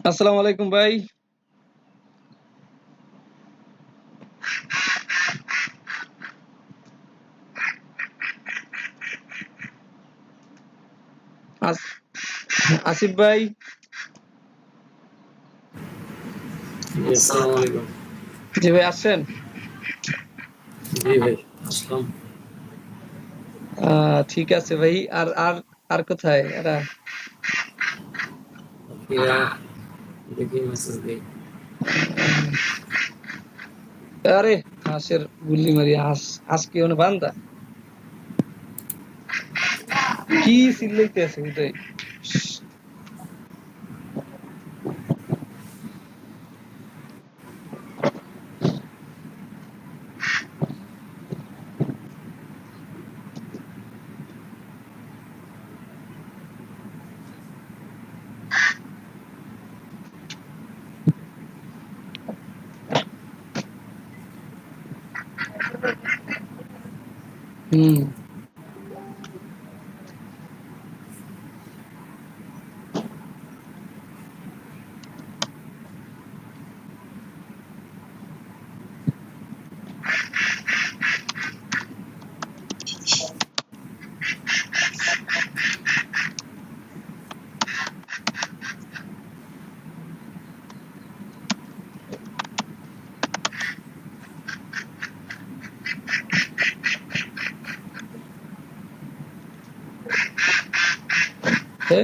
আসসালামু আলাইকুম ভাই। আস- আসিফ ভাই। জি, আসসালামু আলাইকুম। জি ভাই, আসছেন? জি ভাই, আসলাম। ঠিক আছে ভাই। আর আর আর কোথায় এরা? বাকিরা দেখি মেসেজ দিই। আরে, হাঁসের গুল্লি মারি হাঁস কি ওনে বান্দা? কি চিল্লাইতে আছে ওটাই? হুম। এ,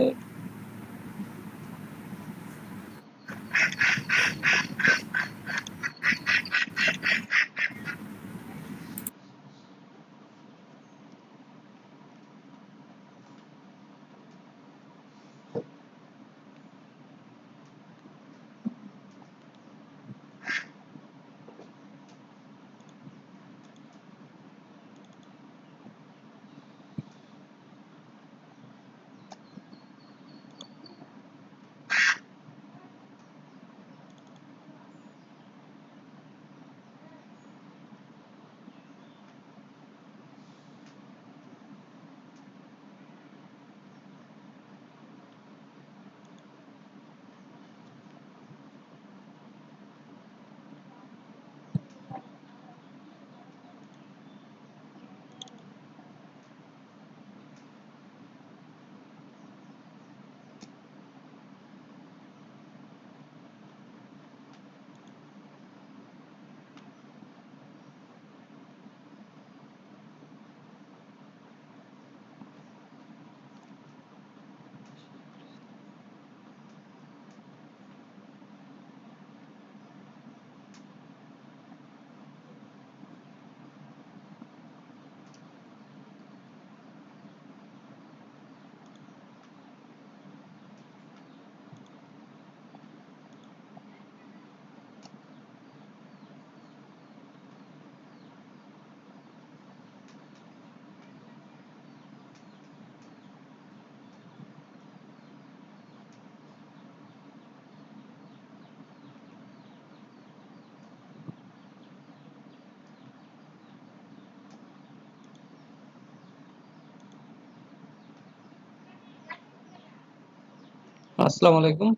আসসালামু আলাইকুম।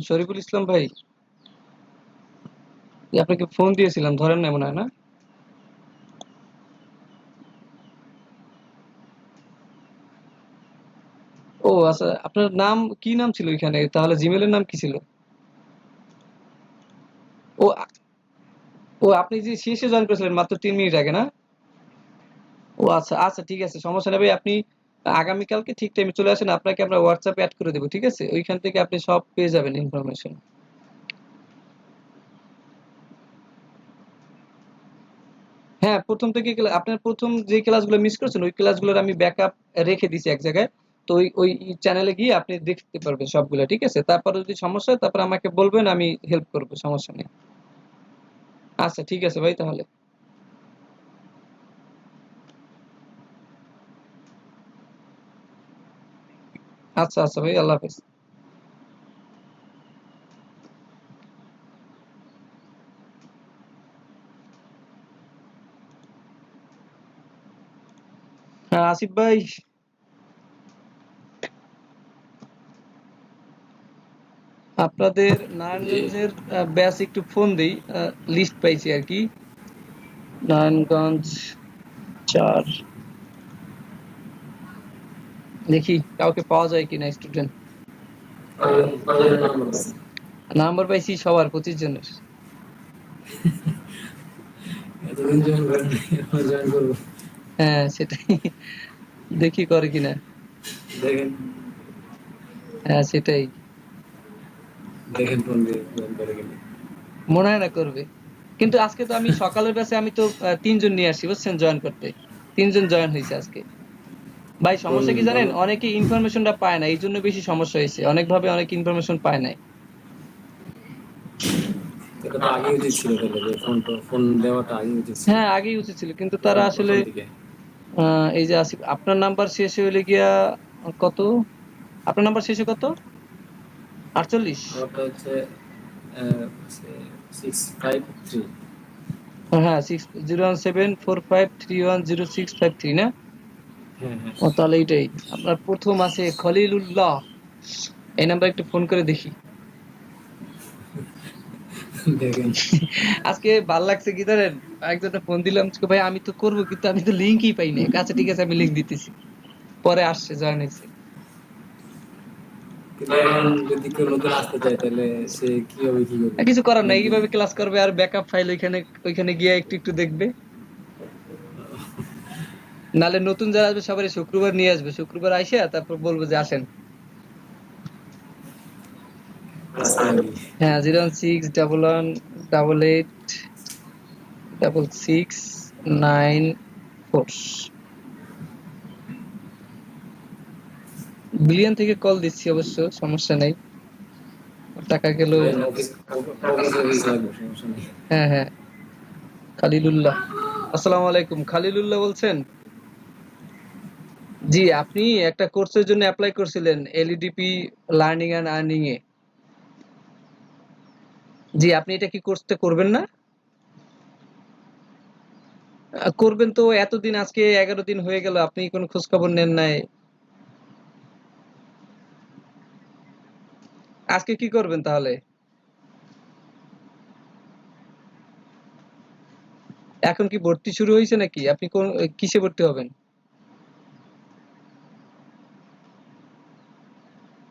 শরীফুল ইসলাম ভাই, আপনাকে ফোন দিয়েছিলাম, ধরেন না মনে হয় না? ও আচ্ছা, আপনার নাম কি নাম ছিল এখানে? তাহলে জিমেলের নাম কি ছিল? ও ও আপনি যে শেষে জয়েন করেছিলেন মাত্র 3 মিনিট আগে, না? ও আচ্ছা আচ্ছা, ঠিক আছে, সমস্যা নেই ভাই। আপনি আগামীকালকে ঠিক টাইমে চলে আসেন, আপনাকে আমরা হোয়াটসঅ্যাপে অ্যাড করে দেবো, ঠিক আছে? ওইখান থেকে আপনি সব পেয়ে যাবেন ইনফরমেশন। হ্যাঁ, প্রথম থেকে আপনার প্রথম যে ক্লাসগুলো মিস করছেন ওই ক্লাসগুলোর আমি ব্যাকআপ রেখে দিছি এক জায়গায়। তো ওই চ্যানেলে গিয়ে আপনি দেখতে পারবেন সবগুলো, ঠিক আছে? তারপরে যদি সমস্যা হয় তারপর আমাকে বলবেন, আমি হেল্প করবো, সমস্যা নেই। আচ্ছা ঠিক আছে ভাই তাহলে। আচ্ছা আচ্ছা ভাই, আল্লাহ হাফেজ। হ্যাঁ আসিফ ভাই। আপনাদের জি নারায়ণগঞ্জের ব্যাচ একটু ফোন দেই, লিস্ট পাইছি আর কি। নারায়ণগঞ্জ 4, দেখি কাউকে পাওয়া যায় কিনা স্টুডেন্ট। কয়জনের নাম্বার আছে? নাম্বার পাইছি সবার 25 জনের। এতদিন জয়েন করেন নাই, এখন জয়েন করবো। হ্যাঁ সেটাই, দেখি করে কিনা। দেখেন হ্যাঁ সেটাই, দেখেন ফোন দিয়ে জয়েন করে কিনা। মনে হয় না করবে। কিন্তু আজকে তো আমি সকালের ব্যাচে আমি তো 3 জন নিয়ে আসছি বুঝছেন জয়েন করতে। 3 জন জয়েন হয়েছে আজকে। ভাই কোন সমস্যা কি জানেন, ভালো অনেকে ইনফরমেশনটা পায় না, এই জন্য বেশি সমস্যা হয়েছে, অনেক ভাবে অনেক ইনফরমেশন পায় নাই। এটা তো আগে উচিত ছিল, তাহলে যে ফোন দেওয়াটা আগে উচিত ছিল হ্যাঁ আগেই উচিত ছিল, কিন্তু তারা আসলে প্রথম দিকে। এই যে আসিফ আপনার নাম্বার শেষে হইলে গিয়া কত, আপনার নাম্বার শেষে কত, 48? আমারটা হচ্ছে 653। হ্যাঁ 01745310653 না? হ্যাঁ হ্যাঁ ও তাহলে এইটাই আপনার প্রথম আছে খলিলুল্লাহ। এই নাম্বার একটু ফোন করে দেখি। দেখেন। আজকে ভাল লাগছে কি জানেন, একজনটা ফোন দিলাম ভাই আমি তো করবো কিন্তু আমি তো লিঙ্কই পাই নাই। আচ্ছা ঠিক আছে আমি লিঙ্ক দিতেছি, পরে আসছে জয়েন হয়েছে। কিন্তু এখন যদি কেউ নতুন আসতে চায় তাহলে সে কিভাবে কি করবে? কিছু করার নাই, লিঙ্ক দিবে। এইভাবে ক্লাস করবে আর ব্যাকআপ ফাইল ওইখানে ওইখানে গিয়ে একটু একটু দেখবে। নালে নতুন যারা আসবে সবারই শুক্রবার নিয়ে আসবে, শুক্রবার আইসা তারপর বলবো যে আসেন। রাস্তা নাকি? হ্যাঁ 01611886694। বিলিয়ন থেকে কল দিচ্ছি অবশ্য, সমস্যা নেই, টাকা গেল। ভাই অফিস অফিস লাগবে, সমস্যা নেই। হ্যাঁ হ্যাঁ, খালিলুল্লাহ। আসসালামু আলাইকুম, খালিলুল্লাহ বলছেন? জি, আপনি একটা কোর্সের জন্য অ্যাপ্লাই করছিলেন, এলইডিপি লার্নিং এন্ড আর্নিং এ। জি, আপনি এটা কি কোর্সটা করবেন না? করবেন তো, এতদিন আজকে 11 দিন হয়ে গেল আপনি কোনো খোঁজ খবর নেন নাই। আজকে কি করবেন তাহলে? এখন কি ভর্তি শুরু হয়েছে নাকি? আপনি কোন কিসে ভর্তি হবেন?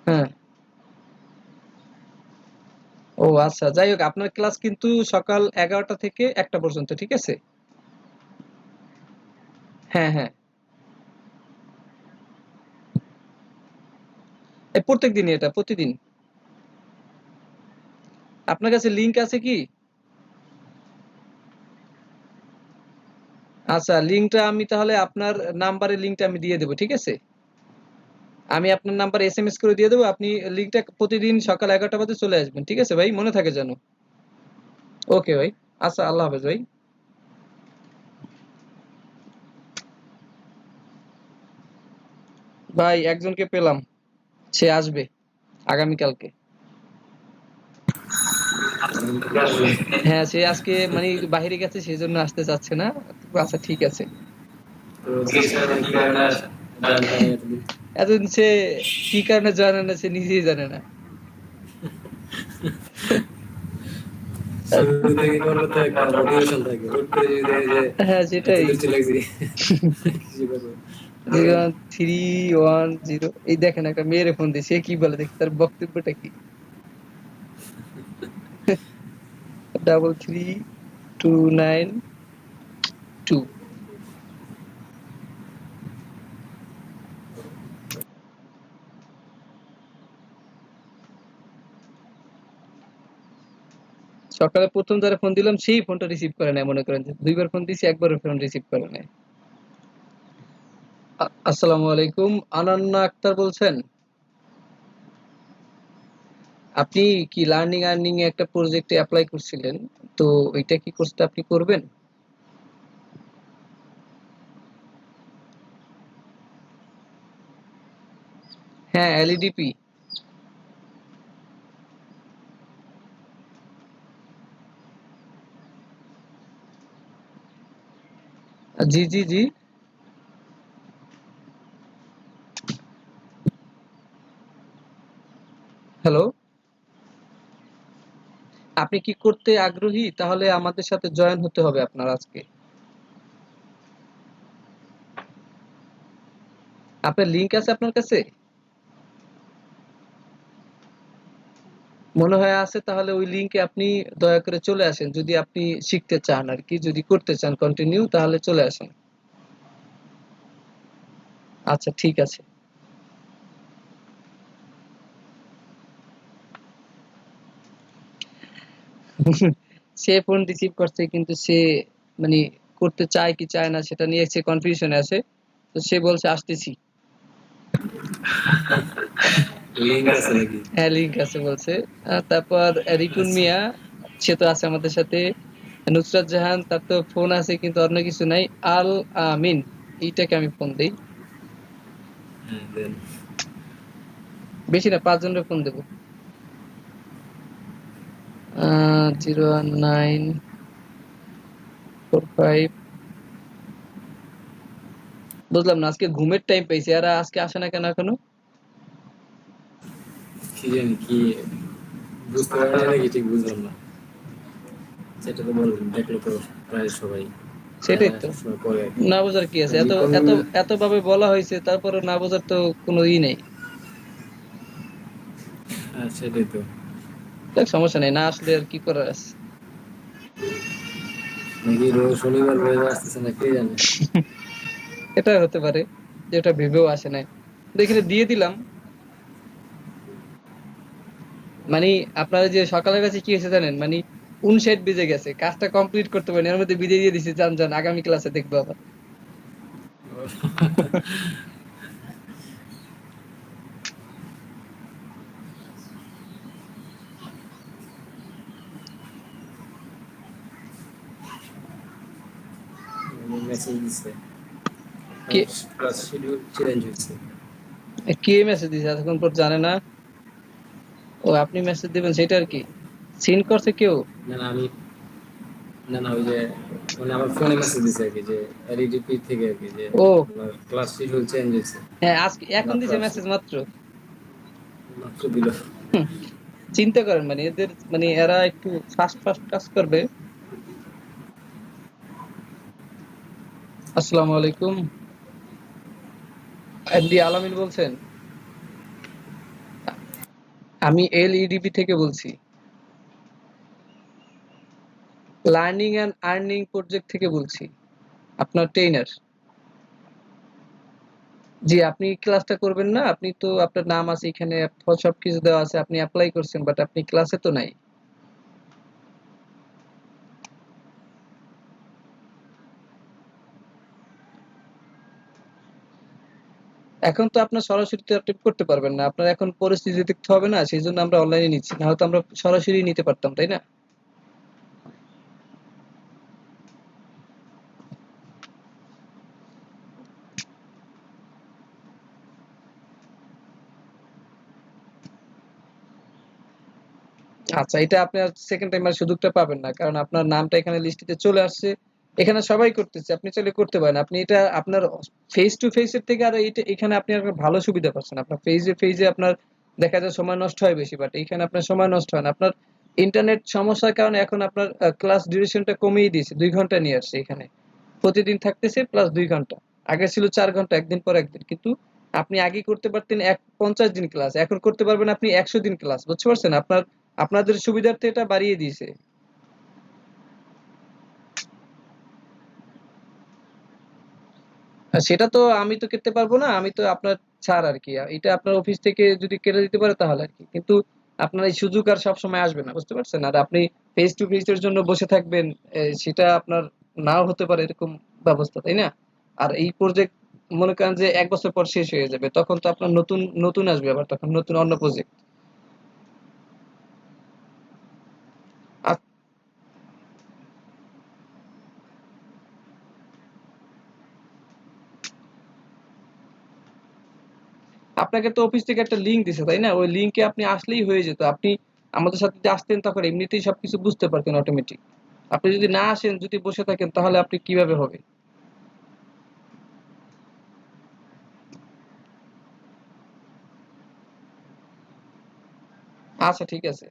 হ্যাঁ। ও আচ্ছা, যাই হোক আপনার ক্লাস কিন্তু সকাল 11টা থেকে 1টা পর্যন্ত, ঠিক আছে? হ্যাঁ হ্যাঁ, প্রত্যেক দিনই, এটা প্রতিদিন। আপনার কাছে লিংক আছে কি? আচ্ছা, লিংকটা আমি তাহলে আপনার নাম্বারে লিংকটা আমি দিয়ে দেবো, ঠিক আছে? আমি আপনার নাম্বার এসএমএস করে দিয়ে দেবো, আপনি লিংকটা প্রতিদিন সকাল 11টা বাজে চলে আসবেন, ঠিক আছে ভাই? মনে থাকে যেন। ওকে ভাই। আচ্ছা, আল্লাহ হাফেজ ভাই। ভাই একজনকে পেলাম, সে আসবে আগামীকালকে। হ্যাঁ সে আজকে মানে বাইরে গেছে সেই জন্য আসতে চাচ্ছে না। আচ্ছা ঠিক আছে। তো জিজ্ঞেস করেন কি কারণে জয়েন করেন এতদিন। এতদিন সে কি কারণে জানে না, সে নিজেই জানে না। শুরু থেকে করলে তো একটা মোটিভেশন থাকে, হুট করে যদি দেখে যে হ্যাঁ এত সেটাই। দূর চলে গেছি, কিছু করবো। 01310, এই দেখেন একটা মেয়েরে ফোন দিই, সে কি বলে দেখি তার বক্তব্যটা কি। 33292। সকালে প্রথম যারা ফোন দিলাম সেই ফোনটা রিসিভ করে নেয়, মনে করেন যে 2বার ফোন দিছি, একবারও ফোন রিসিভ করে নেয়। আসসালামু আলাইকুম, আনান্না আক্তার বলছেন? আপনি কি লার্নিং আর্নিং এ একটা প্রজেক্টে অ্যাপ্লাই করছিলেন, তো ওইটা কি কোর্সটা আপনি করবেন? হ্যাঁ এলইডিপি। জি জি জি। হ্যালো। আপনি কি করতে আগ্রহী? তাহলে আমাদের সাথে জয়েন হতে হবে আপনার আজকে। আপনার লিংক আছে আপনার কাছে? মনে হয় আছে, তাহলে ওই লিংকে আপনি দয়া করে চলে আসেন যদি আপনি শিখতে চান আর কি, যদি করতে চান কন্টিনিউ তাহলে চলে আসেন। আচ্ছা ঠিক আছে। সে ফোন রিসিভ করছে কিন্তু সে মানে করতে চায় কি চায় না সেটা নিয়ে সে কনফিউশনে আছে। তো সে বলছে আসতেছি। লিঙ্ক আছে নাকি? হ্যাঁ লিংক আছে বলছে। তারপর রিপুন আচ্ছা। মিয়া, সে তো আছে আমাদের সাথে। নুসরাত জাহান, তার তো ফোন আছে কিন্তু অন্য কিছু নাই। আল আমিন, এইটাকে আমি ফোন দিই। হ্যাঁ দেন। বেশি না, 5 জনের ফোন দেবো। 01945। বুঝলাম না, আজকে ঘুমের টাইম পাইছি আর আজকে আসে না কেন এখনো? কি জানি কি বুঝতে পারি না নাকি ঠিক বুঝলাম না। সেটা তো বলবেন, দেখলো তো প্রায় সবাই সেটাই যারা তো। সবসময় করে আর কি। না বোঝার কি আছে, এত রিপন এত এত ভাবে বলা হয়েছে তারপরে না বোঝার তো কোনো ই নেই। সেটাই তো। দেখ সমস্যা নেই, না আসলে আর কি করার আছে। নাকি রোজ শনিবার রবিবার আসতেছে না কে জানে। এটা হতে পারে, যেটা ভেবেও আসে নাই। দেখে দিয়ে দিলাম। মানে আপনারা যে সকালের কাছে কি হয়েছে জানেন, মানে 59 বেজে গেছে, কাজটা কমপ্লিট করতে পারেনি, এর মধ্যে বিদায় দিয়ে দিছে। যান যান, আগামী ক্লাসে দেখবো আবার। মেসেজ দিছে কে ক্লাস শিডিউল চেঞ্জ হয়েছে। কে মেসেজ দিছে এতক্ষণ পর জানে না? ও আপনি মেসেজ দিবেন সেটা আর কি। সিন করছে কেউ? না না আমি, না না ওই যে মানে আমার ফোনে মেসেজ দিছে আর কি, যে এলইডিপি থেকে আর কি, যে ও আপনার ক্লাস শিডিউল চেঞ্জ হয়েছে। হ্যাঁ, আজকে এখন মাত্র দিছে আসছে, মেসেজ মাত্র। মাত্র দিল। হুম, চিন্তা করেন মানে এদের, মানে এরা একটু ফাস্ট ফাস্ট কাজ করবে। আসসালামু আলাইকুম। এমডি আলামিন বলছেন? আমি এলইডিবি থেকে বলছি, লার্নিং এন্ড আর্নিং প্রজেক্ট থেকে বলছি, আপনার ট্রেইনার। জি, আপনি ক্লাসটা করবেন না? আপনি তো, আপনার নাম আছে এখানে, সবকিছু দেওয়া আছে, আপনি অ্যাপ্লাই করছেন, বাট আপনি ক্লাসে তো নাই। এখন তো আপনার সরাসরি তো অ্যাটেন্ড করতে পারবেন না, আপনার এখন পরিস্থিতি দেখতে হবে না, সেই জন্য আমরা অনলাইনে নিচ্ছি, না হয়তো আমরা সরাসরি নিতে পারতাম, তাই না? আচ্ছা, এটা আপনি আর সেকেন্ড টাইম আর সুযোগটা পাবেন না, কারণ আপনার নামটা এখানে লিস্টিতে চলে আসছে। এখানে সবাই করতেছে, আপনি চাইলে করতে পারেন। আপনি এটা আপনার ফেস টু ফেস এর থেকে আর এটা এখানে আপনি আর ভালো সুবিধা পাচ্ছেন। আপনার ফেজে আপনার দেখা যায় সময় নষ্ট হয় বেশি, বাট এখানে আপনার সময় নষ্ট হয় না। আপনার ইন্টারনেট সমস্যার কারণে এখন আপনার ক্লাস ডিউরেশনটা কমিয়ে দিয়েছে, 2 ঘন্টা নিয়ে আসছে এখানে। প্রতিদিন থাকতেছে প্লাস 2 ঘন্টা। আগে ছিল 4 ঘন্টা, একদিন পর একদিন। কিন্তু আপনি আগে করতে পারতেন 50 দিন ক্লাস, এখন করতে পারবেন আপনি 100 দিন ক্লাস। বুঝতে পারছেন? আপনাদের সুবিধার্থে এটা বাড়িয়ে দিয়েছে। আর সেটা তো আমি তো কেটে পারবো না, আমি তো আপনার ছাড় আর কি। এটা আপনার অফিস থেকে যদি কেটে দিতে পারে তাহলে আর কি, কিন্তু আপনার এই সুযোগ আর সব সময় আসবে না। বুঝতে পারছেন? আর আপনি ফেস টু ফেস এর জন্য বসে থাকবেন, সেটা আপনার নাও হতে পারে এরকম ব্যবস্থা, তাই না? আর এই প্রজেক্ট মনে করেন যে 1 বছর পর শেষ হয়ে যাবে, তখন তো আপনার নতুন নতুন আসবে, আবার তখন নতুন অন্য প্রজেক্ট। আপনাকে তো অফিস থেকে একটা লিংক দিছে, তাই না? ওই লিংকে আপনি আসলেই হয়ে যেত। আপনি আমাদের সাথে যদি আসতেন তখন এমনিতেই সবকিছু বুঝতে পারতেন অটোমেটিক। আপনি যদি না আসেন, যদি বসে থাকেন, তাহলে আপনি কিভাবে হবে? আচ্ছা ঠিক আছে।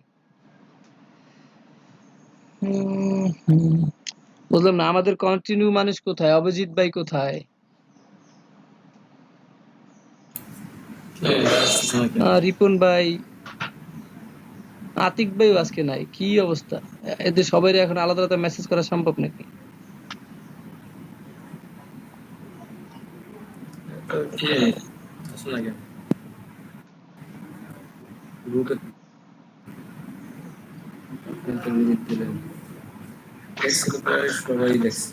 হুম। বুঝলাম না, আমাদের কন্টিনিউ মানুষ কোথায়? অভিজিৎ ভাই কোথায়? আসতেছে না কেন? রিপন ভাই, আতিক ভাইও আজকে নাই, কি অবস্থা! এদের সবাই এখন আলাদা আলাদা মেসেজ করা সম্ভব নাকি? তো কি আসো না কেন? গ্রুপে ভিজিট দিলেন, দেখছি তো প্রায় সবাই দেখছে।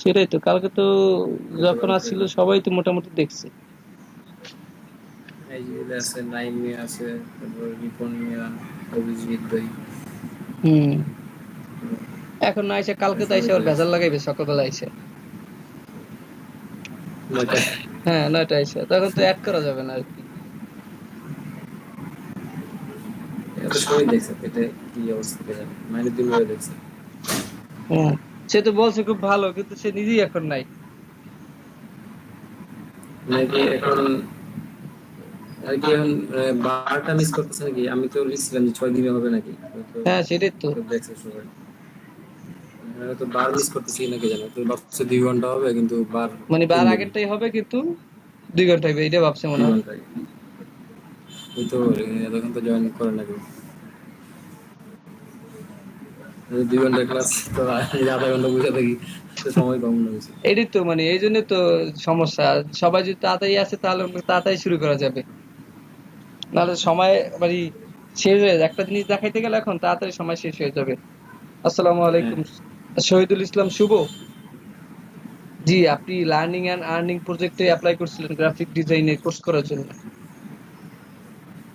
সেটাই তো, কালকে তো যখন গতকালকে আসছিল সবাই তো মোটামুটি দেখছে। আইজিএল আছে, নাইম মিয়া আছে, তারপর রিপন মিয়া, অভিজিৎ ভাই, হুম। এখন না এসে কালকে তো সবাই এসে তো আবার ভেজাল দেখছে। লাগাইবে সকালবেলা এসে। নয়টায় হ্যাঁ, ৯টা এসে তখন তো অ্যাড করা যাবে না আর কি। এটা তো সবাই দেখছে, এটা কি অবস্থা কে জানে, মাইনুদ্দিন ভাই দেখছে হুম। সে তো বলছে খুব ভালো, কিন্তু সে নিজেই এখন নাই। নাকি এখন, আর কি এখন বারটা মিস করতেছে নাকি? আমি তো লিখছিলাম যে 6 দিনে হবে নাকি, তো হ্যাঁ, সেটাই তো। তো দেখছে সবাই। তো বার মিস করতেছি নাকি জানো, তো ভাবছে 2 ঘন্টা হবে কিন্তু বার মানে বার 3 দিন, আগেরটাই হবে কিন্তু ২ ঘন্টা হইবে, এটা ভাবছে মনে দুই হয়। ঘন্টায় এই তো এতক্ষণ তো জয়েন করে না কেউ। 2 ঘন্টা ক্লাস তো আধা ঘন্টা বসে থাকি, তো সময় পাবো না বেশি। এটাই তো, মানে এই জন্য তো সমস্যা। সবাই যদি তাড়াতাড়ি আসে তাহলে আমরা তাড়াতাড়ি শুরু করা যাবে, নাহলে সময় মানে শেষ হয়ে যায়। একটা জিনিস দেখাইতে গেলে এখন তাড়াতাড়ি সময় শেষ হয়ে যাবে। আসসালামু হ্যাঁ, আলাইকুম, শহীদুল ইসলাম শুভ। জি, আপনি লার্নিং এন্ড আর্নিং প্রজেক্টে অ্যাপ্লাই করছিলেন গ্রাফিক ডিজাইনের কোর্স করার জন্য।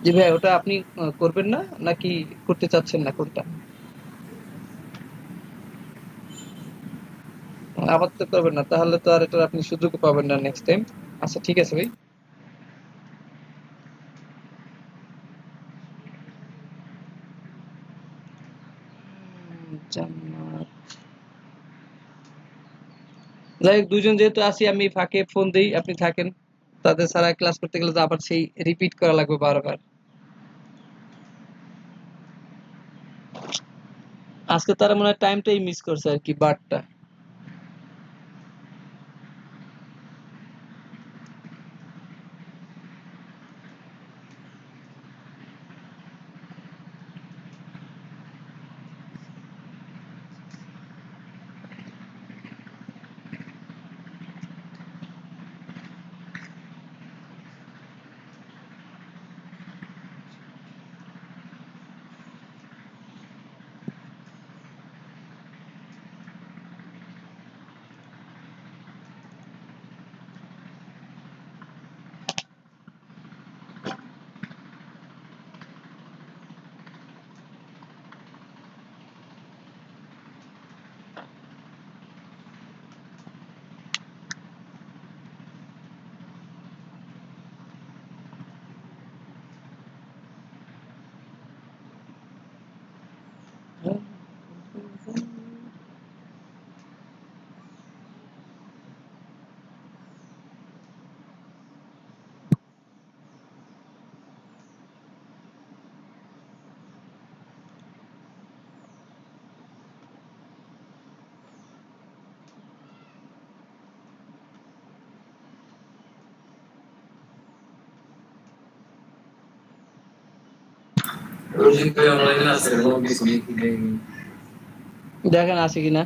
জি ভাই, ওটা আপনি করবেন না নাকি করতে চাচ্ছেন না কোনটা? আবার তো করবেন না, তাহলে তো আর এটা আপনি সুযোগ পাবেন না নেক্সট টাইম। আচ্ছা ঠিক আছে ভাই। জান্নাত। যাই হোক, দুজন যেহেতু আছি, আমি ফাঁকে ফোন দেই, আপনি থাকেন। তাদের ছাড়া ক্লাস করতে গেলে তো আবার সেই রিপিট করা লাগবে বারবার। আজকে তারা মনে হয় টাইমটাই মিস করছে আর কি, বারটা। রশিদ ভাই অনলাইনে আছে, কোনো কিছু দেখি দেখি। দেখেন আসে কিনা,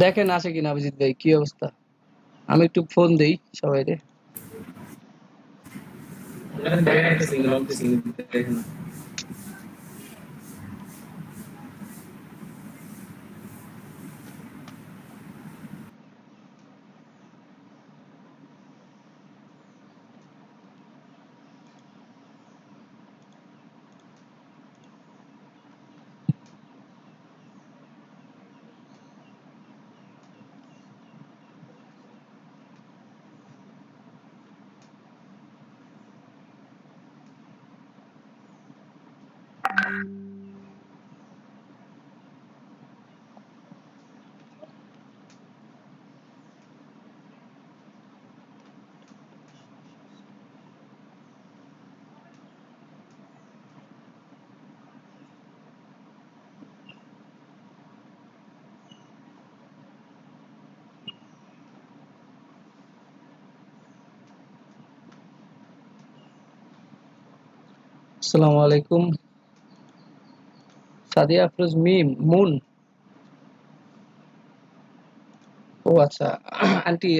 দেখেন আসে কিনা অভিজিৎ ভাই, কি অবস্থা? আমি একটু ফোন দেই সবাইরে। দেখেন একটা সিঙ্গেল অফ সিঙ্গেল দেখেন। আসসালামু আলাইকুম। সাদিয়া আফরোজ মিম মুন। ও আচ্ছা। আন্টি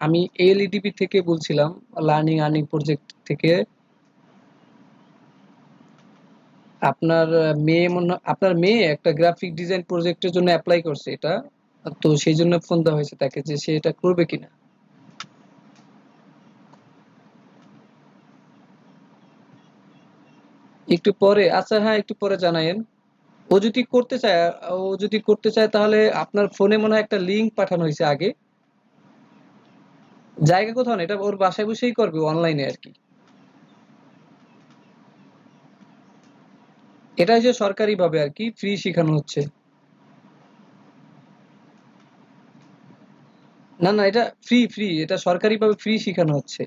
আমি এলইডিবি থেকে বলছিলাম, লার্নিং আর্নিং প্রজেক্ট থেকে। আপনার মেয়ে একটা গ্রাফিক ডিজাইন প্রজেক্টের জন্য অ্যাপ্লাই করছে এটা। তো সেই জন্য ফোন দেওয়া হয়েছে তাকে যে সে এটা করবে কিনা। একটু পরে, আচ্ছা হ্যাঁ একটু পরে জানায়েন। ও যদি করতে চায় তাহলে আপনার ফোনে মনে হয় একটা লিংক পাঠানো হয়েছে আগে। জায়গা কোথাও না, এটা ওর বাসায় বসেই করবে অনলাইনে আর কি। এটা হচ্ছে সরকারি ভাবে আর কি, ফ্রি শেখানো হচ্ছে। না না, এটা ফ্রি, এটা সরকারি ভাবে ফ্রি শেখানো হচ্ছে।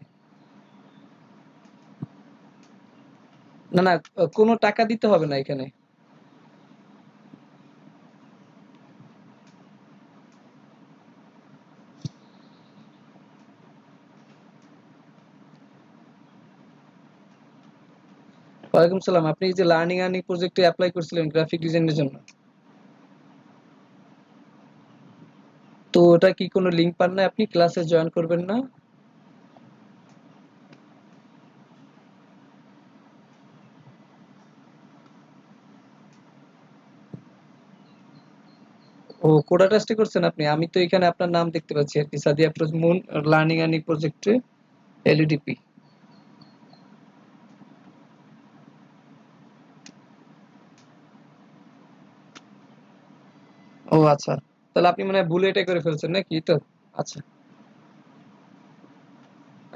না না, কোনো টাকা দিতে হবে না এখানে। ওয়ালাইকুম সালাম। আপনি এই যে লার্নিং আর্নিং প্রজেক্টে অ্যাপ্লাই করছিলেন গ্রাফিক ডিজাইনের জন্য, তো ওটা কি কোনো লিংক পান না? আপনি ক্লাসে জয়েন করবেন না? ও কোডা টেস্টে করছেন আপনি? আমি তো এখানে আপনার নাম দেখতে পাচ্ছি আর কি, Sadia Afroz moon, learning earning প্রজেক্টে এলইডিপি। ও আচ্ছা, তাহলে আপনি মানে ভুলে এটা করে ফেলছেন নাকি তো? আচ্ছা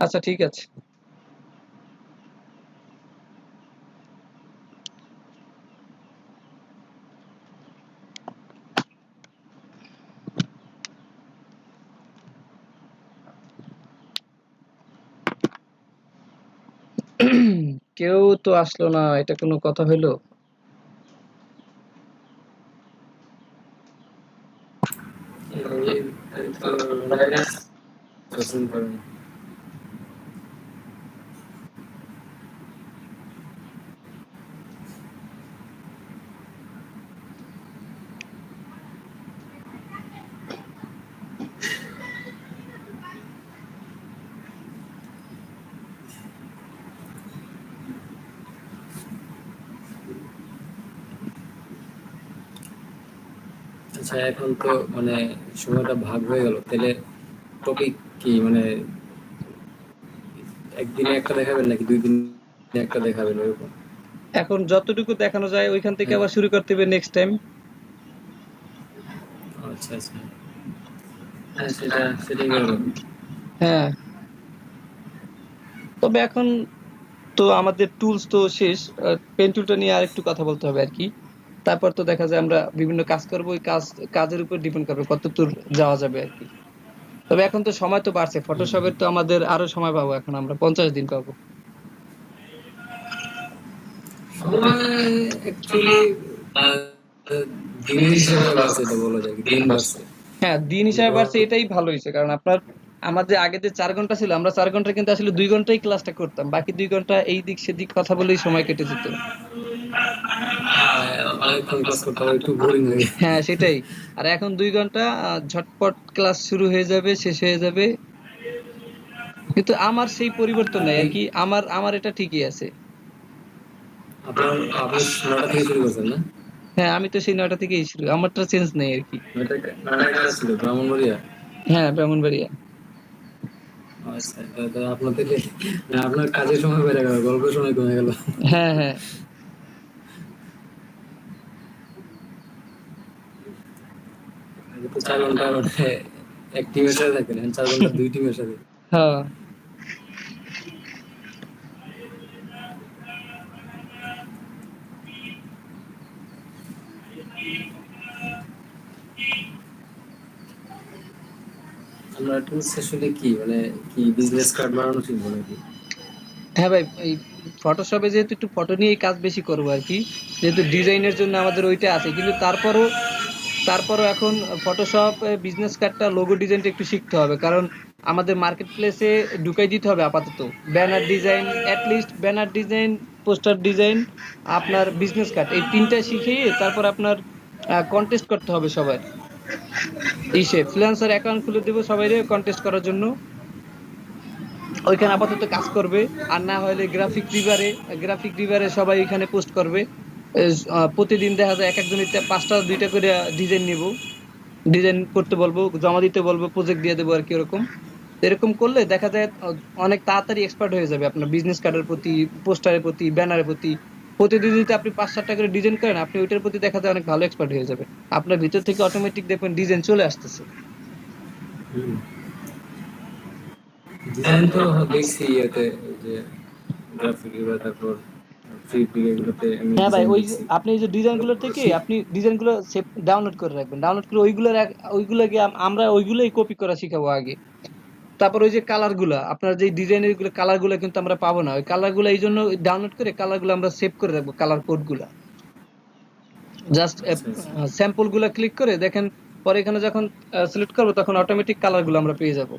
আচ্ছা, ঠিক আছে। কেউ তো আসলো না, এটা কোনো কথা হইলো? তো ভাইরাস পছন্দ করেন। আচ্ছা, এখন তো মানে সময়টা ভাগ হয়ে গেল, তাহলে টপিক কি মানে একদিনে একটা দেখাবেন নাকি 2 দিনে একটা দেখাবেন ওরকম? এখন যতটুকু দেখানো যায় ওইখান থেকে হ্যাঁ, আবার শুরু করতে হবে নেক্সট টাইম। আচ্ছা আচ্ছা, হ্যাঁ সেটাই করবেন। হ্যাঁ, তবে এখন তো আমাদের টুলস তো শেষ। পেন টুলটা নিয়ে আরেকটু কথা বলতে হবে আর কি। তারপর তো দেখা যায় আমরা বিভিন্ন কাজ করবো, ওই কাজের উপর ডিপেন্ড করবে কতদূর যাওয়া যাবে আর কি। তবে এখন তো সময় তো বাড়ছে, ফটোশপের তো আমাদের আরো সময় পাবো, এখন আমরা 50 দিন পাবো। সময় অ্যাকচুয়ালি দিনের হিসাবে বাড়ছে, এটা বলা যায় কি দিন বাড়ছে। হ্যাঁ, দিন হিসাবে বাড়ছে, এটাই ভালো হয়েছে। কারণ আমার যে আগে যে 4 ঘন্টা ছিল, আমরা 4 ঘন্টা কিন্তু আসলে 2 ঘন্টাই ক্লাসটা করতাম, বাকি 2 ঘন্টা এই দিক সেদিক কথা বলেই সময় কেটে যেত। অনেকক্ষণ ক্লাস করতে হবে, একটু বোরিং লাগে। হ্যাঁ সেটাই। আর এখন 2 ঘন্টা ঝটপট ক্লাস শুরু হয়ে যাবে, শেষ হয়ে যাবে। কিন্তু আমার সেই পরিবর্তন নাই আর কি, আমার আমার এটা ঠিকই আছে। আপনার আপনি 9টা থেকে শুরু করছেন না? হ্যাঁ, আমি তো সেই 9টা থেকেই শুরু, আমারটা চেঞ্জ নেই আর কি। 9টা কাজ ছিল ব্রাহ্মণবাড়িয়া। হ্যাঁ, ব্রাহ্মণবাড়িয়া। আচ্ছা, তো আপনার থেকে মানে আপনার কাজের সময় বেড়ে গেল, গল্পের সময় কমে গেল। হ্যাঁ হ্যাঁ আগে তো 4 ঘন্টা মানে এক টিমের সাথে থাকতেন, এখন 4 ঘন্টা 2 টিমের সাথে। হ্যাঁ। আমরা টুলস আসলে কি মানে কি বিজনেস কার্ড বানানো শিখবো নাকি? হ্যাঁ ভাই, এই ফটোশপে যেহেতু একটু ফটো নিয়েই কাজ বেশি করবো আর কি, যেহেতু ডিজাইনের জন্য আমাদের ওইটা আছে, কিন্তু তারপরও এখন ফটোশপ বিজনেস কার্ডটা লোগো ডিজাইনটা একটু শিখতে হবে। কারণ আমাদের মার্কেট প্লেসে ঢুকাই দিতে হবে আপাতত। Banner design, at least banner design, poster design, আপনার বিজনেস কার্ড, এই তিনটা শিখিয়ে তারপর আপনার কন্টেস্ট করতে হবে সবার ইসে ফ্রিল্যান্সার অ্যাকাউন্ট খুলে দেবো সবাইরে কন্টেস্ট করার জন্য। ওইখানে আপাতত কাজ করবে। আর না হলে গ্রাফিক রিভারে সবাই এখানে পোস্ট করবে। প্রতিদিন দেখা যায় এক একজনই 5টা 2টা করে ডিজাইন নিব, ডিজাইন করতে বলবো, জমা দিতে বলবো, প্রজেক্ট দিয়ে দেবো আর কি। এরকম এরকম করলে দেখা যায় অনেক তাড়াতাড়ি এক্সপার্ট হয়ে যাবে আপনার বিজনেস কার্ডের প্রতি, পোস্টারের প্রতি, ব্যানারের প্রতি। প্রতিদিন যদি আপনি 5-7টা করে ডিজাইন করেন, আপনি ওইটার প্রতি দেখা যায় অনেক ভালো এক্সপার্ট হয়ে যাবে। আপনার ভিতর থেকে অটোমেটিক দেখবেন ডিজাইন চলে আসতেছে। ডিজাইন তো দেখছি ইয়েতে, ওই যে গ্রাফিক বা তারপর ফ্রি এগুলোতে আমি হ্যাঁ ভাই, ডিজাইন ওই যে দেখছি। আপনি এই যে ডিজাইনগুলোর থেকে আপনি ডিজাইনগুলো সেভ ডাউনলোড করে রাখবেন। ডাউনলোড করে ওইগুলোকে আমরা ওইগুলোই কপি করা শিখাবো আগে। তারপর ওই যে কালারগুলা, আপনার যে ডিজাইনের গুলো কালারগুলা কিন্তু আমরা পাবো না। ওই কালারগুলা এই জন্য ডাউনলোড করে কালারগুলো আমরা সেভ করে রাখবো, কালার কোডগুলা। জাস্ট আচ্ছা আচ্ছা, স্যাম্পল গুলা ক্লিক করে দেখেন, পরে এখানে যখন সিলেক্ট করবো তখন অটোমেটিক কালারগুলো আমরা পেয়ে যাব।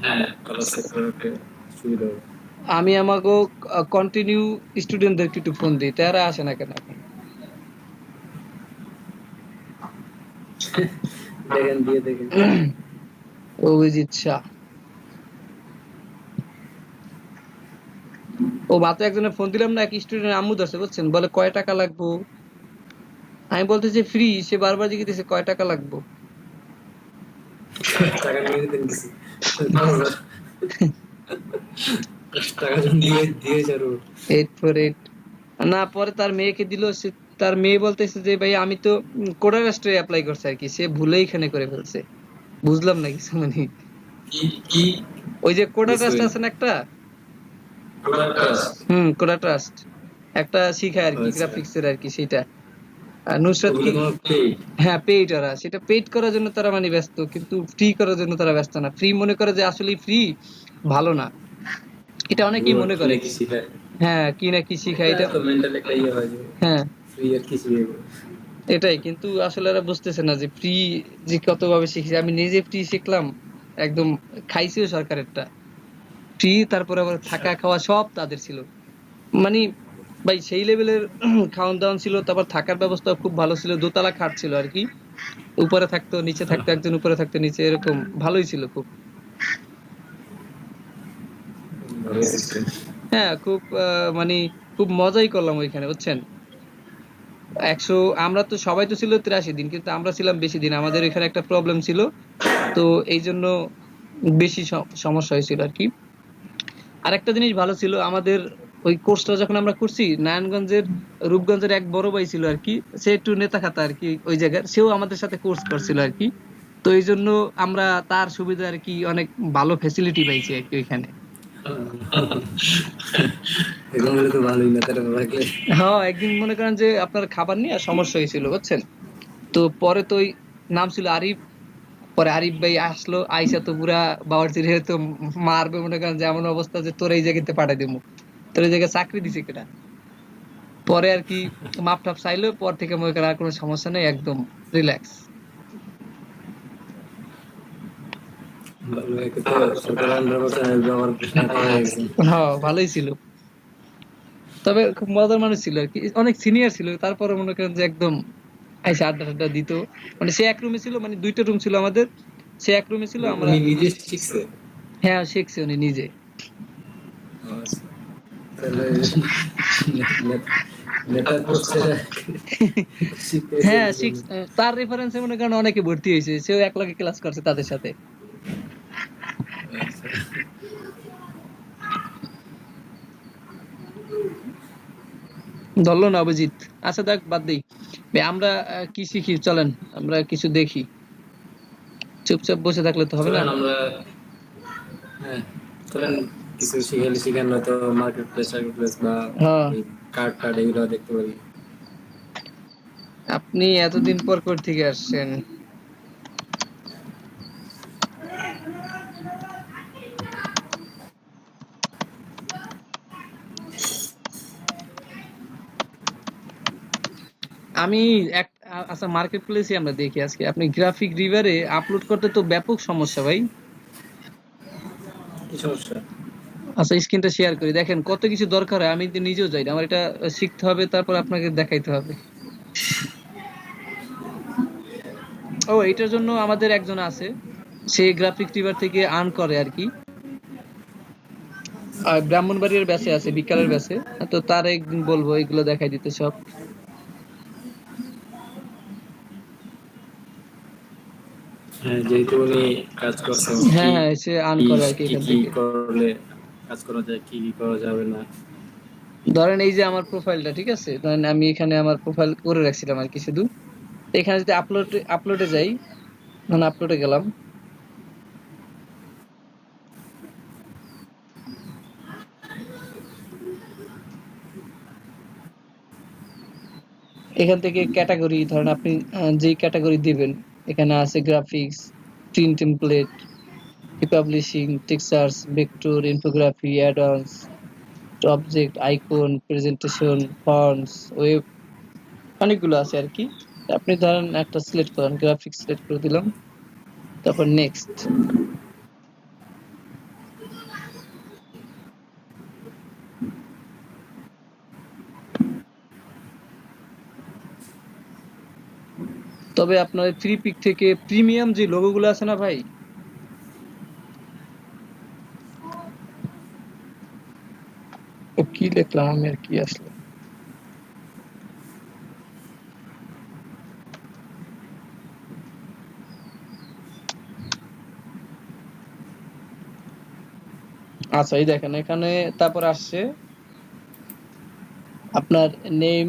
হ্যাঁ কালার সেট করতে সুবিধা হবে। আমি আমাকে কন্টিনিউ স্টুডেন্টদেরকে একটু ফোন দিই, তারা আসে না কেন এখন? দেখেন দিয়ে দেখেন। অভিজিৎ শাহ, ও মাত্র একজনের ফোন দিলাম না, এক স্টুডেন্ট আম্মু ধরছে বুঝছেন, বলে কয় টাকা লাগবো। আমি বলতেছি ফ্রি, সে বারবার জিজ্ঞেস কয় টাকা লাগবো। টাকা নিয়ে দিতেন কিছু, 5,000 টাকা দিয়ে দিয়ে যারো। 848 না, পরে তার মেয়েকে দিল। সে তার মেয়ে বলতেছে যে ভাই আমি তো কোডা রাষ্ট্রে অ্যাপ্লাই করছে আর কি, সে ভুলে এখানে করে ফেলছে। বুঝলাম না কিছু মানে। কি কি ওই যে কোডা কিছু ট্রাস্ট আছে না একটা, প্রোডাক্ট। কোডা ট্রাস্ট একটা শিখায় আর কি, আচ্ছা, গ্রাফিক্স এর আর কি সেটা। আর নুসরাত ওগুলো কি, তোমার পেইড। হ্যাঁ পেইড, ওরা সেটা পেইড করার জন্য তারা মানে ব্যস্ত, কিন্তু ফ্রি করার জন্য তারা ব্যস্ত না। ফ্রি মনে করে যে আসলে ফ্রি ভালো না, এটা অনেকেই মনে কি করে। নাকি শিখায়, হ্যাঁ, কি না কি শিখায় এটা এটা। তো মেন্টাল একটা ইয়ে হয় যে হ্যাঁ, ফ্রি আর কি শিখাবো। এটাই। কিন্তু আসলে এরা বুঝতেছে না যে ফ্রি যে কতভাবে শিখছি। আমি নিজে ফ্রি শিখলাম, একদম খাইছিও সরকারেরটা ফ্রি, তারপরে আবার থাকা খাওয়া সব তাদের ছিল। মানে ভাই সেই লেভেলের খাওয়ান দাওয়ান ছিল, তারপর থাকার ব্যবস্থা খুব ভালো ছিল, দোতলা খাট ছিল আর কি। উপরে থাকতো নিচে থাকতো একজন, উপরে থাকতো নিচে, এরকম ভালোই ছিল খুব। ভালো সিস্টেম। হ্যাঁ, খুব মানে খুব মজাই করলাম ওইখানে বুঝছেন। 100, আমরা তো সবাই তো ছিল 83 দিন, কিন্তু আমরা ছিলাম বেশি দিন। আমাদের এখানে একটা প্রবলেম ছিল, তো এই জন্য বেশি সমস্যা হয়েছিল আর কি। আর একটা জিনিস ভালো ছিল আমাদের, ওই কোর্সটা যখন আমরা করছি, নারায়ণগঞ্জের রূপগঞ্জের এক বড় ভাই ছিল আর কি, সে একটু নেতা খাতা আর কি ওই জায়গার, সেও আমাদের সাথে কোর্স করছিল আর কি। তো এই জন্য আমরা তার সুবিধা আর কি অনেক ভালো ফ্যাসিলিটি পাইছি আর কি ওইখানে। এরকম হলে তো ভালোই, না তারা রাখলে। হ্যাঁ, একদিন মনে করেন যে আপনার খাবার নিয়ে সমস্যা হয়েছিল বুঝছেন। তো পরে তো ওই নাম ছিল আরিফ। পরে আরিফ ভাই আসলো, আইসা তো পুরা বাওয়ার্চির হয়ে তো মারবে মনে করেন যে এমন অবস্থা যে তোর এই জায়গাতে পাঠাই দেবো, তোর এই জায়গায় চাকরি দিছে কেটা। পরে আর কি মাপ টাপ চাইলো, পর থেকে মনে করেন আর কোনো সমস্যা নেই, একদম রিল্যাক্স। ভালো, একে তো সরকার 15 বছর ব্যবহার হয়ে গেছে। হ্যাঁ, ভালোই ছিল। তবে খুব মজার মানুষ ছিল আর কি, অনেক সিনিয়র ছিল। তারপরে মনে করেন যে একদম আইসা আড্ডা টাড্ডা দিত। মানে সে এক রুমে ছিল, মানে 2টা রুম ছিল আমাদের, সে এক রুমে ছিল, আমরা। উনি নিজে শিখছে। হ্যাঁ, শিখছে উনি নিজে। আচ্ছা, তাহলে নেতার পোস্টে শিখতেছে হ্যাঁ, কি জন্য? তার রেফারেন্সে মনে করেন অনেকে ভর্তি হয়েছে, সেও এক লগে ক্লাস করছে তাদের সাথে। আচ্ছা, ধরলো না অভিজিৎ। আচ্ছা দেখ, বাদ দিই ভাই, আমরা কি শিখি চলেন, আমরা কিছু দেখি। চুপচাপ বসে থাকলে তো হবে না। চলেন আমরা, হ্যাঁ চলেন কিছু শিখাইলে শিখান, নয়তো মার্কেট প্লেস বা হ্যাঁ, ওই কার্ড টার্ড এগুলো দেখতে পারি। আপনি এতদিন পর কোথা থেকে আসছেন? আমি এক আচ্ছা মার্কেট প্লেসে আমরা দেখি আজকে আপনি গ্রাফিক রিভারে আপলোড করতে তো ব্যাপক সমস্যা ভাই। কি সমস্যা? আচ্ছা স্ক্রিনটা শেয়ার করি, দেখেন কত কিছু দরকার হয়, আমি তো নিজেও যাই না, আমার এটা শিখতে হবে, তারপর আপনাকে দেখাইতে হবে। ও এটার জন্য আমাদের একজন আছে, সে গ্রাফিক রিভার থেকে আর্ন করে আর কি, আর ব্রাহ্মণবাড়িয়ার ব্যাচে আছে, বিকালের ব্যাচে। তো তার একদিন বলবো এগুলো দেখাই দিতে সব। হ্যাঁ, যেহেতু উনি কাজ করছেন, হ্যাঁ হ্যাঁ, সে আর্ন কি করে আর কি কি এখান কি থেকে। করলে কাজ করা যায়, কি কি করা যাবে না। ধরেন এই যে আমার প্রোফাইলটা, ঠিক আছে, ধরেন আমি এখানে আমার প্রোফাইল করে রাখছিলাম আর কি শুধু। তো এখানে যদি আপলোডে যাই, মানে আপলোডে গেলাম, এখান থেকে ক্যাটাগরি ধরেন আপনি যেই ক্যাটাগরি দিবেন, এখানে আছে graphics, print template, publishing, textures, vector, infography, অ্যাড-অনস, object, icon, presentation, fonts, web, অনেকগুলো আছে আর কি। আপনি ধরেন একটা সিলেক্ট করেন, গ্রাফিক্স সিলেক্ট করে দিলাম, তারপর নেক্সট। তবে আপনার ফ্রি পিক থেকে প্রিমিয়াম যে লোগোগুলো আছে না ভাই, কি লিখলাম আমি আর কি আসলে, আচ্ছা এই দেখেন এখানে, তারপর আসছে আপনার নেম,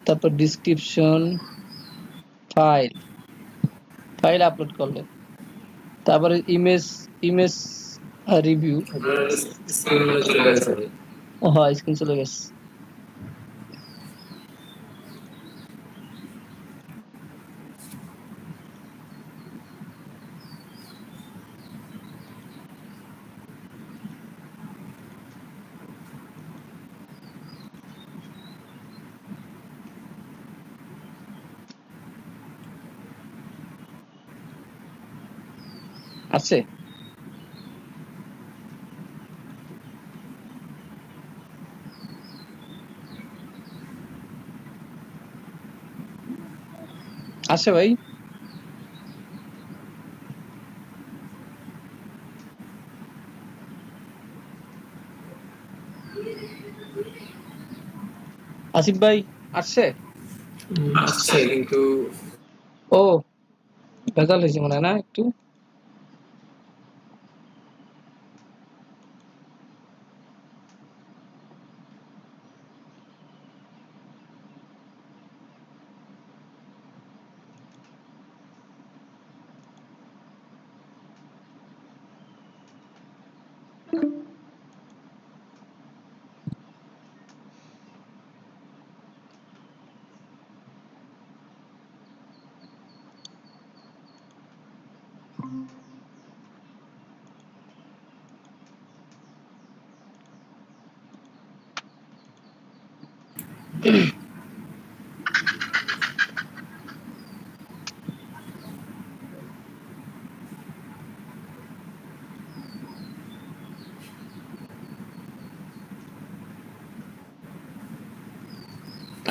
তারপর ডিসক্রিপশন, ফাইল, ফাইল আপলোড করলেন, তারপরে ইমেজ, ইমেজ রিভিউ। আপনার স্ক্রিনে চলে গেছে। ও হয়, স্ক্রিন চলে গেছে। আছে, আছে ভাই। আসিফ ভাই আসছে? আসছে কিন্তু ও ভেজাল হয়েছে মনে হয় না একটু।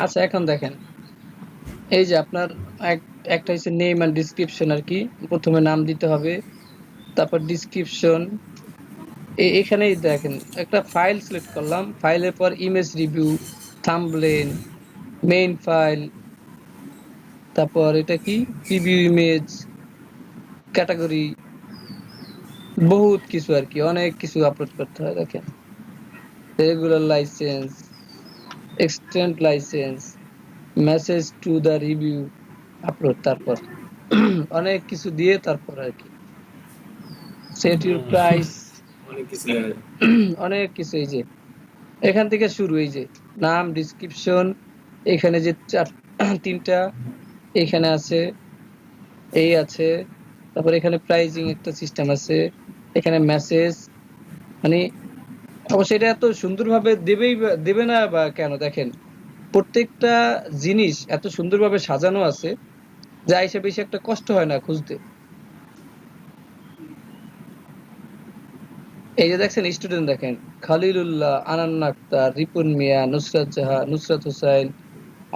আচ্ছা এখন দেখেন, এই যে আপনার একটা হচ্ছে নেম এন্ড ডিসক্রিপশন আর কি, প্রথমে নাম দিতে হবে, তারপর ডিসক্রিপশন। এখানেই দেখেন একটা ফাইল সিলেক্ট করলাম, ফাইলের পর image review, thumbnail, main file, তারপর এটা কি প্রিভিউ ইমেজ, ক্যাটাগরি, বহুত কিছু আর কি, অনেক কিছু আপলোড করতে হয়। দেখেন regular licence, extend licence, message to the review, upload, তারপর অনেক কিছু দিয়ে তারপর আর কি সেট ইউর প্রাইস, অনেক কিছু দেখা যায়। অনেক কিছু। এই যে এখান থেকে শুরু, এই যে নাম, ডিসক্রিপশন, এখানে যে তিনটা এখানে আছে, এই আছে, তারপর এখানে প্রাইজিং একটা সিস্টেম আছে, এখানে মেসেজ, মানে অবশ্যই এটা এত সুন্দরভাবে দেবে না বা কেন, দেখেন প্রত্যেকটা জিনিস এত সুন্দরভাবে সাজানো আছে যা এসে বেশি একটা কষ্ট হয় না খুঁজতে। এই যে দেখছেন স্টুডেন্ট দেখেন, খালিলুল্লাহ, আনান আক্তার, রিপুন মিয়া, নুসরাত জাহা, নুসরাত হোসাইন,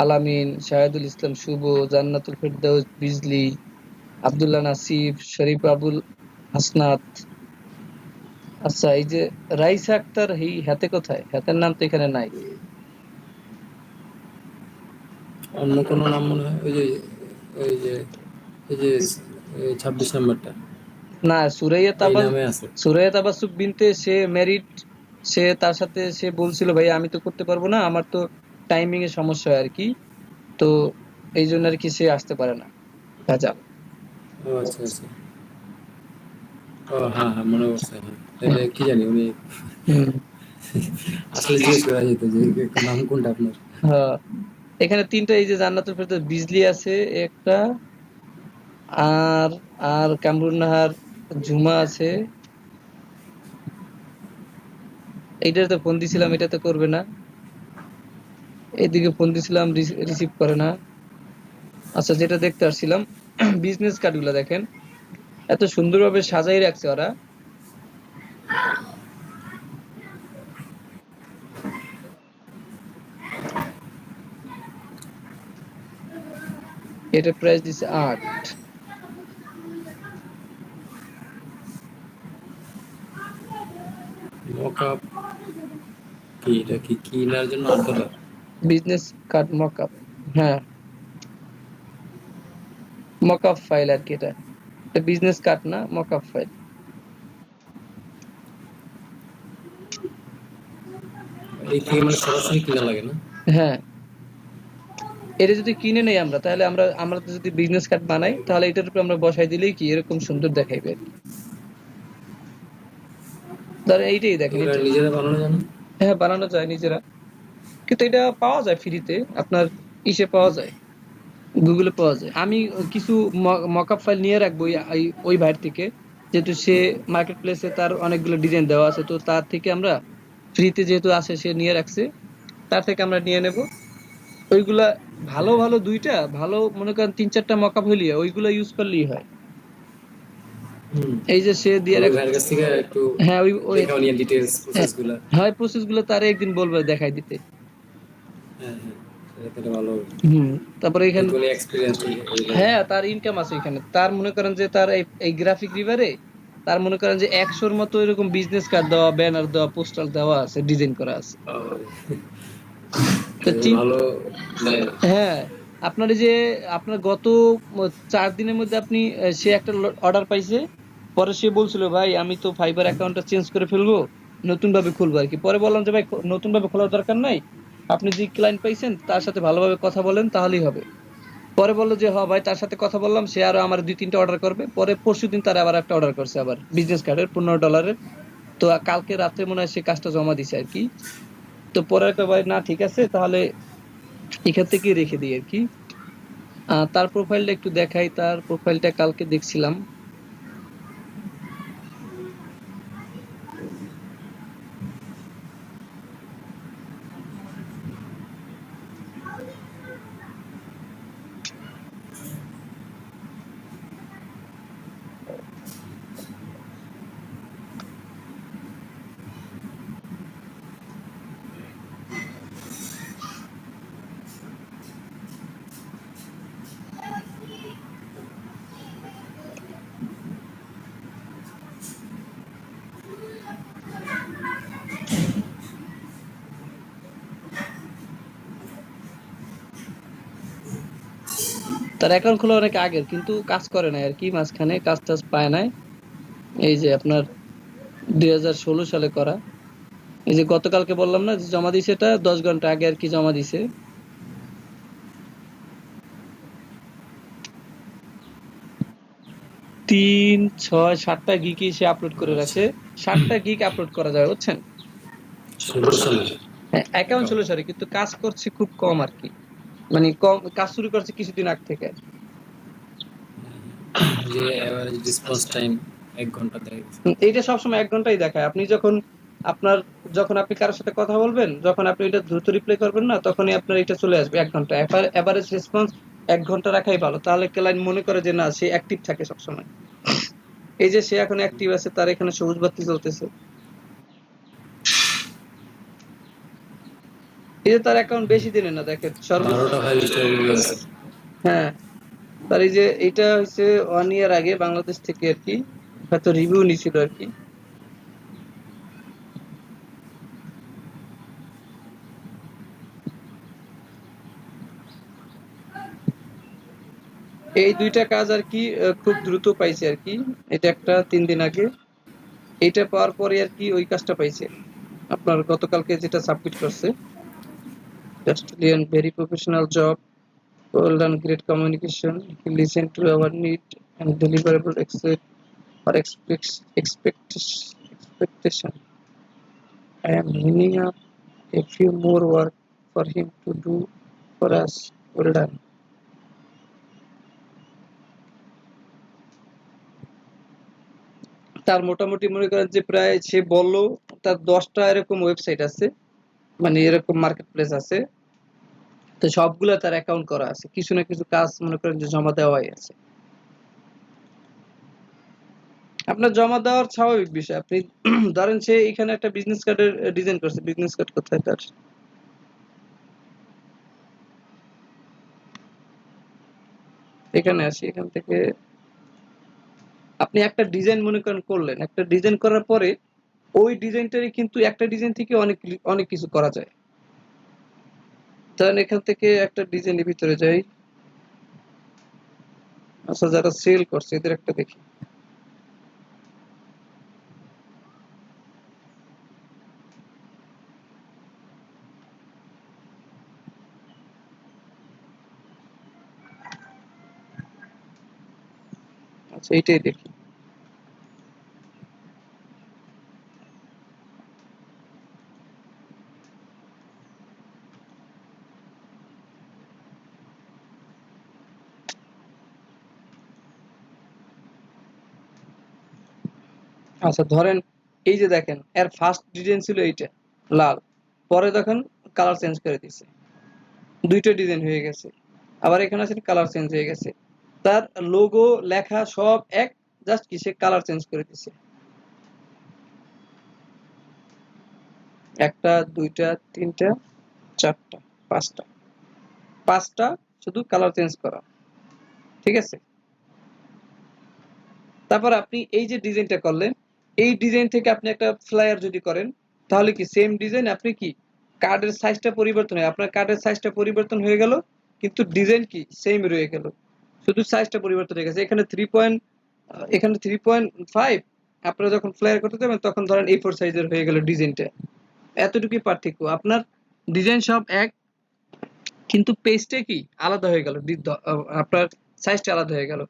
আলামিন, শাহেদুল ইসলাম শুভ, জান্নাতুল ফেরদৌস বিজলি, আব্দুল্লাহ নাসিফ, শরীফ আবুল হাসনাত। আচ্ছা, এই যে রাইসা আক্তার, এই হাতে কোথায়? হাতের নাম তো এখানে নাই। অন্য কোনো নাম মনে হয় ওই যে এই যে 26 নাম্বারটা না, এই নামে আছে। সুরাইয়া তাবাসসুম বিনতে, সে ম্যারিড, সে তার সাথে সে বলছিল ভাই আমি তো করতে পারবো না, আমার তো টাইমিং এর সমস্যা হয় আর কি, তো এই জন্য আর কি সে আসতে পারে না। ভেজাল। ও আচ্ছা আচ্ছা। ও হ্যাঁ হ্যাঁ, মনে পড়ছে। হ্যাঁ, তাহলে কি জানি উনি হুম। আসলে জিজ্ঞেস করা যেত যে নাম কোনটা আপনার। হ্যাঁ, এখানে তিনটা, এই যে জান্নাতুল ফেরদৌস বিজলি আছে একটা, আর আর কামরুন নাহার ঝুমা আছে। এইটাতে ফোন দিছিলাম, এটাতে করবে না। এদিকে ফোন দিছিলাম, রিসিভ করে না। আচ্ছা, যেটা দেখতে আসছিলাম, বিজনেস কার্ড গুলা দেখেন, এত সুন্দরভাবে সাজাই রাখছে ওরা। এটা প্রাইস দিছে ৮। মকআপ কি এটা কি কিনার জন্য $8? বিজনেস কার্ড মকআপ, হ্যাঁ, মকআপ ফাইল আর কি। এটা বিজনেস কার্ড না, মকআপ ফাইল। এই থেকে মানে সরাসরি কিনা লাগে না? হ্যাঁ, এটা যদি কিনে নেই আমরা, তাহলে আমরা আমরা যদি বিজনেস কার্ড বানাই, তাহলে এটার উপর আমরা বসাই দিলেই কি এরকম সুন্দর দেখাইবে আর কি। ধরেন এইটাই দেখেন, এগুলো নিজেরা বানানো জানো? হ্যাঁ বানানো যায় নিজেরা, কিন্তু এটা পাওয়া যায় ফ্রিতে, আপনার ইসে পাওয়া যায়, গুগলে পাওয়া যায়। আমি কিছু মকআপ ফাইল নিয়ে রাখবো ওই ভাইয়ের থেকে, যেহেতু সে মার্কেট প্লেসে তার অনেকগুলো ডিজাইন দেওয়া আছে, তো তার থেকে আমরা ফ্রিতে যেহেতু আছে সে নিয়ে রাখছে, তার থেকে আমরা নিয়ে নেব ওইগুলা। ভালো ভালো দুইটা ভালো মনে করেন ৩-৪টা মকআপ হইলে ওইগুলা ইউজ করলেই হয়। হুম। এই যে সে দিয়ে ওই ভাইয়ের কাছ থেকে একটু হ্যাঁ, ওই ওই দেখাও নিয়ে ডিটেইলস হ্যাঁ, প্রসেস গুলা। হয় প্রসেস গুলো তারে একদিন বলবে দেখাই দিতে। হ্যাঁ হ্যাঁ, এটা ভালো হবে। হুম। তারপরে এখানে এগুলো এক্সপিরিয়েন্স এগুলো। হ্যাঁ, তার ইনকাম আছে এখানে। তার মনে করেন যে তার এই গ্রাফিক রিভারে তার মনে করেন যে ১০০-র মতো এরকম বিজনেস কার্ড দেওয়া, ব্যানার দেওয়া, পোস্টার দেওয়া আছে, ডিজাইন করা আছে। তো ভালো মানে হ্যাঁ, আপনার এই যে আপনার গত ৪ দিনের মধ্যে আপনি সে একটা অর্ডার পাইছে। পরে সে বলছিল ভাই আমি তো ফাইবার অ্যাকাউন্টটা চেঞ্জ করে ফেলবো, নতুন ভাবে খুলবো আর কি। পরে বললাম যে ভাই নতুন ভাবে খোলার দরকার নাই, আপনি যে ক্লায়েন্ট পাইছেন তার সাথে ভালোভাবে কথা বলেন তাহলেই হবে। পরে বলল যে হ্যাঁ ভাই, তার সাথে কথা বললাম, সে আরো আমার ২-৩টা অর্ডার করবে। পরে পরশুদিন তারা আবার একটা অর্ডার করছে, আবার বিজনেস কার্ডের $১৫। তো কালকে রাত্রে মনে হয় সে কাজটা জমা দিছে আর কি। তো পরে একটা ভাই না ঠিক আছে তাহলে এখান থেকে রেখে দিই আর কি। তার প্রোফাইলটা একটু দেখাই, তার প্রোফাইলটা কালকে দেখছিলাম। তার অ্যাকাউন্ট খোলা অনেক আগের, কিন্তু কাজ করে নাই আর কি, মাঝখানে কাজ টাজ পায় নাই। এই যে আপনার ২০১৬ সালে করা। এই যে গতকালকে বললাম না যে জমা দিছে, এটা ১০ ঘন্টা আগে আর কি জমা দিছে। ৩, ৬, ৭টা গিগই সে আপলোড করে রাখছে। ৭টা গিগ আপলোড করা যায়, বুঝছেন? 16 সালে হ্যাঁ, অ্যাকাউন্ট ১৬ সালে, কিন্তু কাজ করছে খুব কম আর কি। মানে কম কাজ শুরু করছে কিছুদিন আগ থেকে। যে এভারেজ রেসপন্স টাইম 1 ঘন্টা দেয়। এইটা সবসময় ১ ঘন্টাই দেখায়। আপনি যখন আপনার যখন আপনি কারোর সাথে কথা বলবেন, যখন আপনি এটা দ্রুত রিপ্লাই করবেন না, তখনই আপনার এটা চলে আসবে 1 ঘন্টা। এভারেজ রেসপন্স 1 ঘন্টা রাখাই ভালো, তাহলে ক্লায়েন্ট মনে করে যে না, সে অ্যাক্টিভ থাকে সবসময়। এই যে সে এখন অ্যাক্টিভ আছে, তার এখানে সবুজ বাতি জ্বলতেছে, এই যে তার অ্যাকাউন্ট বেশি দিনের না, দেখেন সর্বোচ্চ। 12টা 5 স্টার রিভিউ আছে। হ্যাঁ, তার এই যে এইটা হচ্ছে 1 ইয়ার আগে বাংলাদেশ থেকে আর কি, হয়তো রিভিউ নিছিল আর কি। এই দুইটা কাজ আর কি খুব দ্রুত পাইছে আর কি। এটা একটা 3 দিন আগে, এইটা পাওয়ার পরে আর কি ওই কাজটা পাইছে আপনার গতকালকে যেটা সাবমিট করছে। Australian very professional job, well done, great communication, he listened to our need and deliverable except or expectation. I am lining up a few more work for him to do for us. Well done. তার মোটামুটি মনে করেন যে প্রায় সে বললো তার 10টা এরকম ওয়েবসাইট আছে, মানে এরকম মার্কেট প্লেস আছে। তো সবগুলা তার অ্যাকাউন্ট করা আছে, কিছু না কিছু কাজ মনে করেন যে জমা দেওয়াই আছে। আপনার জমা দেওয়ার স্বাভাবিক বিষয়। আপনি ধরেন সে এখানে একটা বিজনেস কার্ডের ডিজাইন করছে, বিজনেস কার্ড কোথায় তার, এখানে আসি, এখান থেকে আপনি একটা ডিজাইন মনে করেন করলেন, একটা ডিজাইন করার পরে ওই ডিজাইনটারই কিন্তু একটা ডিজাইন থেকে অনেক অনেক কিছু করা যায়। ধরেন এখান থেকে একটা ডিজাইনের ভিতরে যাই, আচ্ছা যারা সেল করছে এদের একটা দেখি। আচ্ছা এইটাই দেখি। আচ্ছা ধরেন এই যে দেখেন এর ফার্স্ট ডিজাইন ছিল এইটা লাল, পরে দেখেন কালার চেঞ্জ করে দিছে, দুইটা ডিজাইন হয়ে গেছে। আবার এখানে আছে কালার চেঞ্জ হয়ে গেছে, তার লোগো লেখা সব এক, জাস্ট কি সে কালার চেঞ্জ করে দিছে। একটা, দুইটা, তিনটা, চারটা, পাঁচটা, পাঁচটা শুধু কালার চেঞ্জ করা, ঠিক আছে। তারপর আপনি এই যে ডিজাইনটা করলেন, এই ডিজাইন থেকে আপনি একটা ফ্লায়ার যদি করেন, তাহলে কি সেম ডিজাইন আপনি কি কার্ডের সাইজটা পরিবর্তন হয়, আপনার কার্ডের সাইজটা পরিবর্তন হয়ে গেল, কিন্তু ডিজাইন কি সেম রয়ে গেল, শুধু সাইজটা পরিবর্তন হয়ে গেছে। এখানে 3.5, আপনারা যখন ফ্লায়ার করতে যাবেন তখন ধরেন A4 সাইজের হয়ে গেল ডিজাইনটা। এতটুকুই পার্থক্য, আপনার ডিজাইন সব এক, কিন্তু পেজটা কি আলাদা হয়ে গেল, আপনার সাইজটা আলাদা হয়ে গেল।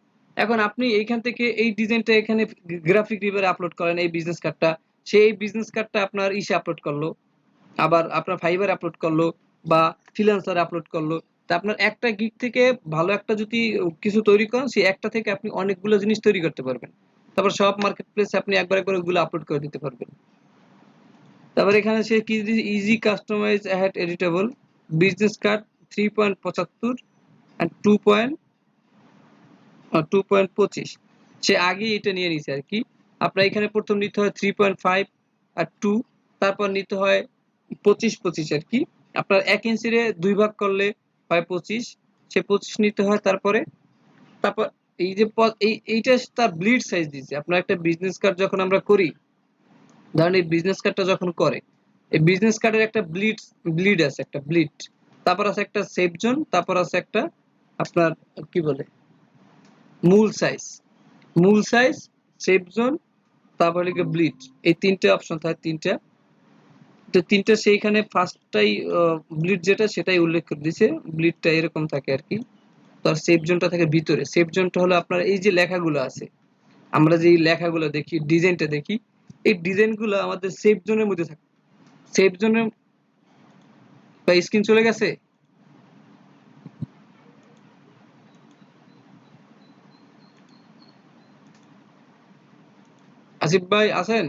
এখন আপনি এইখান থেকে এই ডিজাইনটা এখানে গ্রাফিক রিভারে আপলোড করেন, এই বিজনেস কার্ডটা, সেই বিজনেস কার্ডটা আপনার ইসে আপলোড করলো, আবার আপনার ফাইবার আপলোড করলো বা ফ্রিল্যান্সার আপলোড করলো। তা আপনার একটা গিগ থেকে ভালো একটা যদি কিছু তৈরি করেন, সেই একটা থেকে আপনি অনেকগুলো জিনিস তৈরি করতে পারবেন। তারপর সব মার্কেট প্লেসে আপনি একবার একবার ওগুলো আপলোড করে দিতে পারবেন। তারপর এখানে সে কি easy customise add editable business card 3.75 and 2.25, সে আগেই এটা নিয়ে নিছে আর কি। আপনার এখানে প্রথম নিতে হয় 3.5 আর 2, তারপর নিতে হয় 25 আর কি। আপনার 1 ইঞ্চিরে 2 ভাগ করলে হয় 25, সে 25 নিতে হয়। তারপরে তারপর এই যে এইটা তার ব্লিড সাইজ দিচ্ছে। আপনার একটা বিজনেস কার্ড যখন আমরা করি, ধরেন এই বিজনেস কার্ডটা যখন করে, এই বিজনেস কার্ডের একটা ব্লিড আছে, একটা ব্লিড, তারপর আছে একটা সেফ জোন, তারপর আছে একটা আপনার কি বলে মূল সাইজ, মূল সাইজ, সেফ জোন, তারপর লিখে ব্লিড, এই তিনটে অপশন থাকে, তিনটা। তো তিনটা সেইখানে ফার্স্টটাই ব্লিড যেটা সেটাই উল্লেখ করে দিছে, ব্লিডটা এরকম থাকে আর কি। তার সেফ জোনটা থাকে ভিতরে, সেফ জোনটা হলো আপনার এই যে লেখাগুলো আছে, আমরা যে লেখাগুলো দেখি, ডিজাইনটা দেখি, এই ডিজাইনগুলো আমাদের সেফ জোনের মধ্যে থাকে। সেফ জোনের বা স্ক্রিন চলে গেছে, আসিফ ভাই আছেন?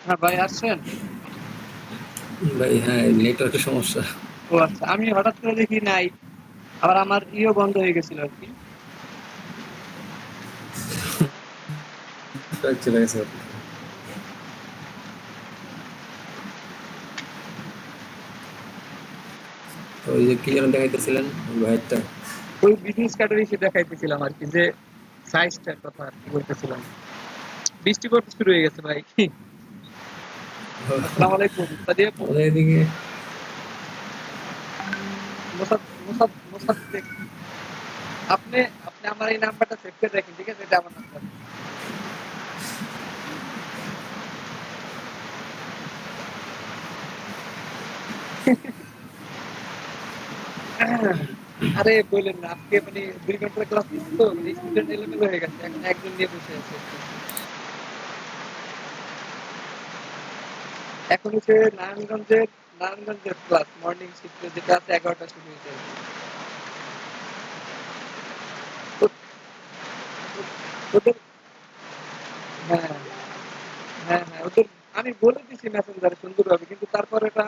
হ্যাঁ ভাই, আসছেন? ভাই হ্যাঁ, নেটওয়ার্কের সমস্যা। ও আচ্ছা, আমি হঠাৎ করে দেখি নাই, আবার আমার ইও বন্ধ হয়ে গেছিল আর কি। চলে গেছে। তো ওই যে কি যেন দেখাইতেছিলেন ওই ভাইয়েরটা? ওই বিজনেস কার্ডের ইসে দেখাইতেছিলাম আর কি, যে সাইজটার কথা আর কি বলতেছিলাম। বৃষ্টি পড়তে শুরু হয়ে গেছে ভাই। আসসালামু আলাইকুম সাদিয়া আপু। আমাদের এদিকে মোসাদ্দেক, আপনি আপনি আমার এই নাম্বারটা সেভ করে রাখেন, ঠিক আছে? এটা আমার নাম্বার। আরে বললেন না, আজকে মানে 2 ঘন্টার ক্লাস নিচ্ছি তো, মানে স্টুডেন্ট এলোমেলো হয়ে গেছে, এখন একজন নিয়ে বসে আছে। এখন হচ্ছে নারায়ণগঞ্জের ক্লাস মর্নিং শিফট, যেটা আছে 11টা শুরু হয়ে যায়। ও- ওদের, হ্যাঁ হ্যাঁ হ্যাঁ, ওদের আমি বলে দিছি মেসেঞ্জারে সুন্দরভাবে, কিন্তু তারপর এটা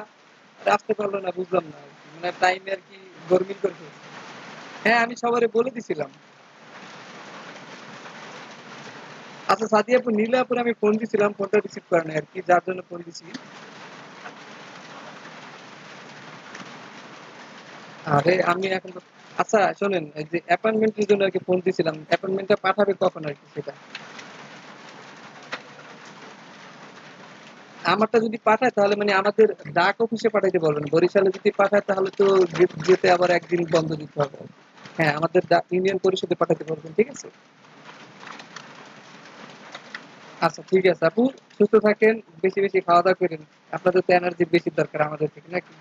আসতে পারলো না, বুঝলাম না আর কি। মানে টাইমে আর কি গরমিল করে ফেলছে। হ্যাঁ, আমি সবারে বলে দিছিলাম। আচ্ছা সাদিয়া আপু, নীলা আপুর আমি ফোন দিছিলাম, ফোনটা রিসিভ করে নাই আর কি, যার জন্য ফোন দিছি। আরে আমি এখন আচ্ছা শোনেন, এই যে অ্যাপয়েন্টমেন্টের জন্য আর কি ফোন দিছিলাম, অ্যাপয়েন্টমেন্টটা পাঠাবে কখন আর কি সেটা? আমারটা যদি পাঠায় তাহলে মানে আমাদের ডাক অফিসে পাঠাইতে বলবেন। বরিশালে যদি পাঠায় তাহলে তো যেতে আবার একদিন বন্ধ দিতে হবে। হ্যাঁ, আমাদের ইউনিয়ন পরিষদে পাঠাতে বলবেন, ঠিক আছে? আচ্ছা ঠিক আছে আপু, সুস্থ থাকেন, বেশি বেশি খাওয়া দাওয়া করেন। আপনাদের তো এনার্জি বেশি দরকার আমাদের থেকে, নাকি?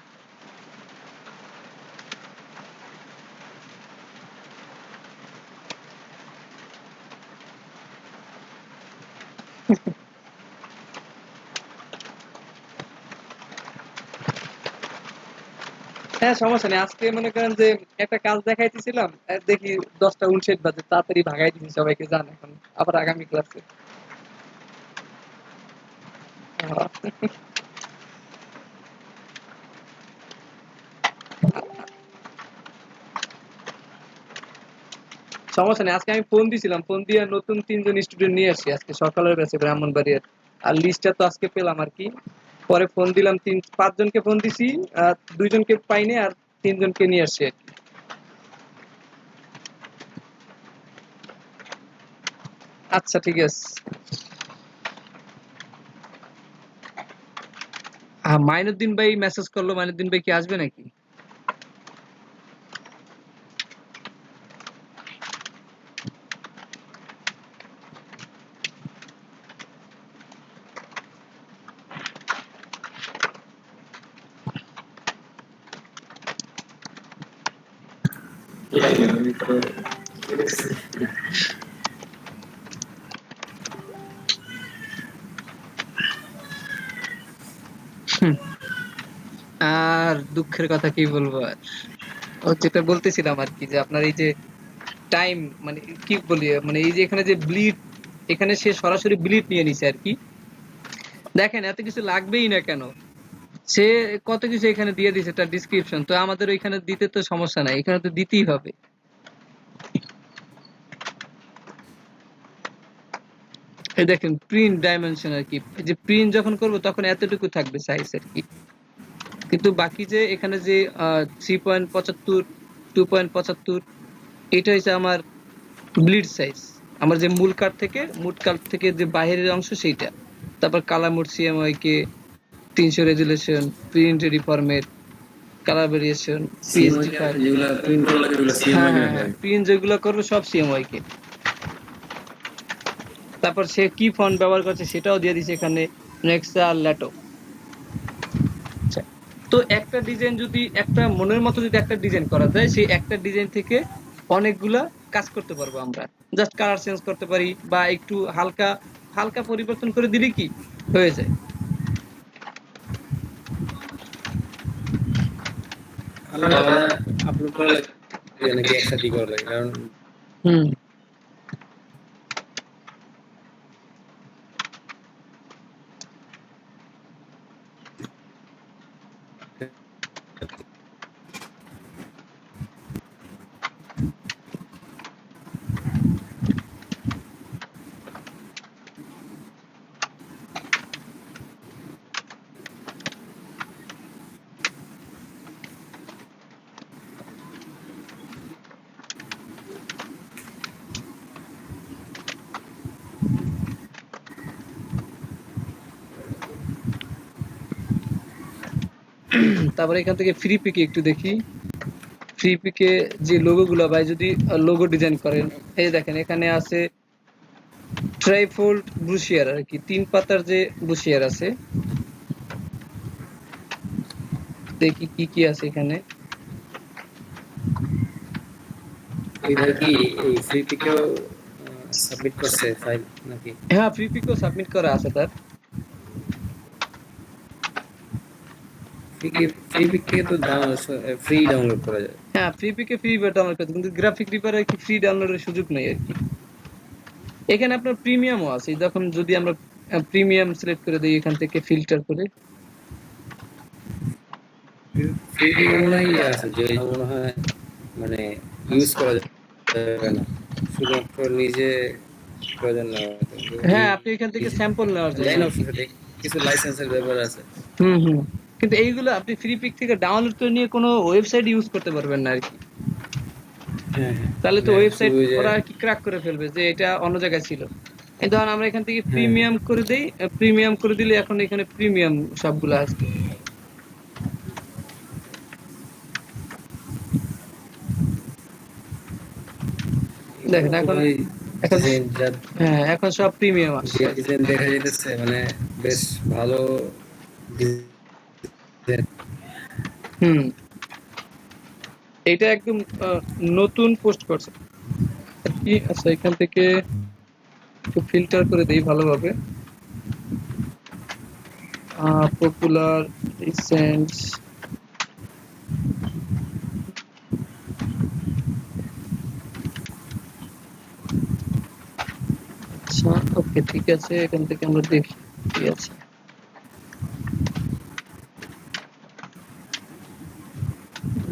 হ্যাঁ, সমস্যা নেই। আজকে মনে করেন যে একটা কাজ দেখাইতেছিলাম, দেখি 10টা 59 বাজে, তাড়াতাড়ি ভাগাই দিচ্ছি সবাইকে, যান এখন আবার আগামী ক্লাসে। সমস্যা নেই, আজকে আমি ফোন দিছিলাম, ফোন দিয়ে নতুন 3জন স্টুডেন্ট নিয়ে আসছি আজকে সকালের ব্যাচে ব্রাহ্মণবাড়িয়ার। আর লিস্টটা তো আজকে পেলাম আর কি। পরে ফোন দিলাম, 5জনকে ফোন দিছি, 2জনকে পাইনি, আর 3জনকে নিয়ে আসছি আর কি। আচ্ছা ঠিক আছে। মাইনুদ্দিন ভাই মেসেজ করলো, মাইনুদ্দিন ভাই কি আসবে নাকি? আমি তো হুম, আর দুঃখের কথা কি বলবো আর। ও যেটা বলতেছিলাম আর কি, যে আপনার এই যে টাইম, মানে কি বলি, মানে এই যে এখানে যে ব্লিড, এখানে সে সরাসরি ব্লিড নিয়ে নিছে আর কি। দেখেন এত কিছু লাগবেই না কেন, সে কত কিছু এখানে দিয়ে দিছে তার ডিসক্রিপশন, তো আমাদের ওইখানে দিতে তো সমস্যা নাই, এখানে তো দিতেই হবে। এই দেখেন প্রিন্ট ডাইমেনশন আর কি, এই যে প্রিন্ট যখন করব তখন এতটুকু থাকবে সাইজ আর কি। কিন্তু বাকি যে এখানে যে 3.75, 2.75, এটা হচ্ছে আমার ব্লিড সাইজ। আমার যে মূল কার্ড থেকে যে বাইরের অংশ সেইটা। তারপর কালার মোড সিএমওয়াই কে 300 resolution, print ready format, colour variation, CMY PSD কে ফাইল। যেগুলা প্রিন্ট করা লাগে ওগুলা হ্যাঁ সিএমওয়াই কে হ্যাঁ রাখা হ্যাঁ, লাগে। প্রিন্ট যেগুলো করবে সব সিএমওয়াই কে। তারপর সে কি ফন্ট ব্যবহার করছে সেটাও দিয়ে দিছে এখানে, নেক্সা আর ল্যাটো। আচ্ছা, তো একটা ডিজাইন যদি একটা মনের মতো যদি একটা ডিজাইন করা যায়, সেই একটা ডিজাইন থেকে অনেকগুলা কাজ করতে পারবো আমরা। জাস্ট কালার চেঞ্জ করতে পারি, বা একটু হালকা হালকা পরিবর্তন করে দিলে কি হয়ে যায়। আলাদা আলাদা আপলোড করা লাগে নাকি একসাথেই করা লাগে? কারণ হুম, তারপরে এখান থেকে ফ্রি পিকে একটু দেখি। ফ্রি পিকে যে লোগোগুলো ভাই যদি লোগো ডিজাইন করেন, এই দেখেন এখানে আছে ট্রাইফোল্ড ব্রুশিয়ার আর কি, 3 পাতার যে ব্রুশিয়ার আছে। দেখি কি কি আছে এখানে। এটা কি এই ফ্রি পিকেও সাবমিট করছে ফাইল নাকি? হ্যাঁ, ফ্রি পিকেও সাবমিট করা আছে তার। ফ্রি পিকে তো ফ্রি ডাউনলোড করা যায়। হ্যাঁ, ফ্রি পিকে ফ্রি ডাউনলোড করতে, কিন্তু গ্রাফিক রিপারে কি ফ্রি ডাউনলোডের সুযোগ নেই আর কি। এখানে আপনার প্রিমিয়ামও আছে, যখন যদি আমরা প্রিমিয়াম সিলেক্ট করে দিই এখান থেকে ফিল্টার করে। ফ্রি পিকে মনে হয় আছে যে মনে হয় মানে ইউজ করা যাবে না, শুধুমাত্র নিজে প্রয়োজন না। হ্যাঁ, আপনি এখান থেকে স্যাম্পল নেওয়ার জন্য। লাইন অপশন কিছু লাইসেন্সের ব্যাপার আছে। হুম হুম। কিন্তু এইগুলো আপনি ফ্রি পিক থেকে ডাউনলোড করে নিয়ে কোনো ওয়েবসাইট ইউজ করতে পারবেন না আর কি। হ্যাঁ হ্যাঁ, তাহলে তো মানে ওয়েবসাইট শুধু যে ওরা কি ক্র্যাক করে ফেলবে যে এটা অন্য জায়গায় ছিল। এই ধরুন আমরা এখান থেকে হ্যাঁ প্রিমিয়াম করে দেই, প্রিমিয়াম করে দিলে এখন এখানে প্রিমিয়াম সবগুলো আসবে। দেখেন এখন এখন ডিজাইন যা হ্যাঁ, এখন সব প্রিমিয়াম আসছে। ডিজাইন দেখা যাইতেছে মানে বেশ ভালো ডিজাইন। হুম, এটা একদম নতুন পোস্ট করছে কি। আচ্ছা, এখান থেকে একটু ফিল্টার করে দেই ভালোভাবে। পপুলার, রিসেন্ট, আচ্ছা ওকে ঠিক আছে, এখান থেকে আমরা দেখি কি আছে।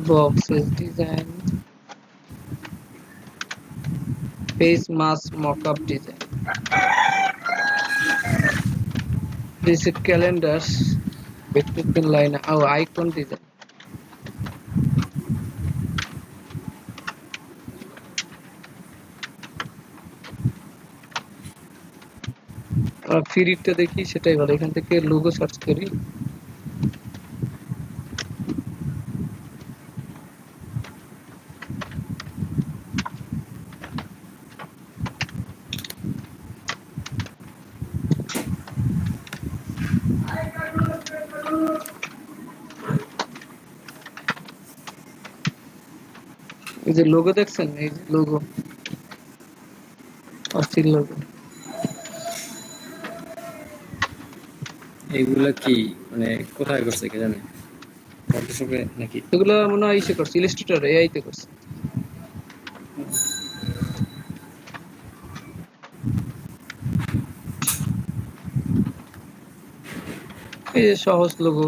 Boxes design, face mask mock-up design, receipt calendars, between line, oh icon design. ফিরিটটা দেখি, সেটাই ভালো। এখান থেকে লোগো সার্চ করি। এই যে লোগো দেখছেন, এই যে লোগো, অস্থির লোগো। এইগুলা কি মানে কোথায় করছে কে জানে, ফটোশপে নাকি? এগুলো মনে হয় ইসে করছে, ইলাস্ট্রেটর এআই তে করছে। এই যে সহজ লোগো।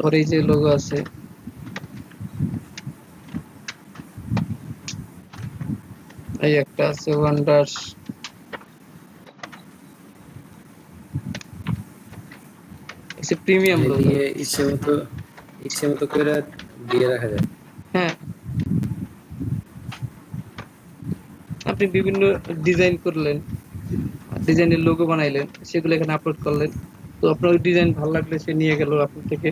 আর এই যে লোগো আছে, এই একটা আছে ওয়ান্ডার্স, এসে প্রিমিয়াম লোগো। দিয়ে ইচ্ছে মতো করে দিয়ে রাখা যায়। হ্যাঁ, আপনি বিভিন্ন ডিজাইন করলেন, ডিজাইনের লোগো বানাইলেন, সেগুলো এখানে আপলোড করলেন। তো আপনার ওই ডিজাইন ভালো লাগলে সে নিয়ে গেল আপনার থেকে।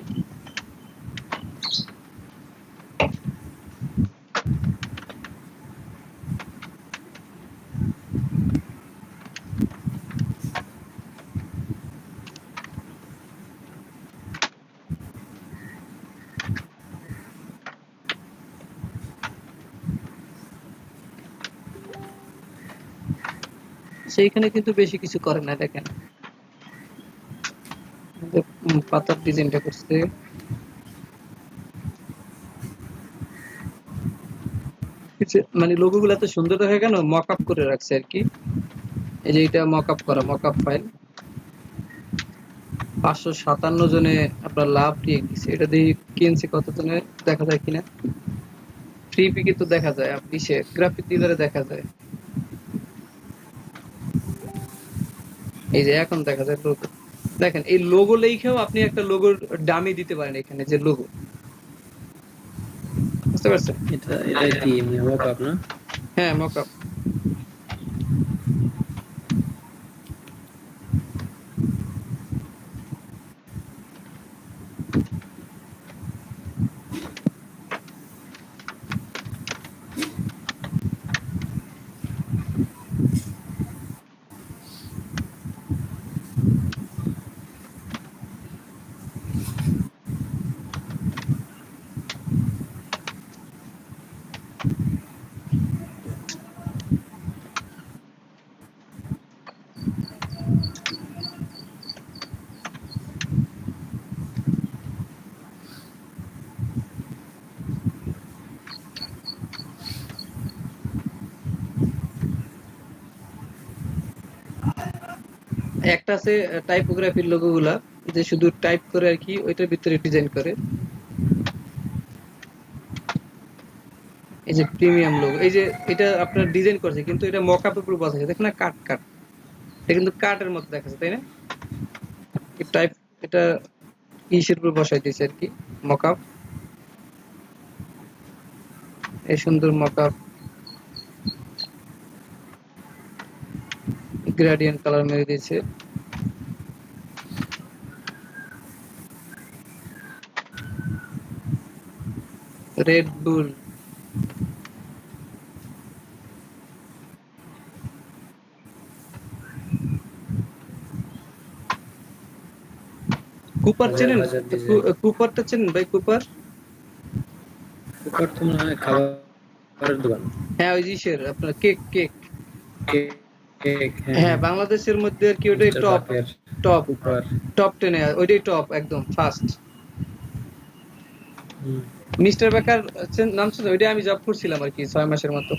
সেইখানে কিন্তু বেশি কিছু করে না, দেখেন পাতার ডিজাইনটা করছে। মানে লোগো গুলো এত সুন্দর দেখা কেন, মক আপ করে রাখছে আর কি। এই যে এটা মক আপ করা, মক আপ ফাইল 557 জনে আপনার লাভ দিয়ে দিচ্ছে। এটা দিয়ে কিনছে কত জনে দেখা যায় কিনা। ফ্রি পিকে তো দেখা যায়, আপনি সে গ্রাফিক ডিজাইনে দেখা যায়। এই যে এখন দেখা যায় লোগো। দেখেন এই লোগো লেখেও আপনি একটা লোগোর ডামি দিতে পারেন এখানে, যে লোগো, বুঝতে পারছেন? এটা কি মক আপ না? হ্যাঁ, মক আপ। একটা আছে টাইপোগ্রাফির লোগো গুলা, যে শুধু টাইপ করে আর কি ওইটার ভিতরে ডিজাইন করে। এই যে প্রিমিয়াম লোগো, এই যে এটা আপনার ডিজাইন করছে কিন্তু এটা মকআপের উপর বসাইছে, দেখেন না, কাট কাট, এটা কিন্তু কাটের মতো দেখাচ্ছে, তাই না? টাইপ, এটা ইসের উপর বসাই দিয়েছে আর কি, মকআপ। এই সুন্দর মকআপ, গ্রেডিয়েন্ট কালার মেরে দিয়েছে। রেড বুল, কুপার হাজার চেনেন? হাজার ডিজাইন। কুপারটা চেনেন ভাই? কুপার, কুকার তো মনে হয় খাবারের দোকান। হ্যাঁ ওই যে ইসের আপনার কেক কেক। কেক, কেক, হ্যাঁ হ্যাঁ হ্যাঁ। বাংলাদেশের মধ্যে আর কি ওটাই মিস্টার টপ, বাকের টপ, কুকার। টপ 10 এ ওইটাই টপ একদম ফার্স্ট। হুম, মিস্টার বেকার নাম ছিল, ওইটাই আমি জব করছিলাম আর কি 6 মাসের মতো।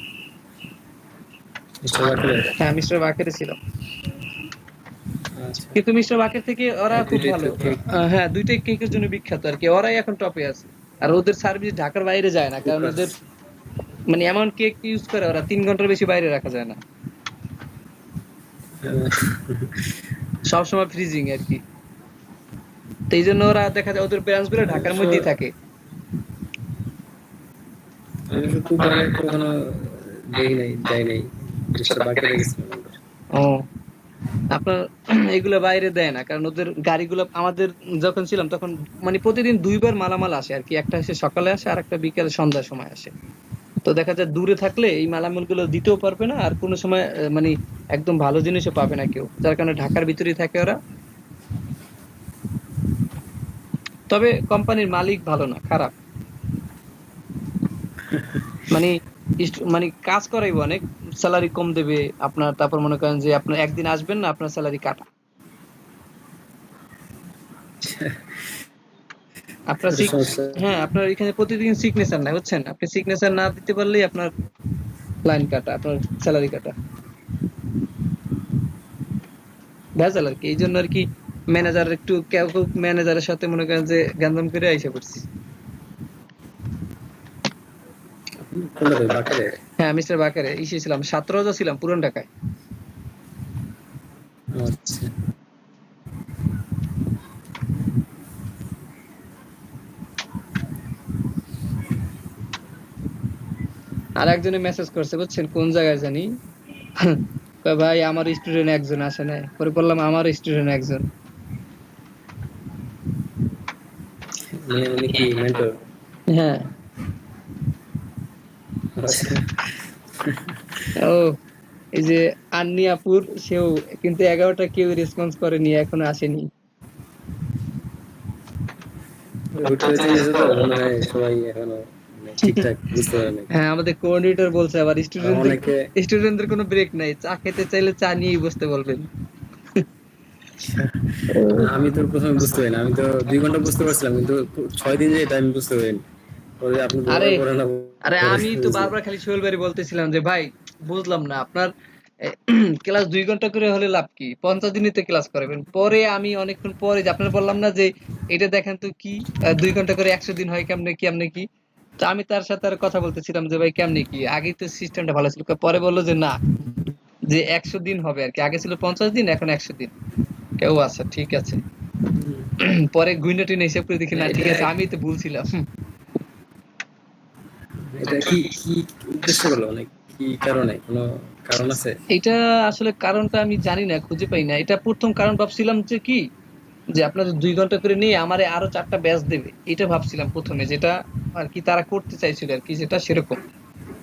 মিস্টার বাকের। হ্যাঁ মিস্টার বাকেরে ছিলাম, আচ্ছা, কিন্তু মিস্টার বাকের থেকে ওরা এই খুব দুইটাই তো ভালো। কেক। হ্যাঁ দুইটাই কেকের জন্য বিখ্যাত আর কি, ওরাই এখন টপে আছে। আর ওদের সার্ভিস ঢাকার বাইরে যায় না, কারণ কুকার। ওদের মানে এমন কেক ইউজ করে ওরা 3 ঘন্টার বেশি বাইরে রাখা যায় না, সবসময় ফ্রিজিং আর কি। তো এই জন্য ওরা দেখা যায় ওদের ব্রাঞ্চ গুলো ঢাকার অবশ্য মধ্যেই থাকে। আমি তো কুকারে কখনো দেখি নাই, যাই নাই। মিস্টার বাকেরে গেছিলাম একবার। ও, আপনার এগুলো বাইরে দেয় না, কারণ ওদের গাড়িগুলো আমাদের যখন ছিলাম তখন মানে প্রতিদিন 2 বার মালামাল আসে আর কি, একটা এসে সকালে আসে আর একটা বিকেলে সন্ধ্যার সময় আসে। তো দেখা যায় দূরে থাকলে এই মালামাল গুলো দিতেও পারবে না, আর কোনো সময় মানে একদম ভালো জিনিসও পাবে না কেউ, যার কারণে ঢাকার ভিতরেই থাকে ওরা। তবে কোম্পানির মালিক ভালো না, খারাপ। মানে মানে কাজ করাইবো অনেক, স্যালারি কম দেবে আপনার, তারপর মনে করেন যে আপনার একদিন আসবেন না, আপনার স্যালারি কাটা। আপনার এটা সমস্যা। হ্যাঁ আপনার এখানে প্রতিদিন সিগনেচার নাই, বুঝছেন? আপনি সিগনেচার না দিতে পারলেই আপনার লাইন কাটা, আপনার স্যালারি কাটা, ভেজাল আর কি। এই জন্য আর কি ম্যানেজার একটু, কেউ কেউ ম্যানেজারের সাথে মনে করেন যে গ্যান্দাম করে আইসা পড়ছি। কোনটা ভাই, বাকেরে? হ্যাঁ মিস্টার বাকারে ইসে ছিলাম, 17 ছিলাম পুরান ঢাকায়। আচ্ছা, আর একজনে মেসেজ করছে, বুঝছেন কোন জায়গায় জানি, কয় ভাই আমার স্টুডেন্ট একজন আসে নাই, পরে বললাম আমার স্টুডেন্ট একজন। মানে উনি কি মেন্টর? হ্যাঁ, আচ্ছা, ও এই যে আন্নি আপুর, সেও কিন্তু 11টা কেউ রেসপন্স করেনি, এখনো আসেনি। হুট করে চেঞ্জ হয়েছে তো মনে হয় সবাই এখনো মানে ঠিকঠাক বুঝতে পারে নাই। হ্যাঁ আমাদের কোঅর্ডিনেটর বলছে আবার আর অনেকে স্টুডেন্টদের কোনো ব্রেক নাই, চা খেতে চাইলে চা নিয়েই বসতে বলবেন। আমি তো প্রথমে বুঝতে পারি না, আমি তো 2 ঘন্টা বুঝতে পারছিলাম, কিন্তু 6 দিন যে এটা আমি বুঝতে পারিনি। পরে আপনি আরে বলার পরে না, আরে পরে আমি তো বুঝলাম। বারবার খালি সোহেল ভাই বলতেছিলাম যে ভাই বুঝলাম না আপনার ক্লাস 2 ঘন্টা করে হলে লাভ কি, 50 দিনই তো ক্লাস করাবেন। পরে আমি অনেকক্ষণ পরে যে আপনার বললাম না যে এটা দেখেন তো কি, 2 ঘন্টা করে 100 দিন হয় কেমনে কেমনে কি। তো আমি তার সাথে আর কথা বলতেছিলাম যে ভাই কেমনে কি, আগে তো সিস্টেমটা ভালো ছিল। পরে বললো যে না, যে 100 দিন হবে আর কি, আগে ছিল 50 দিন, এখন 100 দিন। কেউ আচ্ছা ঠিক আছে। পরে গুইনা টুইনা হিসাব করে দেখি না, ঠিক এটা আছে আমি তো ভুলছিলাম। এটা কি কি উদ্দেশ্য করলো, মানে কি কারণে, কোনো কারণ আছে? এটা আসলে কারণটা আমি জানি না, খুঁজে পাই না। এটা প্রথম কারণ ভাবছিলাম যে কি, যে আপনাদের 2 ঘন্টা করে নিয়ে আমারে আরো 4টা ব্যাচ দেবে, এটা ভাবছিলাম প্রথমে, যেটা আর কি তারা করতে চাইছিল আর কি, যেটা সেরকম।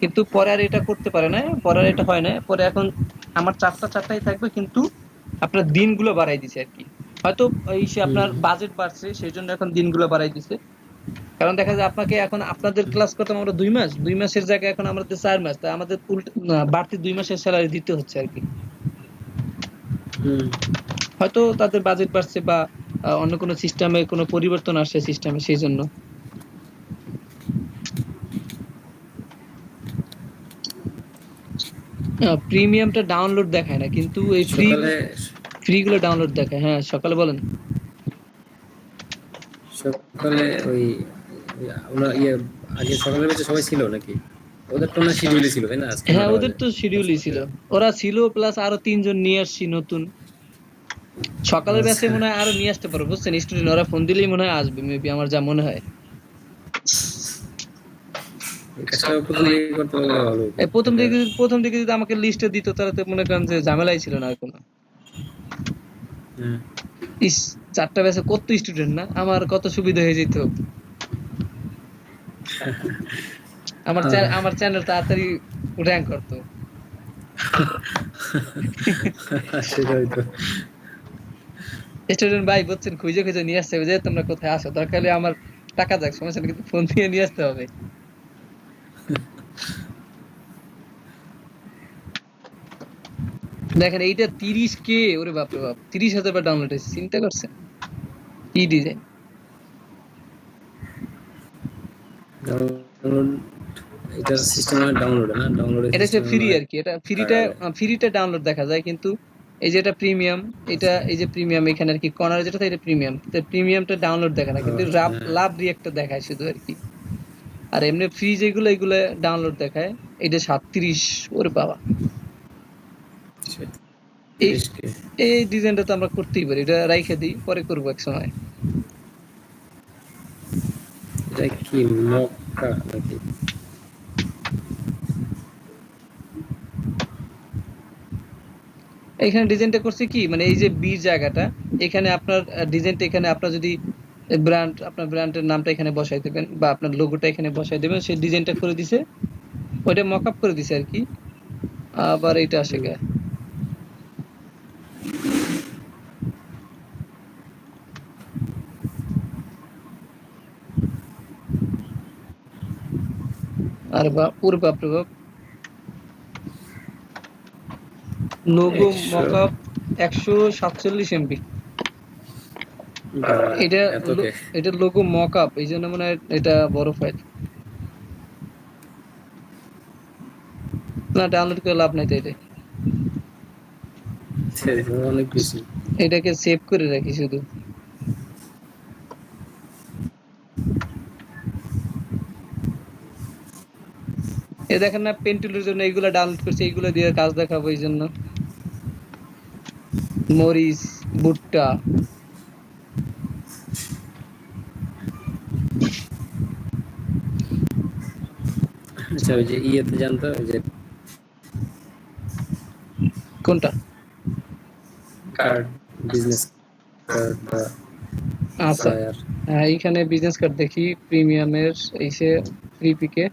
কিন্তু পরে আর এটা করতে পারে না, পরে আর এটা হয় না, পরে এখন আমার 4টাই থাকবে, কিন্তু আপনার দিনগুলো বাড়াই দিছে আর কি। হয়তো এই সে আপনার হুম, বাজেট বাড়ছে সেই জন্য এখন দিনগুলো বাড়াই দিছে। কারণ দেখা যায় আপনাকে এখন আপনাদের ক্লাস করতাম আমরা 2 মাস, 2 মাসের জায়গায় এখন আমাদের 4 মাস, তাই আমাদের উল্টো বাড়তি 2 মাসের স্যালারি দিতে হচ্ছে আর কি। হুম। হয়তো তাদের বাজেট বাড়ছে বা অন্য কোনো সিস্টেমে কোনো পরিবর্তন আসছে সিস্টেমে, সেই জন্য। প্রিমিয়ামটা ডাউনলোড দেখায় না, কিন্তু এই ফ্রি, সকালে ফ্রি গুলো ডাউনলোড দেখায়। হ্যাঁ, সকালে বলেন। সকালে ওই ওনার আগে সকালের ব্যাচে সবাই ছিল নাকি? ওদের তো না শিডিউলই ছিল তাই না? আজকে হ্যাঁ, 9টা ওদের বাজে। তো শিডিউলই ছিল। ওরা ছিল প্লাস আরো ৩ জন নিয়ে আসছি নতুন। সকালের ব্যাচে আচ্ছা, মনে হয় আরো নিয়ে আসতে পারবো, বুঝছেন? স্টুডেন্ট ওরা ফোন দিলেই মনে হয় আসবে মেবি, আমার যা মনে হয়। এই কাজটা প্রথম দিকে করতে পারলে ভালো হতো। এই প্রথম এটা দিকে প্রথম দিকে যদি আমাকে লিস্টে দিত তাহলে তো মনে করেন যে ঝামেলাই ছিল না আর কোনো। হ্যাঁ, ইস, ৪টা ব্যাচে কত স্টুডেন্ট না, আমার কত সুবিধা হয়ে যেত। আমার চ্যানেল তাড়াতাড়ি র্যাঙ্ক করতো। সেটাই তো। স্টুডেন্ট ভাই বুঝছেন, খুঁজে খুঁজে নিয়ে আসছে যে তোমরা কোথায় আসো, দরকার হলে আমার টাকা যাক, সমস্যা নেই, কিন্তু ফোন দিয়ে নিয়ে আসতে হবে। দেখেন এইটা 30K, ওরে বাপরে বাপ, 30,000 বার ডাউনলোড হয়েছে, চিন্তা করছেন কি ডিজাইন। ডাউনলোড, এটার সিস্টেম মানে ডাউনলোড না, ডাউনলোডের এটা হচ্ছে সিস্টেম ফ্রি মনে হয় আর কি, এটা টাকা ফ্রিটা, দেয়। ফ্রিটা ডাউনলোড দেখা যায়, কিন্তু এই যে এটা প্রিমিয়াম, এটা এই যে প্রিমিয়াম এখানে আর কি কর্নারে যেটা থাকে এটা প্রিমিয়াম, তো প্রিমিয়ামটা ডাউনলোড দেখা না, কিন্তু লাভ হ্যাঁ, লাভ রিয়েক্টটা দেখায় শুধু আর কি। আর এমনি ফ্রি যেগুলো এগুলো ডাউনলোড দেখায়। এটা 37, ওরে বাবা। এই 30K। এই ডিজাইনটা তো আমরা করতেই পারি, এটা রাইখে দিই, পরে করবো এক সময়। এটা কি মক্কা নাকি? এখানে ডিজাইনটা করছি কি, মানে এই যে বি জায়গাটা, এখানে আপনার ডিজাইনটা, এখানে আপনার যদি ব্র্যান্ড, আপনার ব্র্যান্ডের নামটা এখানে বসাই দেবেন বা আপনার লোগোটা এখানে বসাই দেবেন, সেই ডিজাইনটা করে দিছে, ওইটা মকআপ করে দিছে আর কি। আবার এইটা আসে গে, আরে বাপ, ওরে বাপ রে বাপ, লোগো 100 মকআপ 147 MB। বাবা, এটা এত কে? এটা লোগো মকআপ, এই জন্য মানে এটা বড় ফাইল। না, ডাউনলোড করে লাভ নাই তো এটা, অনেক বেশি। এটাকে সেভ করে রাখি শুধু। এ দেখেন না, পেন টুলের জন্য এইগুলা ডাউনলোড করছি, এইগুলো দিয়ে কাজ দেখাবো এই জন্য। মরিচ, ভুট্টা, আচ্ছা, ওই যে ইয়েতে জানতো, ওই যে কোনটা? কার্ড, বিজনেস কার্ড বা আচ্ছা, ফ্লায়ার। হ্যাঁ, এইখানে বিজনেস কার্ড দেখি প্রিমিয়ামের, এই সে ফ্রি পিকে।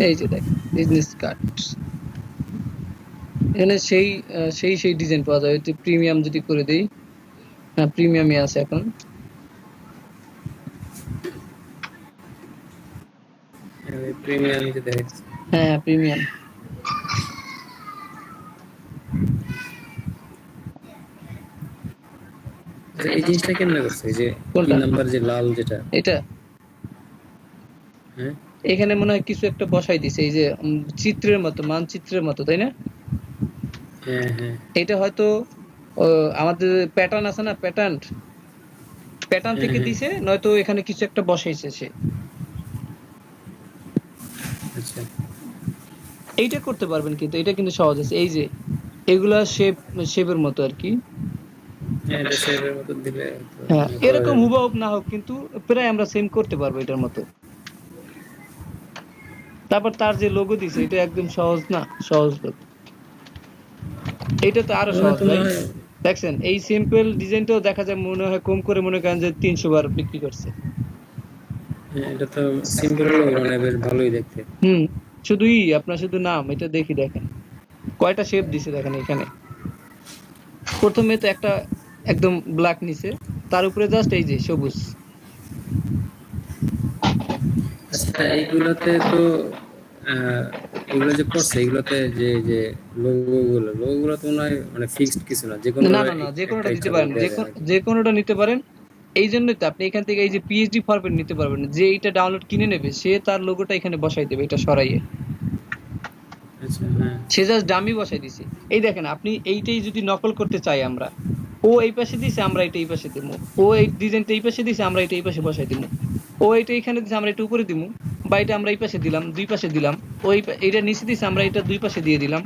এই যে দেখ, বিজনেস কার্ড, এখানে সেই ডিজাইন পাওয়া যায়। প্রিমিয়াম যদি করে দেই, হ্যাঁ প্রিমিয়ামই আছে এখন। প্রিমিয়াম যে দেখাচ্ছে। হ্যাঁ প্রিমিয়াম। আচ্ছা, এই জিনিসটা কেমনে করছে? এই যে কি কোনটা? নাম্বার যে লাল যেটা, এটা হ্যাঁ এখানে মনে হয় কিছু একটা বসাই দিছে, এই যে চিত্রের মতো, মানচিত্রের মতো, তাই না? হ্যাঁ হ্যাঁ। এটা হয়তো আমাদের প্যাটার্ন আছে না, প্যাটার্ন প্যাটার্ন হ্যাঁ থেকে হ্যাঁ, দিছে, নয়তো এখানে কিছু একটা বসাইছে সে। আচ্ছা। এইটা করতে পারবেন, কিন্তু এটা কিন্তু সহজ আছে, এই যে এগুলা শেপের মতো আর কি। হ্যাঁ, এটা শেপের মতো দিলে তো হ্যাঁ, করা এরকম যাবে। হুবহু না হোক, কিন্তু প্রায় আমরা সেম করতে পারবো এটার মতো। তারপর তার যে লোগো দিছে, এটা একদম সহজ না, সহজ লোগো। এটা তো আরো ওরা সহজ তো ভাই। মনে হয়, দেখছেন এই সিম্পল ডিজাইনটাও দেখা যায় মনে হয় কম করে, মনে করেন যে 300 বার বিক্রি করছে। হ্যাঁ, এটা তো সিম্পল হলো মানে বেশ ভালোই দেখতে। হুম, শুধুই আপনার শুধু নাম, এটা দেখি দেখেন কয়টা শেপ দিছে দেখেন এখানে। প্রথমে তো একটা একদম ব্ল্যাক নিছে, তার উপরে জাস্ট এই যে সবুজ। আচ্ছা, এইগুলোতে তো এগুলো যে করছে এগুলোতে যে লোগোগুলো তো মনে হয় মানে ফিক্সড কিছু না, যে কোনো না না না, যে একটা কোনোটা দিতে ইচ্ছা পারেন, করলে দেওয়া যায় নাকি? যে কোনোটা নিতে পারেন। এই জন্যই তো আপনি এখান থেকে এই যে পিএইচডি ফরম্যাট নিতে পারবেন না। যে এইটা ডাউনলোড কিনে নেবে সে তার লোগোটা এখানে বসাই দেবে, এটা সরাইয়ে। আচ্ছা, হ্যাঁ। সে জাস্ট ডামি বসাই দিছে। এই দেখেন, আপনি এইটাই যদি নকল করতে চাই আমরা, ও এই পাশে দিছে আমরা এটা এই পাশে দিমু, ও এই ডিজাইনটা এই পাশে দিছে আমরা এটা এই পাশে বসাই দিমু, ও এটা এখানে দিছে আমরা এটা উপরে দিমু, বা এটা আমরা এই পাশে দিলাম, দুই পাশে দিলাম, ওই এটা নিচে দিছে আমরা এটা দুই পাশে দিয়ে দিলাম।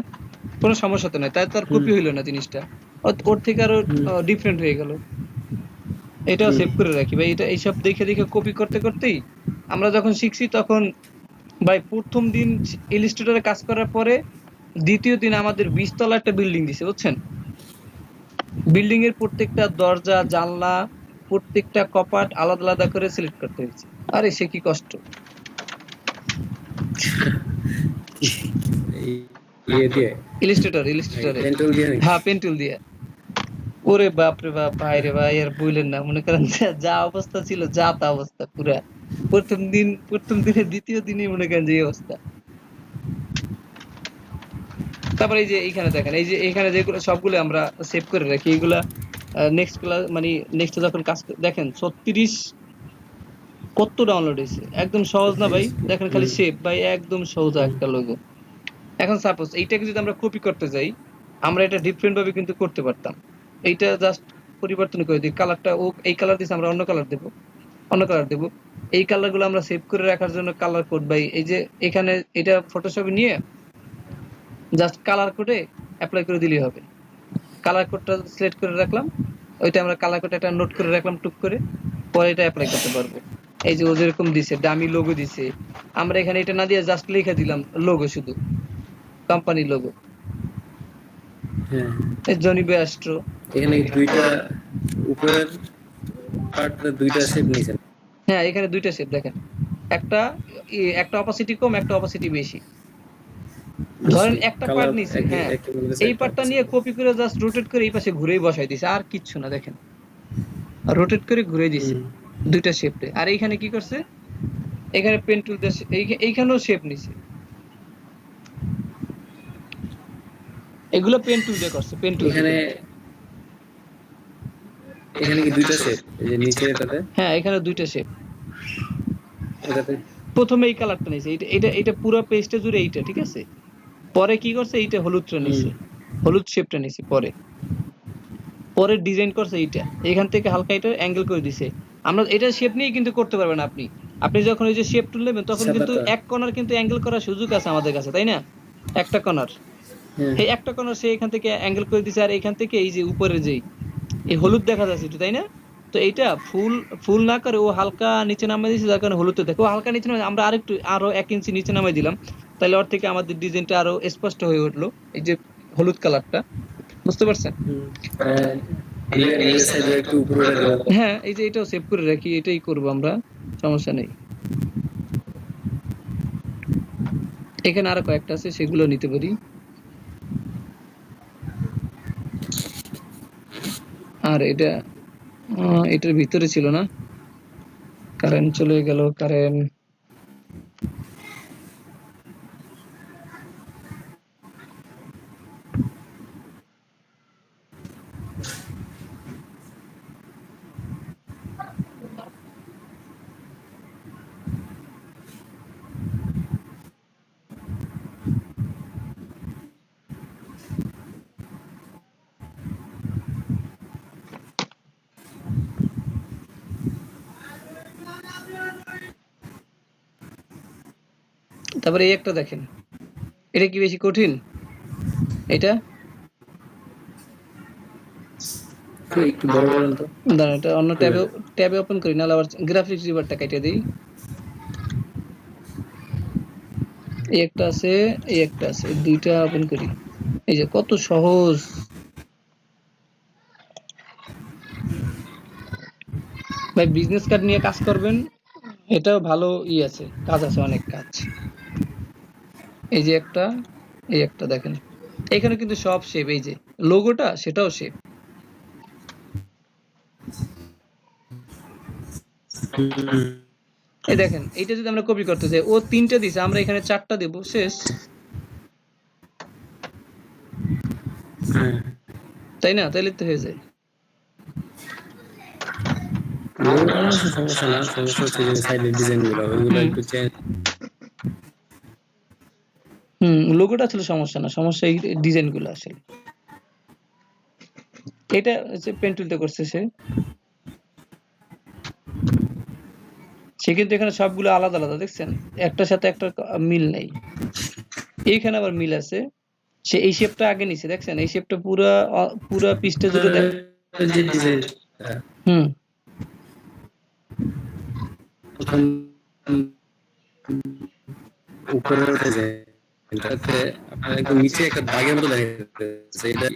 কোনো সমস্যা তো নাই, তাই তার হুম, কপি হইলো না জিনিসটা, ওর থেকে আরো হুম, ডিফারেন্ট হয়ে গেল। এটাও হুম। সেভ করে রাখি ভাই, এটা এইসব দেখে দেখে কপি করতে করতেই আমরা যখন শিখছি তখন ভাই প্রথম দিন ইলিস্ট্রেটরে কাজ করার পরে দ্বিতীয় দিন আমাদের 20 তলা একটা বিল্ডিং দিছে, বুঝছেন? বিল্ডিং এর প্রত্যেকটা দরজা জানলা প্রত্যেকটা কপাট আলাদা আলাদা করে সিলেক্ট করতে হয়েছে। আরে সে কি কষ্ট! এই ইয়ে দিয়ে, এই ইলিস্ট্রেটরে পেন টুল দিয়ে নাকি? হ্যাঁ, পেন টুল দিয়ে। ওরে বাপ রে বাপ, ভাই রে ভাই, আর বললেন না, মনে করেন যে যা অবস্থা ছিল, যা তা অবস্থা পুরা। প্রথম দিনে দ্বিতীয় দিনে মনে করেন যে এই অবস্থা। তারপরে এই যে এইখানে দেখেন, এই যে এখানে যেগুলো সবগুলো আমরা সেভ করে রাখি, এগুলা নেক্সট ক্লাস মানে নেক্সট যখন কাজ দেখেন 36 কত ডাউনলোড হয়েছে, একদম সহজ না ভাই? 36, দেখেন খালি হুম, সেভ ভাই, একদম সহজ হুম, একটা লোগো। এখন সাপোজ এইটাকে যদি আমরা কপি করতে যাই, আমরা এটা ডিফারেন্ট ভাবে কিন্তু করতে পারতাম। এইটা জাস্ট পরিবর্তন করে দিই, কালারটা ও এই কালার দিছে আমরা অন্য কালার দেব, অন্য কালার দেব। এই কালার গুলো আমরা সেভ করে রাখার জন্য কালার কোড ভাই, এই যে এখানে এটা ফটোশপে নিয়ে জাস্ট কালার কোডে অ্যাপ্লাই করে দিলেই হবে। কালার কোডটা সিলেক্ট করে রাখলাম, ওইটা আমরা কালার কোড একটা নোট করে রাখলাম টুক করে, পরে এটা অ্যাপ্লাই করতে পারবো। এই যে ও যেরকম দিছে ডামি লোগো দিছে, আমরা এখানে এটা না দিয়ে জাস্ট লিখে দিলাম লোগো, শুধু কোম্পানি লোগো, হ্যাঁ। জনি বেস্ট্রো। এখানে কি দুইটা উপরের পার্টটা দুইটা শেপ নিছেন? হ্যাঁ, এখানে দুইটা শেপ দেখেন, একটা একটা অপাসিটি কম, একটা অপাসিটি বেশি। ধরেন বেশি একটা পার্ট কালার নিছি, একই হ্যাঁ, একই মধ্যে এই সাইডটা পার্টটা আছে। নিয়ে কপি করে জাস্ট রোটেট করে এই পাশে ঘুরেই বসাই দিছে, আর কিচ্ছু না। দেখেন রোটেট করে ঘুরে দিছে হুম, দুইটা শেপে। আর এইখানে কি করছে, এখানে পেন টুল দিয়ে এইখানেও শেপ নিছে, এগুলো পেন টুল দিয়ে করছে, পেন টুল দিয়ে। এখানে এখানে কি দুইটা শেপ, এই যে নিচে এটাতে, হ্যাঁ, এখানে দুইটা শেপ। এটাতে? প্রথমে এই কালারটা নিছে, এটা এটা এটা পুরো পেজটা জুড়ে এইটা, ঠিক আছে? পরে কি করছে, এইটা হলুদটা হুম, নিছে, হলুদ শেপটা নিছে, পরে পরে ডিজাইন করছে এইটা, এখান থেকে হালকা এটা অ্যাঙ্গেল করে দিছে। আমরা এটা শেপ নিয়ে কিন্তু করতে পারবেন আপনি। আপনি যখন এই যে শেপ টুল নেবেন তখন কিন্তু সাদাটা? এক কর্নার কিন্তু অ্যাঙ্গেল করার সুযোগ আছে আমাদের কাছে, তাই না? একটা কর্নার, হ্যাঁ, এই একটা কর্নার সে এখান থেকে অ্যাঙ্গেল করে দিছে, আর এখান থেকে এই যে উপরে যেই এই হলুদ দেখা যাচ্ছে একটু, তাই না? তো এইটা ফুল ফুল না করে ও হালকা নিচে নামিয়ে দিয়েছে, যার কারণে হলুদটা দেখো হালকা নিচে নামিয়ে, আমরা আরেকটু আরো 1 ইঞ্চি নিচে নামিয়ে দিলাম, তাহলে ওর থেকে আমাদের ডিজাইনটা আরো স্পষ্ট হয়ে উঠলো। এই যে হলুদ কালারটা, বুঝতে পারছেন? হুম। নিচের সাইডে একটু উপরে উঠে দিলাম। হ্যাঁ, এই যে এটাও সেভ করে রাখি, এটাই করবো আমরা, সমস্যা নেই। এখানে আরো কয়েকটা আছে, সেগুলো নিতে পারি। আর এটা এটার ভিতরে ছিল না, কারেন্ট চলে গেল, কারেন্ট। তারপরে এই একটা দেখেন, এটা কি বেশি কঠিন? এটা একটু বড় করেন তো। দাঁড়ান, এটা অন্য হুম, ট্যাবে ওপেন করি, নাহলে আবার গ্রাফিক্স রিভারটা কেটে দিই। এই একটা আছে, এই একটা আছে, দুইটা ওপেন করি। এই যে কত সহজ ভাই, বিজনেস কার্ড নিয়ে কাজ করবেন, এটাও ভালো আছে, কাজ আছে, অনেক কাজ। এই যে একটা, এই একটা দেখেন, এখানে কিন্তু সব শেপ, এই যে লোগোটা সেটাও শেপ। হুম, এই দেখেন এইটা যদি আমরা কপি করতে চাই, ও 3টা দিছে, আমরা এখানে 4টা দেব, শেষ। হ্যাঁ, তাই না? তাইলে তো হয়ে যায়। লোগোটা অবশ্য সমস্যা না, সমস্যা হচ্ছে যে সাইডের ডিজাইনগুলো ওইগুলো হুম একটু চেঞ্জ। লোগোটা আসলে সমস্যা না, সমস্যা এই ডিজাইনগুলো আসলে। এটা হচ্ছে পেন টুলতে করছে সে। সে কিন্তু এখানে সবগুলো আলাদা আলাদা, দেখছেন? একটার সাথে একটা মিল নেই। এইখানে আবার মিল আছে। সে এই শেপটা আগে নিছে, দেখছেন? এই শেপটা পুরা পুরা পিসটা জুড়ে দেখ। যে ডিজাইন হুম প্রথম উপরে উঠে যায়, এটাতে আপনার একদম নিচে একটা দাগের মতো দেখা যাচ্ছে। এটা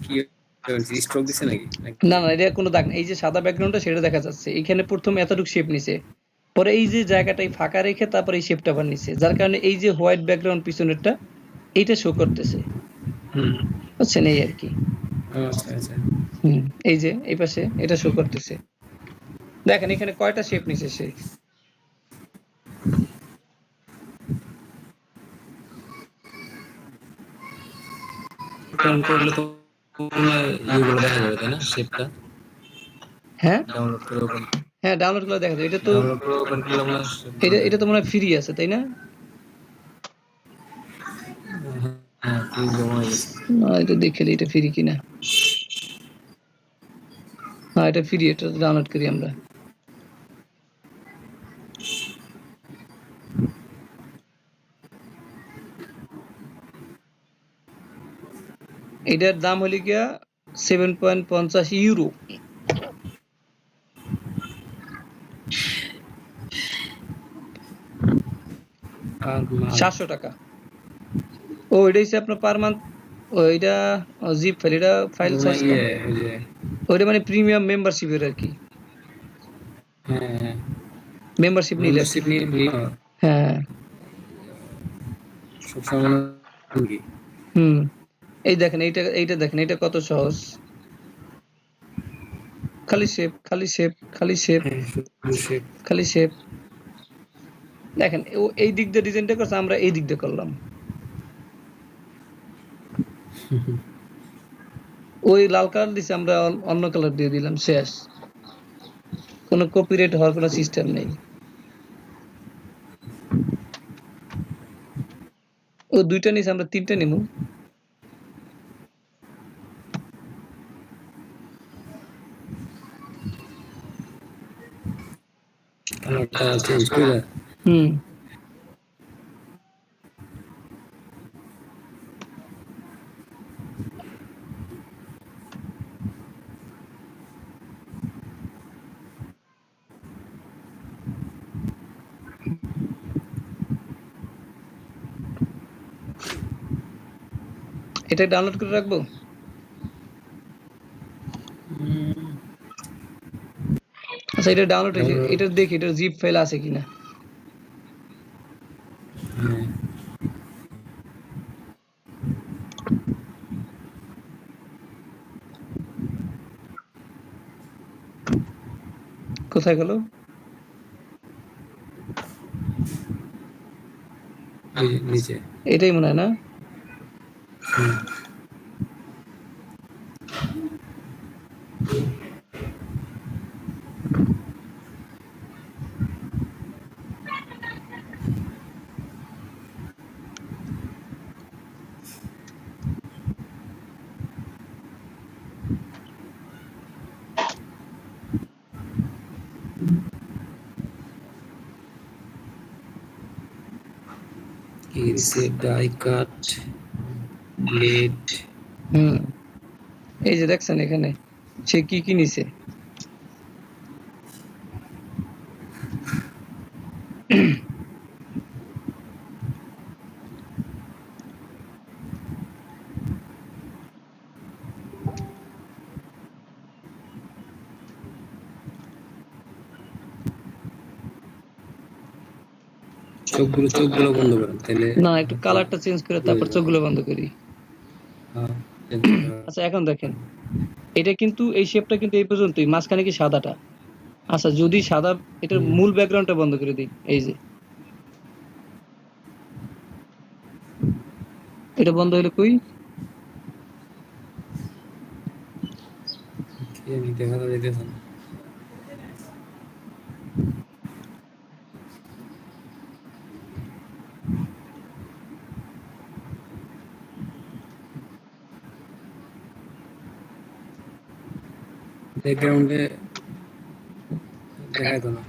কি স্ট্রোক দিছে নাকি? না না, এটা কোনো দাগ না। এই যে সাদা ব্যাকগ্রাউন্ডটা সেটা দেখা যাচ্ছে। এখানে প্রথম এতটুকু শেপ নিছে, পরে এই যে জায়গাটাই ফাঁকা রেখে তারপরে এই শেপটা আবার নিছে, যার কারণে এই যে হোয়াইট ব্যাকগ্রাউন্ড পিছনেরটা এইটা শো করতেছে, হুম, বুঝছেন? এই আর কি। আচ্ছা আচ্ছা। এই যে এই পাশে এটা শো করতেছে, দেখেন এখানে কয়টা শেপ নিছে সে। কারণ করলে তো ইয়েগুলো দেখা যাবে, তাই না? শেপটা হ্যাঁ ডাউনলোড করে ওপেন, হ্যাঁ, ডাউনলোড করে দেখা যায়। এটা তো ডাউনলোড করে ওপেন করলে মনে হয় এটা এটা তো মনে হয় ফ্রি আছে, তাই না? হ্যাঁ, প্লিজ জমা হয়ে গেছে। না, এটা দেখে নিই এটা ফ্রি কিনা। হ্যাঁ, এটা ফ্রি, এটা ডাউনলোড করি আমরা। এটার দাম হলো গিয়া 7.50 ইউরো। 700 টাকা। ও এটা হচ্ছে আপনার পার মান্থ। ওইটা জিপ ফাইল, এটা ফাইল সাইজ কম। ওইটা মানে প্রিমিয়াম মেম্বারশিপের আর কি, হ্যাঁ, মেম্বারশিপ নিলে আর কি। মেম্বারশিপ নিয়ে হ্যাঁ সবসময় কি হুম এই দেখেন, এইটা দেখেন, এটা কত সহজ। খালি শেপ, খালি শেপ, খালি শেপ, খালি শেপ। দেখেন ও এই দিক দিয়ে ডিজাইনটা করছে, আমরা এই দিক দিয়ে করলাম। ওই লাল কালার দিছে, আমরা অন্য কালার দিয়ে দিলাম, শেষ। কোনো কপিরাইট হওয়ার কোনো সিস্টেম নেই। ও 2টা নিছে, আমরা 3টা নিব। চেঞ্জ করে হুম এটা ডাউনলোড করে রাখবো। আচ্ছা, এটা ডাউনলোড হয়েছে, এটা দেখি এটা জিপ ফাইল আছে কিনা। কোথায় গেল? নিচে এটাই মনে হয় না? Die cut blade. এই যে দেখছেন এখানে সে কি কি নিছে। চোখগুলো বন্ধ করেন তাহলে। না, একটু কালারটা চেঞ্জ করে তারপর চোখগুলো বন্ধ করি। আচ্ছা, এখন দেখেন এটা কিন্তু এই শেপটা কিন্তু এই পর্যন্তই, মাঝখানে কি সাদাটা, আচ্ছা যদি সাদা, এটার হুম, মূল ব্যাকগ্রাউন্ডটা বন্ধ করে দিই, এই যে এটা বন্ধ হলো কই? কি জানি দেখা তো যাইতেছে না। ব্যাকগ্রাউন্ডে দেখায় তো না।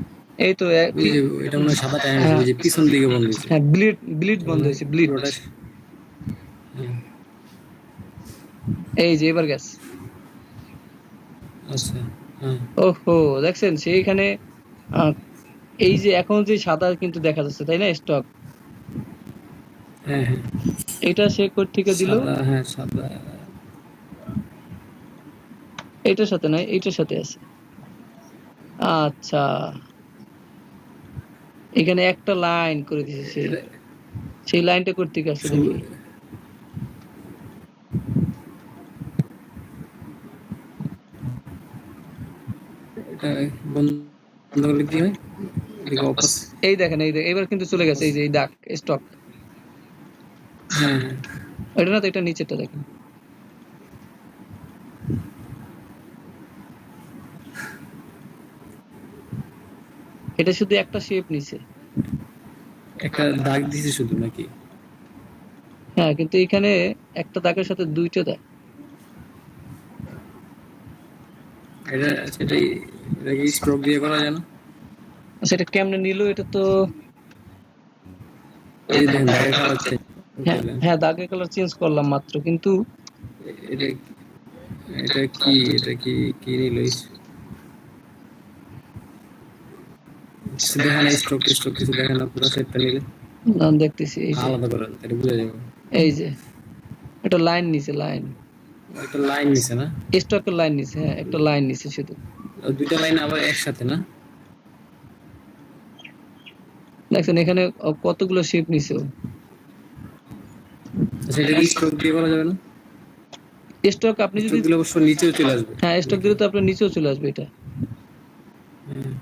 এই তো ওই যে এটা মনে হয় সাদা টাইম আছে, হ্যাঁ ওই যে পিছন দিকে বন্ধ হয়েছে। হ্যাঁ, ব্লিড ব্লিড তার বন্ধ মানে হয়েছে, ব্লিড। পুরোটা হ্যাঁ, এই যে এবার গেছে। আচ্ছা, হ্যাঁ, ওহো, দেখছেন সেইখানে আহ, এই যে এখন যে সাদা কিন্তু দেখা যাচ্ছে তাই না, স্টক, হ্যাঁ, হ্যাঁ, এটা সে কোথা থেকে দিল? সাদা, হ্যাঁ, সাদা। এটার সাথে নয়, এইটার সাথে আছে। আচ্ছা, এখানে একটা লাইন করে দিছে সে, এটা সেই লাইনটা কোথা থেকে আসছে শুরু, দেখি। এটা বন্ধ করলে কি হয়? এদিকে অপাস, এই দেখেন, এই এবার কিন্তু চলে গেছে, এই যে এই দাগ, স্টক। হ্যাঁ, হ্যাঁ, এটা না তো, এটা নিচেরটা দেখেন। এটা শুধু একটা শেপ নিছে। একটা দাগ দিছে শুধু নাকি? হ্যাঁ, কিন্তু এখানে একটা দাগের সাথে দুইটা দাগ। এটা সেটাই, এটাকে স্ট্রোক দিয়ে করা যায় না? আচ্ছা, এটা কেমনে নিল এটা তো। এই যে দেখেন দাগের কালার চেঞ্জ হ্যাঁ করলেন। হ্যাঁ, দাগের কালার চেঞ্জ করলাম মাত্র, কিন্তু এটা এটা কি, এটা কি, কি নিল? কিছু দেখে না, স্ট্রোক স্ট্রোক কিছু দেখে না, পুরো সেটটা নিলে নাম দেখতেছি, এই যে আলাদা করেন, এটা বুঝে যাবে। এই যে একটা লাইন নিছে, লাইন একটা লাইন নিছে না? স্টকের লাইন নিছে, হ্যাঁ একটা লাইন নিছে শুধু। আর দুইটা লাইন আবার একসাথে না? দেখছেন এখানে কতগুলো শেপ নিছে ও। আচ্ছা, এটা কি স্ট্রোক দিয়ে করা যাবে না? স্টক আপনি যদি, স্ট্রোক দিলে অবশ্য নিচেও চলে আসবে হ্যাঁ স্টক নাকি? দিলে তো আপনার নিচেও চলে আসবে এটা। হ্যাঁ,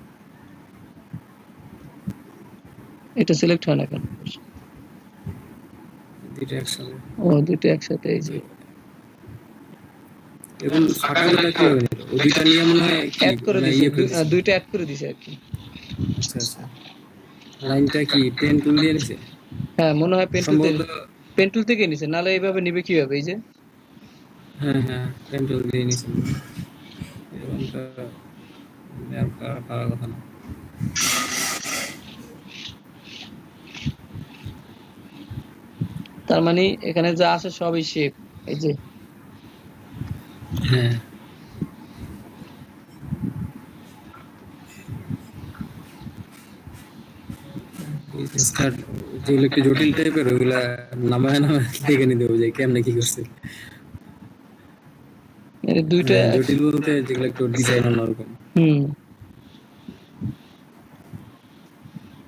এটা সিলেক্ট হয় না কেন? দুইটা একসাথে। ও দুটো একসাথে, এই যে এখন ফাঁকা জায়গা কিভাবে নিল? ও দুইটা নিয়ে মনে হয় কি অ্যাড করে মানে দিছে, ইয়ে করে দিছে। দুইটা অ্যাড করে দিছে আর কি। আচ্ছা, আচ্ছা, লাইনটা কি পেন টুল দিয়ে নিছে হ্যাঁ মনে হয় সম্ভবত? পেন টুল থেকে নিছে, নাহলে এইভাবে নিবে কিভাবে? এই যে হ্যাঁ, হ্যাঁ, পেন টুল দিয়ে নিছে। এরকম তো নেওয়ার পারার কথা না। তার মানে এখানে যা আছে সবই শেপ, এই যে হ্যাঁ, স্টার যেগুলো একটু জটিল টাইপের ওইগুলা নামায় নামায় দেখে নিতে হবে যে কেমনে কি করছে। এর দুইটা হ্যাঁ, জটিল বলতে যেগুলো একটু ডিজাইন অন্যরকম। হুম।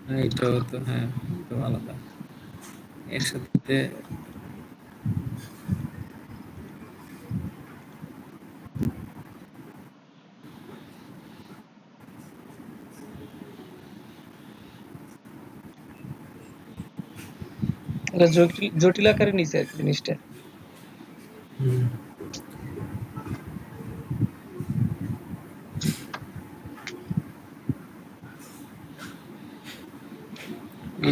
হ্যাঁ, এটাও তো, হ্যাঁ, এটাও আলাদা একসাথে। এটা জটিল জটিল আকারে নিছে আর কি জিনিসটা। হুম।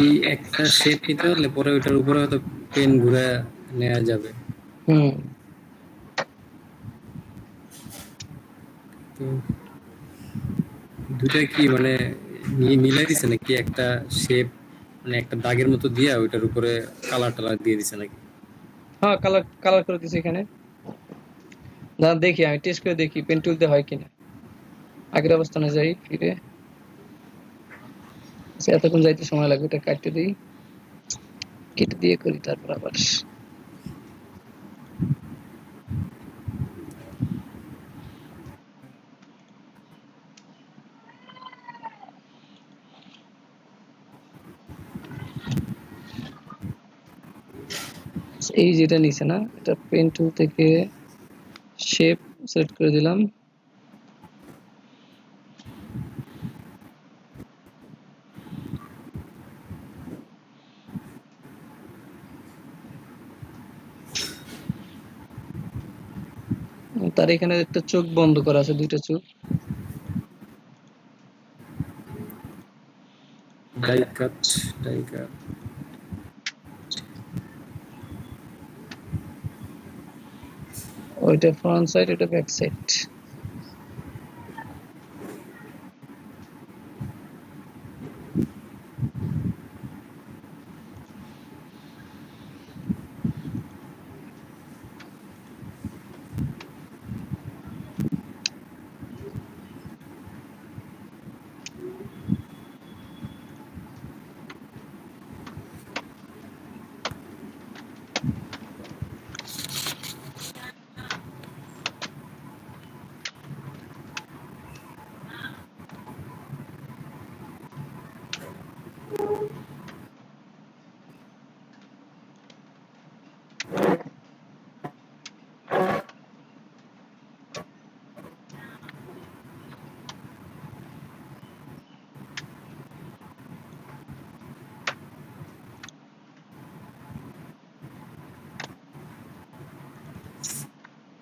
এই একটা শেপ নিতে হলে পরে ওইটার উপরে হয়তো পেন ঘুরে নেওয়া যাবে। হুম। তো দুটা কি মানে মিলাই দিছে নাকি? একটা শেপ মানে একটা দাগের মতো দিয়া ওইটার উপরে কালার টালার দিয়ে দিছে নাকি? হ্যাঁ, কালার কালার করে দিছে এখানে। না দেখি, আমি টেস্ট করে দেখি পেন টুল দিয়ে হয় কিনা। আগের অবস্থানে যাই ফিরে। আচ্ছা, এতক্ষণ যাইতে সময় লাগবে, এটা কাটতে দিই, কেটে দিয়ে করি তারপর আবার। এই যেটা নিছে না, এটা পেন টুল থেকে শেপ সিলেক্ট করে দিলাম। তার এখানে একটা চোখ বন্ধ করা আছে, দুইটা চোখ। Die cut, die cut. ওইটা ফ্রন্ট সাইড, এটা ব্যাক সাইড।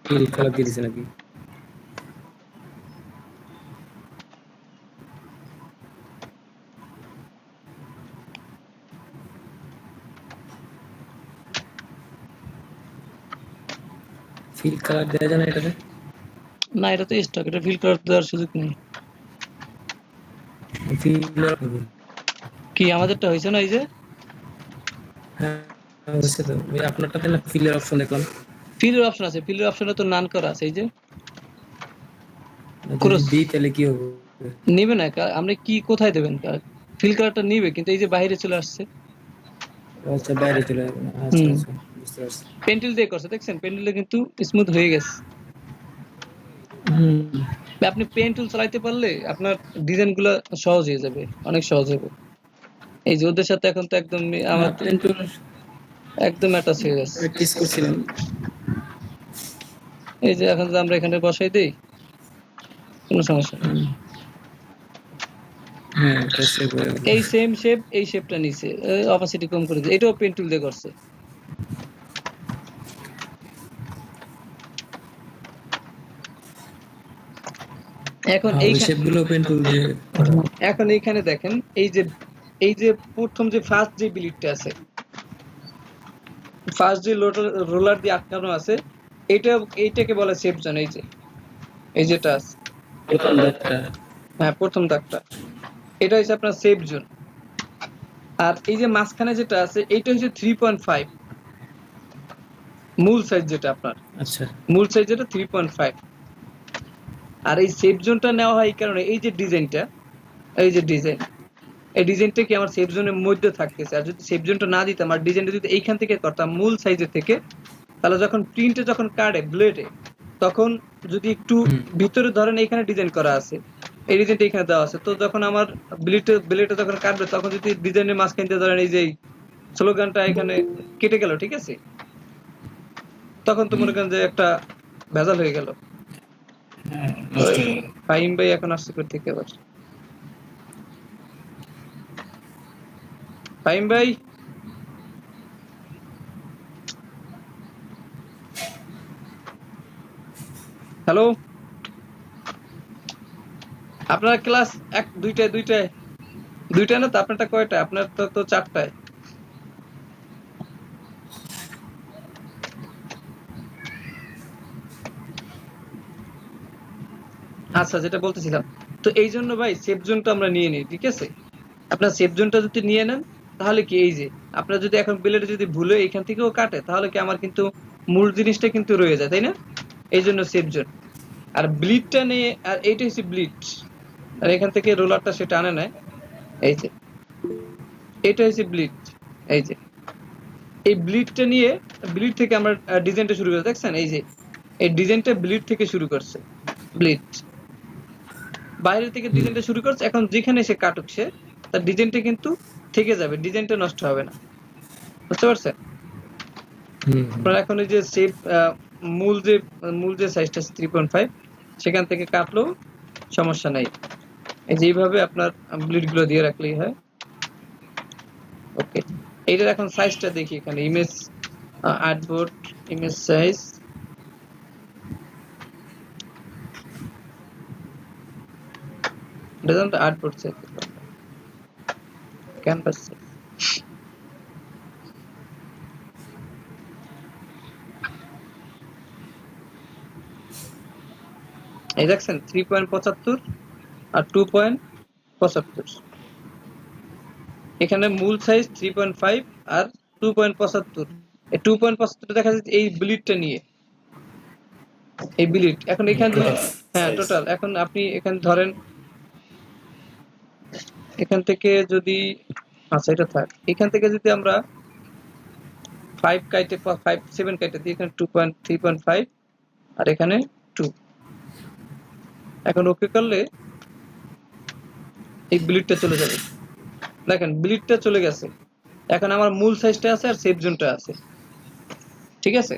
ফিল কালার দিয়ে দিছে নাকি? ফিল কালার দেওয়া যায় না এটাতে? না, এটা তো স্টক, এটা ফিল করার দেওয়ার সুযোগ নেই। ফিল কি আমাদেরটা হয়েছে না? এই যে হ্যাঁ হচ্ছে তো, ওই আপনারটাতে না ফিলের অপশন দেখলাম। ফিলের অপশন আছে, ফিলের অপশনে তো নান করা আছে। এই যে যদি ক্রস দিই তাহলে কি হবে? নিবে না। আপনি কি কোথায় দেবেন? ফিল কালারটা নিবে, কিন্তু এই যে বাইরে চলে আসছে। আচ্ছা বাইরে চলে যাবে। আচ্ছা হুম, আচ্ছা বুঝতে পারছি। পেন্টিল দিয়ে করছে, দেখছেন? পেন্টিলে কিন্তু স্মুথ হয়ে গেছে। হুম। আপনি পেন টুল চালাইতে পারলে আপনার ডিজাইন গুলো সহজ হয়ে যাবে, অনেক সহজ হবে। এই যে ওদের সাথে এখন তো একদম আমার পেন টুল একদম অ্যাটাচ হয়ে গেছে। প্র্যাকটিস করছিলাম। এই যে এখন যদি আমরা এখানে বসাই দেই, কোনো সমস্যা নেই। হ্যাঁ এটা সেভ হয়ে গেল। এই সেম শেপ, এই শেপটা নিচে অপাসিটি কম করে দিই। এটাও পেন টুল দিয়ে করছে। এখন ওই এইখানে শেপগুলো পেন টুল দিয়ে। এখন এইখানে দেখেন, এই যে প্রথম যে ফার্স্ট যে বিলিটটা আছে, ফার্স্ট যে রোলার দিয়ে আটকানো আছে, এইটাকে বলে সেফ জোন। এই যেটা আছে, প্রথম দাগটা। হ্যাঁ প্রথম দাগটা, এটা হচ্ছে আপনার সেফ জোন। আর এই যে মাঝখানে যেটা আছে, এইটা হচ্ছে 3.5 মূল সাইজ, যেটা আপনার আচ্ছা মূল সাইজ যেটা 3.5। আর এই সেফ জোনটা নেওয়া হয় এই কারণে, এই যে ডিজাইনটা, এই যে ডিজাইন, এই ডিজাইনটা কি আমার সেফ জোনের মধ্যে থাকতেছে। আর যদি সেফ জোনটা না দিতাম, আর ডিজাইনটা যদি এইখান থেকে করতাম মূল সাইজের থেকে, তাহলে যখন প্রিন্টে যখন কাটে ব্লেডে, তখন যদি একটু ভিতরে ধরেন এইখানে ডিজাইন করা আছে, এই ডিজাইনটা এখানে দেওয়া আছে, তো যখন আমার ব্লেডে যখন কাটবে, তখন যদি ডিজাইনের মাঝখান দিয়ে ধরেন এই যে স্লোগানটা এখানে কেটে গেল, ঠিক আছে, তখন তো মনে করেন যে একটা ভেজাল হয়ে গেল। ফাহিম ভাই এখন আসছে কোথা থেকে আবার? ফাহিম ভাই, হ্যালো, আপনার ক্লাস দুইটায় না তো? আপনারটা কয়টা? আপনার তো চারটায়। আচ্ছা, যেটা বলতেছিলাম, তো এই জন্য ভাই সেফ জোনটা আমরা নিয়ে নিই, ঠিক আছে? আপনার সেফ জোনটা যদি নিয়ে নেন, তাহলে কি এই যে আপনার যদি এখন ব্লেডে যদি ভুলে এখান থেকেও কাটে, তাহলে কি আমার কিন্তু মূল জিনিসটা কিন্তু রয়ে যায়, তাই না? এই জন্য সেফ জোন। আর ব্লিডটা নিয়ে, আর এইটা হচ্ছে ব্লিড, আর এখান থেকে রোলারটা সেটা আনে নেয়। এই যে এটা হচ্ছে ব্লিড। এই যে এই ব্লিডটা নিয়ে, ব্লিড থেকে আমরা ডিজাইনটা শুরু করছি, দেখছেন? এই যে এই ডিজাইনটা ব্লিড থেকে শুরু করছে, ব্লিড বাইরে থেকে ডিজাইনটা শুরু করছে। এখন যেখানে সে কাটুক, সে তার ডিজাইনটা কিন্তু থেকে যাবে, ডিজাইনটা নষ্ট হবে না। বুঝতে পারছেন? আপনার এখন এই যে শেপ, মূল যে সাইজটা 3.5, সেখান থেকে কাটলেও সমস্যা নাই। এই যে এইভাবে আপনার ব্লিড গুলো দিয়ে রাখলেই হয়। ওকে, এইটার এখন সাইজটা দেখি এখানে, image artboard image size doesn't artboard size canvas size এই দেখছেন 3.75 আর 2.75 এখানে মূল সাইজ 3.5 আর 2.75 এই 2.75 দেখা যাচ্ছে এই ব্লিডটা নিয়ে এই ব্লিড এখন এখানে হ্যাঁ টোটাল এখন আপনি এখানে ধরেন এখান থেকে যদি আচ্ছা এটা থাক এখান থেকে যদি আমরা 5 কাইটে 5 7 কাইটে দিই এখানে 2.3.5 আর এখানে 2 এখন ওকে করলে এই ব্লিডটা চলে যাবে দেখেন ব্লিডটা চলে গেছে এখন আমার মূল সাইজটা আছে আর সেভ জোনটা আছে ঠিক আছে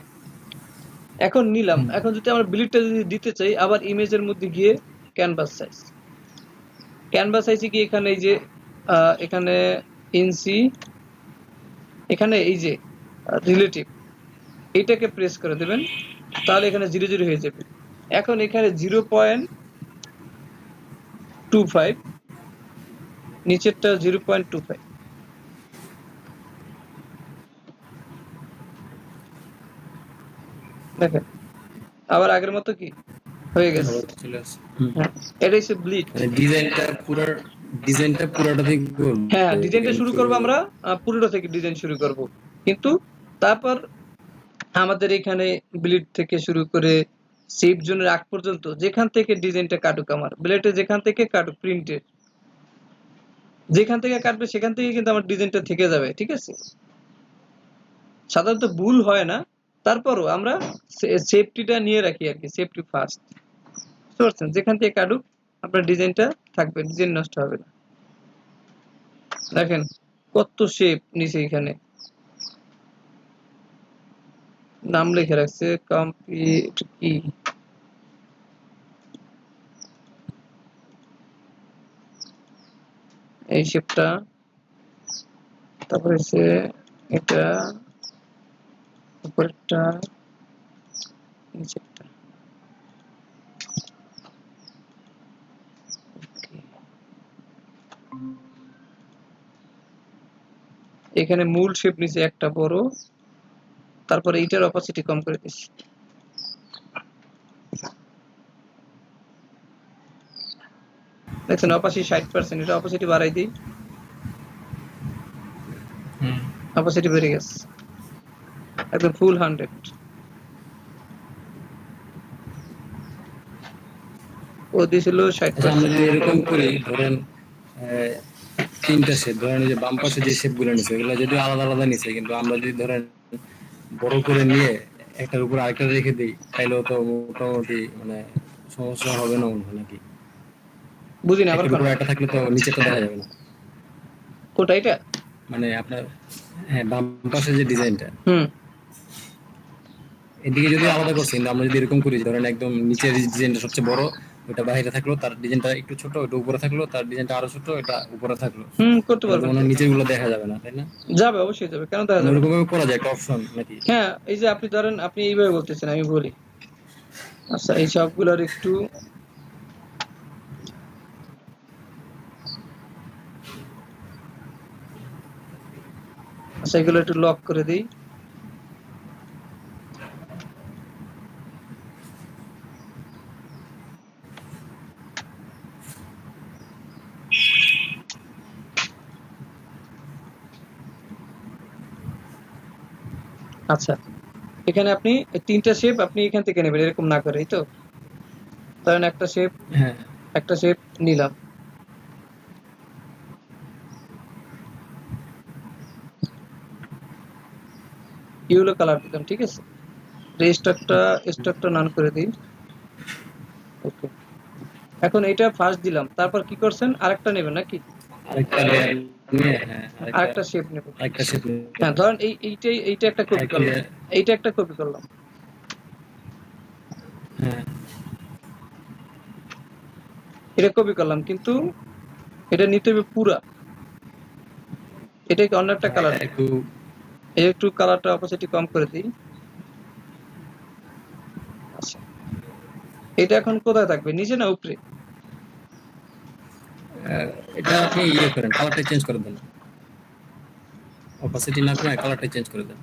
এখন নিলাম এখন যদি আমরা ব্লিডটা যদি দিতে চাই আবার ইমেজের মধ্যে গিয়ে ক্যানভাস সাইজে গিয়ে এখানে এই যে এখানে ইনসি এখানে এই যে রিলেটিভ এইটাকে প্রেস করে দেবেন তাহলে এখানে 00 হয়ে যাবে এখন এখানে 0.25 নিচেরটা 0.25 দেখেন আবার আগের মতো কি হয়ে গেছে এটা হচ্ছে ব্লিড ডিজাইনটা পুরোটা থেকে হ্যাঁ ডিজাইনটা শুরু করব আমরা পুরোটা থেকে ডিজাইন শুরু করব কিন্তু তারপর আমাদের এখানে ব্লিড থেকে শুরু করে সেভ জোনের আগ পর্যন্ত যেখান থেকে ডিজাইনটা কাটুক আমার ব্লেডে যেখান থেকে কাটুক প্রিন্টের যেখান থেকে কাটবে সেখান থেকে কিন্তু আমার ডিজাইনটা থেকে যাবে ঠিক আছে সাধারণত ভুল হয় না তারপরও আমরা সেফটিটা নিয়ে রাখি আর কি সেফটি ফার্স্ট বুঝতে পারছেন যেখান থেকে কাটুক আপনার ডিজাইনটা থাকবে ডিজাইন নষ্ট হবে না দেখেন কত শেপ নিচে এখানে নাম লিখে রাখছে কমপ্লিট কি এই শেপটা তারপরে সে এটা উপরেরটা নিচেরটা এখানে মূল শেপ নিচে একটা বড় তারপরে এইটার অপাসিটি কম করে দিচ্ছি দেখছেন অপাসিটি 60% এটা অপাসিটি বাড়াই দিই অপাসিটি বেড়ে গেছে একদম ফুল 100 ও দিছিল 60% আমরা যদি এরকম করি ধরেন তিনটা শেপ ধরেন এই যে বাম পাশে যে শেপগুলো নিছে এগুলো যদি আলাদা আলাদা নিছে কিন্তু আমরা যদি ধরেন বড় করে নিয়ে একটার উপর আরেকটা রেখে দিই তাইলেও তো মোটামুটি মানে সমস্যা হবে না মনে হয় নাকি বুঝি না আবার একটার উপর একটা থাকলে তো নিচেটা দেখা যাবে না কোটা এটা মানে আপনার হ্যাঁ বাম পাশে যে ডিজাইনটা এদিকে যদি আলাদা করছি কিন্তু আমরা যদি এরকম করি ধরেন একদম নিচের ডিজাইনটা সবচেয়ে বড় ওটা বাইরে থাকলো তার ডিজাইনটা একটু ছোট ওটা উপরে থাকলো তার ডিজাইনটা আরো ছোট এটা উপরে থাকলো করতে পারবেন মানে নিচের গুলো দেখা যাবে না তাই না যাবে অবশ্যই যাবে কেন দেখা যাবে এরকম ভাবে করা যায় একটা অপশন নাকি হ্যাঁ এই যে আপনি ধরেন আপনি এইভাবে বলতেছেন আমি বলি আচ্ছা এই সবগুলোর একটু আচ্ছা এগুলো একটু লক করে দিই আচ্ছা এখানে আপনি তিনটা শেপ আপনি এখান থেকে নেবেন এরকম না করে এই তো ধরেন একটা শেপ নিলাম ইয়েলো কালার দিলাম ঠিক আছে স্টকটা নান করে দিই ওকে এখন এটা ফার্স্ট দিলাম তারপর কি করছেন আরেকটা নেবেন নাকি আরেকটা শেপ নেব হ্যাঁ ধরেন এইটা একটা কপি করলাম এইটা একটা কপি করলাম এটা কপি করলাম কিন্তু এটা নিতে হবে পুরা এটাকে অন্য একটা কালার একটু কালারটা অপোজিটি কম করে দিই আচ্ছা এটা এখন কোথায় থাকবে নিচে না উপরে এটা আপনি ইয়ে করেন, কালারটা চেঞ্জ করে দেন, অপাসিটি না করে কালারটা চেঞ্জ করে দেন।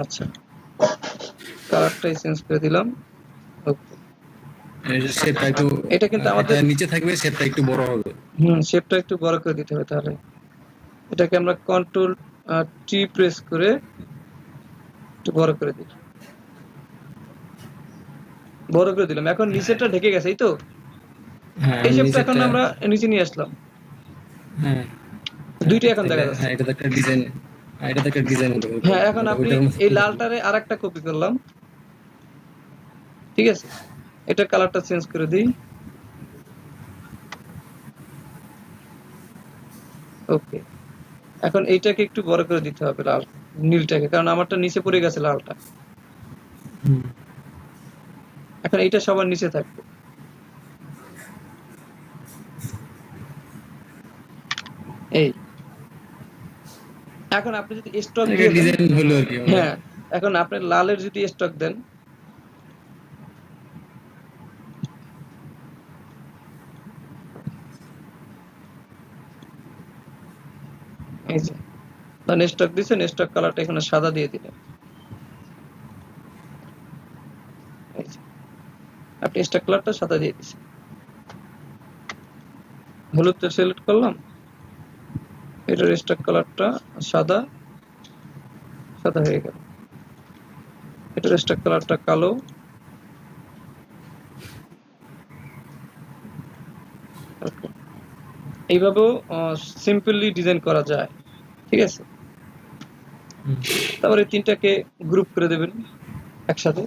আচ্ছা, কালারটাই চেঞ্জ করে দিলাম। ওকে, শেপটা একটু এটা কিন্তু এটা আমাদের নিচে থাকবে, শেপটা একটু বড় হবে। শেপটা একটু বড় করে দিতে হবে। তাহলে এটাকে আমরা কন্ট্রোল টি প্রেস করে একটু বড় করে দিই। বড় করে দিলাম। এখন নিচেরটা ঢেকে গেছে, এই তো। হ্যাঁ, এই শেপটা এখন নিচেরটা। আমরা নিচে নিয়ে আসলাম। হ্যাঁ, দুইটাই এখন দেখা যাচ্ছে। হ্যাঁ, এটা তো একটা ডিজাইন। হ্যাঁ, এটা তো একটা ডিজাইন হলো। হ্যাঁ, এখন আপনি ওইটার মতো এই করে দিন। লালটারে আরেকটা কপি করলাম। ঠিক আছে, এটা কালারটা চেঞ্জ করে দিই। ওকে, এখন এইটাকে একটু বড় করে দিতে হবে, লাল নীলটাকে, কারণ আমারটা নিচে পড়ে গেছে লালটা। হুম। এখন এইটা সবার নিচে থাকবে। এই এখন আপনি যদি স্টক একটা দিয়ে দেন, ডিজাইন হলো আর কি আমাদের। হ্যাঁ, এখন আপনি লালের যদি স্টক দেন, এই যে ধরেন স্টক দিচ্ছেন, স্টক কালারটা এখানে সাদা দিয়ে দিলেন। এই যে আপনি স্টক কালারটা সাদা দিয়ে দিচ্ছেন। হলুদটা সিলেক্ট করলাম, এটার স্টক কালারটা সাদা, সাদা হয়ে গেল। এটার স্টক কালারটা কালো। ওকে, এইভাবেও সিম্পলি ডিজাইন করা যায়। ঠিক আছে, তারপরে তিনটাকে গ্রুপ করে দেবেন একসাথে।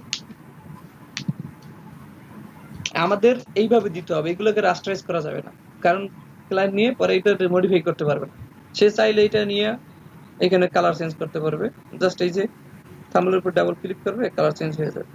আমাদের এইভাবে দিতে হবে, এগুলোকে রাস্টারাইজ করা যাবে না, কারণ ক্লায়েন্ট নিয়ে পরে এটা মডিফাই করতে পারবে না। সে চাইলে এটা নিয়ে এখানে কালার চেঞ্জ করতে পারবে। জাস্ট এই যে থাম্বনেলের উপর ডাবল ক্লিক করবে, কালার চেঞ্জ হয়ে যাবে।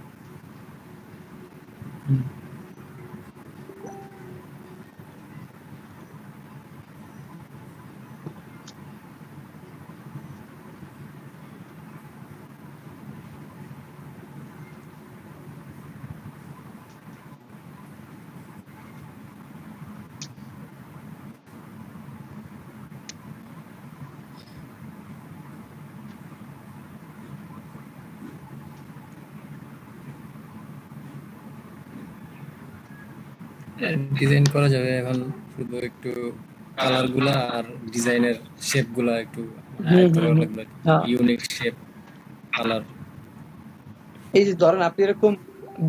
ডিজাইন করা যাবে এখন, শুধু একটু কালার গুলা আর ডিজাইনের শেপ গুলা একটু হুম অ্যাড হুম করা হুম লাগবে। হ্যাঁ, ইউনিক শেপ, কালার। এই যে ধরেন আপনি এরকম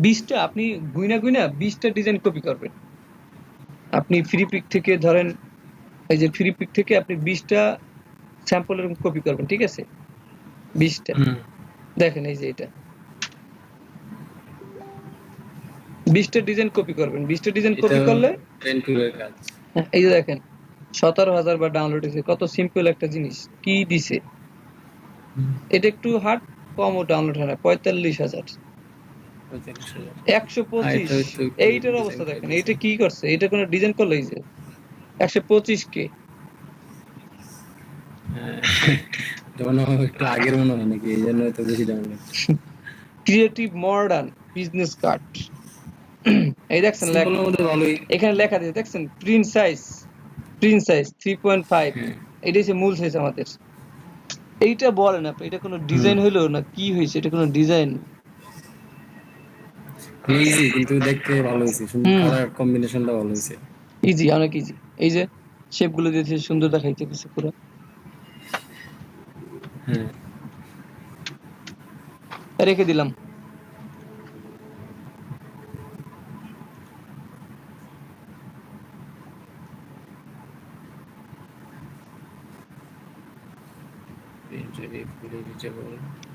20টা আপনি গুইনা গুইনা 20টা ডিজাইন কপি করবেন। আপনি ফ্রি পিক থেকে ধরেন, এই যে ফ্রি পিক থেকে আপনি 20টা স্যাম্পল এরকম কপি করবেন। ঠিক আছে, 20টা দেখেন, এই যে এটা 20টা ডিজাইন কপি করবেন। 20টা ডিজাইন এটা কপি করলে পেন টুলের কাজ। এই যে দেখেন 17,000 বার ডাউনলোড হয়েছে। কত সিম্পল একটা জিনিস, কি দিছে। এটা একটু হার্ড, কমও ডাউনলোড হয় না, 45,000, 45,000। আর 125। এটা তো একটু এইটার ডিজাইন অবস্থা করে দেখেন, দিয়েছে। এইটা কি করছে, এটা কোনো ডিজাইন করলো, এই যে 125K। হ্যাঁ, যেমন একটু আগের মনে হয় নাকি, এই জন্য এত বেশি দাম লাগছে। Creative modern business card. এই দেখছেন সিম্পলের মধ্যে ভালোই। এখানে লেখা দিয়েছে, দেখছেন প্রিন্ট সাইজ 3.5। হ্যাঁ। এটা হচ্ছে মূল সাইজ আমাদের। এইটা বলেন আপনি, এটা কোনো হুম। ডিজাইন হইলো না কি হয়েছে, এটা কোনো ডিজাইন। ইজি, কিন্তু দেখতে ভালো হয়েছে, হুম, কালার কম্বিনেশনটা ভালো হয়েছে। ইজি, অনেক ইজি। এই যে শেপ গুলো দিয়েছে, সুন্দর দেখাইতেছে পুরো। হ্যাঁ। রেখে দিলাম।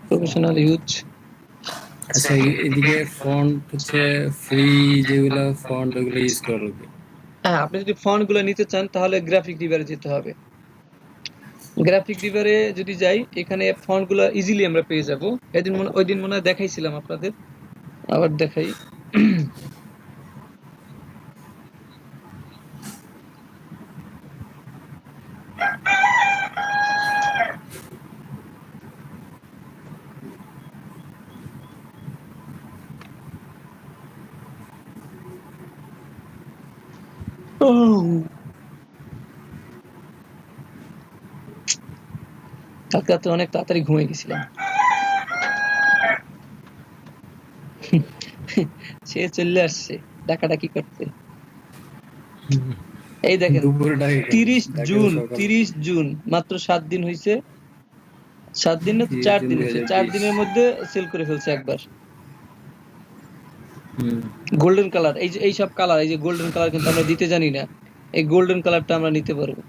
Professional use. আচ্ছা, এদিকে ফন্ট হচ্ছে ফ্রি, যেগুলো ফন্ট ওগুলো ইউজ করা লাগবে। হ্যাঁ, আপনি যদি ফন্ট গুলো নিতে চান তাহলে গ্রাফিক রিভারে যেতে হবে। গ্রাফিক রিভারে যদি যাই, এখানে ফন্ট গুলো ইজিলি আমরা পেয়ে যাব। ওই দিন মনে হয় দেখাইছিলাম আপনাদের, আবার দেখাই। কালকে রাতে অনেক তাড়াতাড়ি ঘুমিয়ে গেছিলাম। সে চলে আসছে ডাকাডাকি করতে। এই দেখেন দুপুরে ডাকে কেন? 30 ডাকে তো জুন সকাল। 30 জুন মাত্র 7 দিন হইছে। 7 দিন না তো 30 4 জুন দিন হইছে। 4 2020। দিনের মধ্যে সেল করে ফেলছে একবার। হুম। গোল্ডেন কালার, এই যে এইসব কালার, এই যে গোল্ডেন কালার কিন্তু আমরা দিতে জানি না। এই গোল্ডেন কালারটা আমরা নিতে পারবো।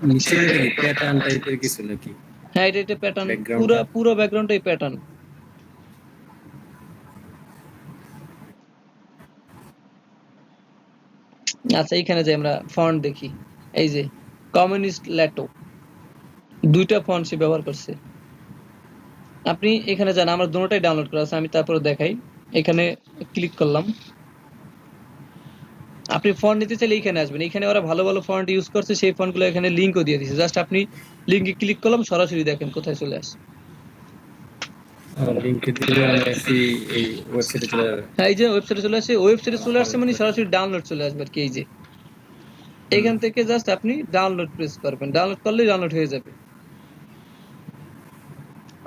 নিচেরটা কি প্যাটার্ন টাইপের কিছু নাকি? হ্যাঁ, এটা প্যাটার্ন, পুরো ব্যাকগ্রাউন্ডটা? পুরো ব্যাকগ্রাউন্ডটাই প্যাটার্ন। আচ্ছা, এইখানে যে আমরা ফন্ট দেখি, এই যে কমিউনিস্ট ল্যাটো, দুইটা ফন্ট সে ব্যবহার করছে। আপনি এখানে যান, আমার দুটোটাই ডাউনলোড করা আছে, আমি তারপরে দেখাই। এখানে ক্লিক করলাম। আপনি ফন্ট নিতে চাইলে এইখানে আসবেন। এখানে ওরা ভালো ভালো ফন্ট ইউজ করছে, সেই ফন্টগুলো এখানে লিঙ্কও দিয়ে দিয়েছে। জাস্ট আপনি লিঙ্কে ক্লিক করলাম, সরাসরি দেখেন কোথায় চলে আসে। লিংকে দিলে আমি এই ওয়েবসাইটে চলে যাবে। হ্যাঁ, এই যে ওয়েবসাইটে চলে আসে, ওয়েবসাইটে চলে আসছে মানে সরাসরি ডাউনলোড চলে আসবে আর কি। এই যে এখান থেকে জাস্ট আপনি ডাউনলোড প্রেস করবেন, ডাউনলোড করলেই ডাউনলোড হয়ে যাবে।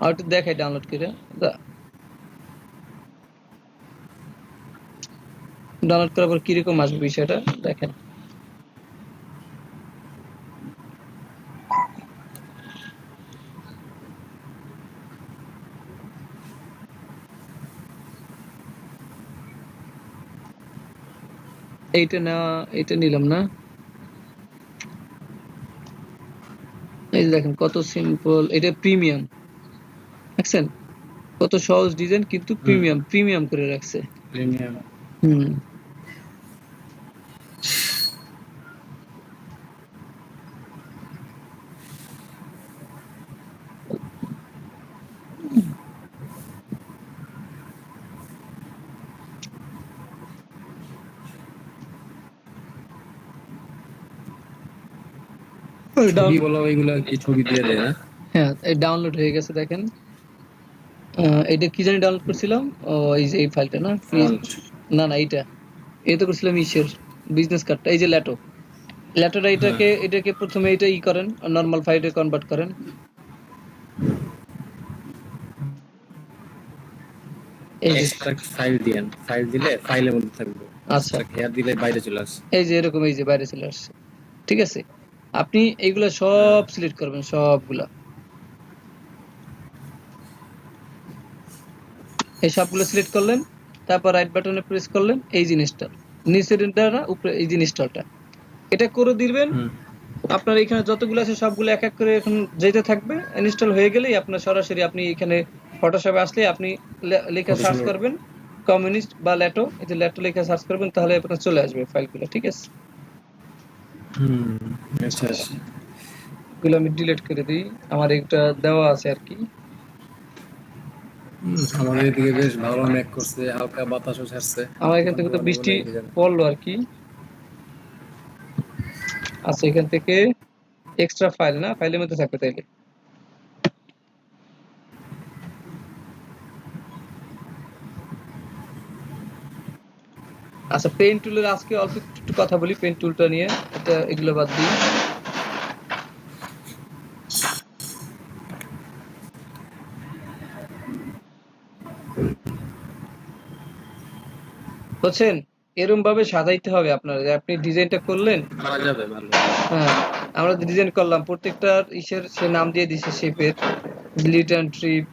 আর একটু দেখাই ডাউনলোড করে। ডাউনলোড করার পর কিরকম আসবে বিষয়টা দেখেন। এইটা না, এটা নিলাম না। এই যে দেখেন কত সিম্পল, এটা প্রিমিয়াম, দেখছেন কত সহজ ডিজাইন, কিন্তু প্রিমিয়াম প্রিমিয়াম করে রাখছে। প্রিমিয়াম। হুম। ছবি বলা ওইগুলা কি ছবি দিয়ে দেয় না? হ্যাঁ, এই ডাউনলোড হয়ে গেছে দেখেন। এটা কি জানি ডাউনলোড করছিলাম, ও এই যে এই ফাইলটা না, ফন্ট। না না এইটা, এই তো করছিলাম ইসের বিজনেস কার্ডটা, এই যে ল্যাটো, ল্যাটোটা হ্যাঁ, এটাকে প্রথমে এটা করেন, নরমাল ফাইলে কনভার্ট করেন। এই যে এক্সট্রাক্ট ফাইল দিয়েন, ফাইল দিলে ফাইলের মধ্যে থাকবে। আচ্ছা, এক্সট্রাক্ট হেয়ার দিলে বাইরে চলে আসে। এই যে এরকম, এই যে বাইরে চলে আসছে। ঠিক আছে, আপনি এইগুলা সব সিলেক্ট করবেন, সবগুলা, এই সবগুলো সিলেক্ট করলেন। তারপর রাইট বাটনে প্রেস করলেন, এই জিনিসটা নিচের না উপরে, এই জিনিসটা এটা করে দিবেন। আপনার এখানে যতগুলো আছে সবগুলো এক এক করে এখন যেতে থাকবে। ইনস্টল হয়ে গেলেই আপনার সরাসরি আপনি এখানে ফটোশপে আসলে আপনি লেখা সার্চ করবেন কমিউনিস্ট বা ল্যাটো, এই যে ল্যাটো লেখা সার্চ করবেন, তাহলে আপনার চলে আসবে ফাইলগুলো। ঠিক আছে, আচ্ছা আচ্ছা। এগুলো আমি ডিলিট করে দিই, আমার একটা দেওয়া আছে আর কি। আমাদের এদিকে বেশ ভালো মেঘ করছে, হালকা বাতাসও ছাড়ছে। আমার এখান থেকে তো বৃষ্টি পড়লো আর কি। আচ্ছা, এখান থেকে এক্সট্রা ফাইল না, ফাইলের মধ্যে থাকবে তাইলে। আচ্ছা, পেন টুলের আজকে অল্প একটু কথা বলি, পেন টুলটা নিয়ে। এটা এগুলো বাদ দিই। বুঝছেন, এরকম ভাবে সাজাইতে হবে আপনার, যে আপনি ডিজাইনটা করলেন। করা যাবে ভালো। হ্যাঁ, আমরা ডিজাইন করলাম, প্রত্যেকটা ইসের সে নাম দিয়ে দিছে শেপের, গ্লিট এন্ড ট্রিপ,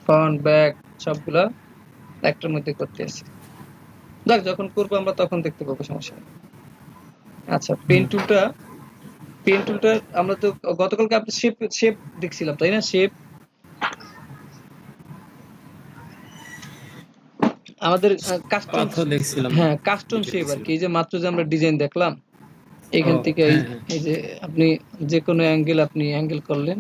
ফ্রন্ট ব্যাক, সবগুলা একটার মধ্যে করতে আছে। দেখ, যখন করবো আমরা তখন দেখতে পাবো, সমস্যা নেই। আচ্ছা, পেন টুলটা আমরা তো গতকালকে আপনি শেপ শেপ দেখছিলাম তাই না, শেপ আমাদের কাস্টম, পাথর দেখছিলাম। হ্যাঁ কাস্টম শেপ আর কি। এই যে মাত্র যে আমরা ডিজাইন দেখলাম, এখান থেকে এই যে আপনি যে কোনো অ্যাঙ্গেল আপনি অ্যাঙ্গেল করলেন।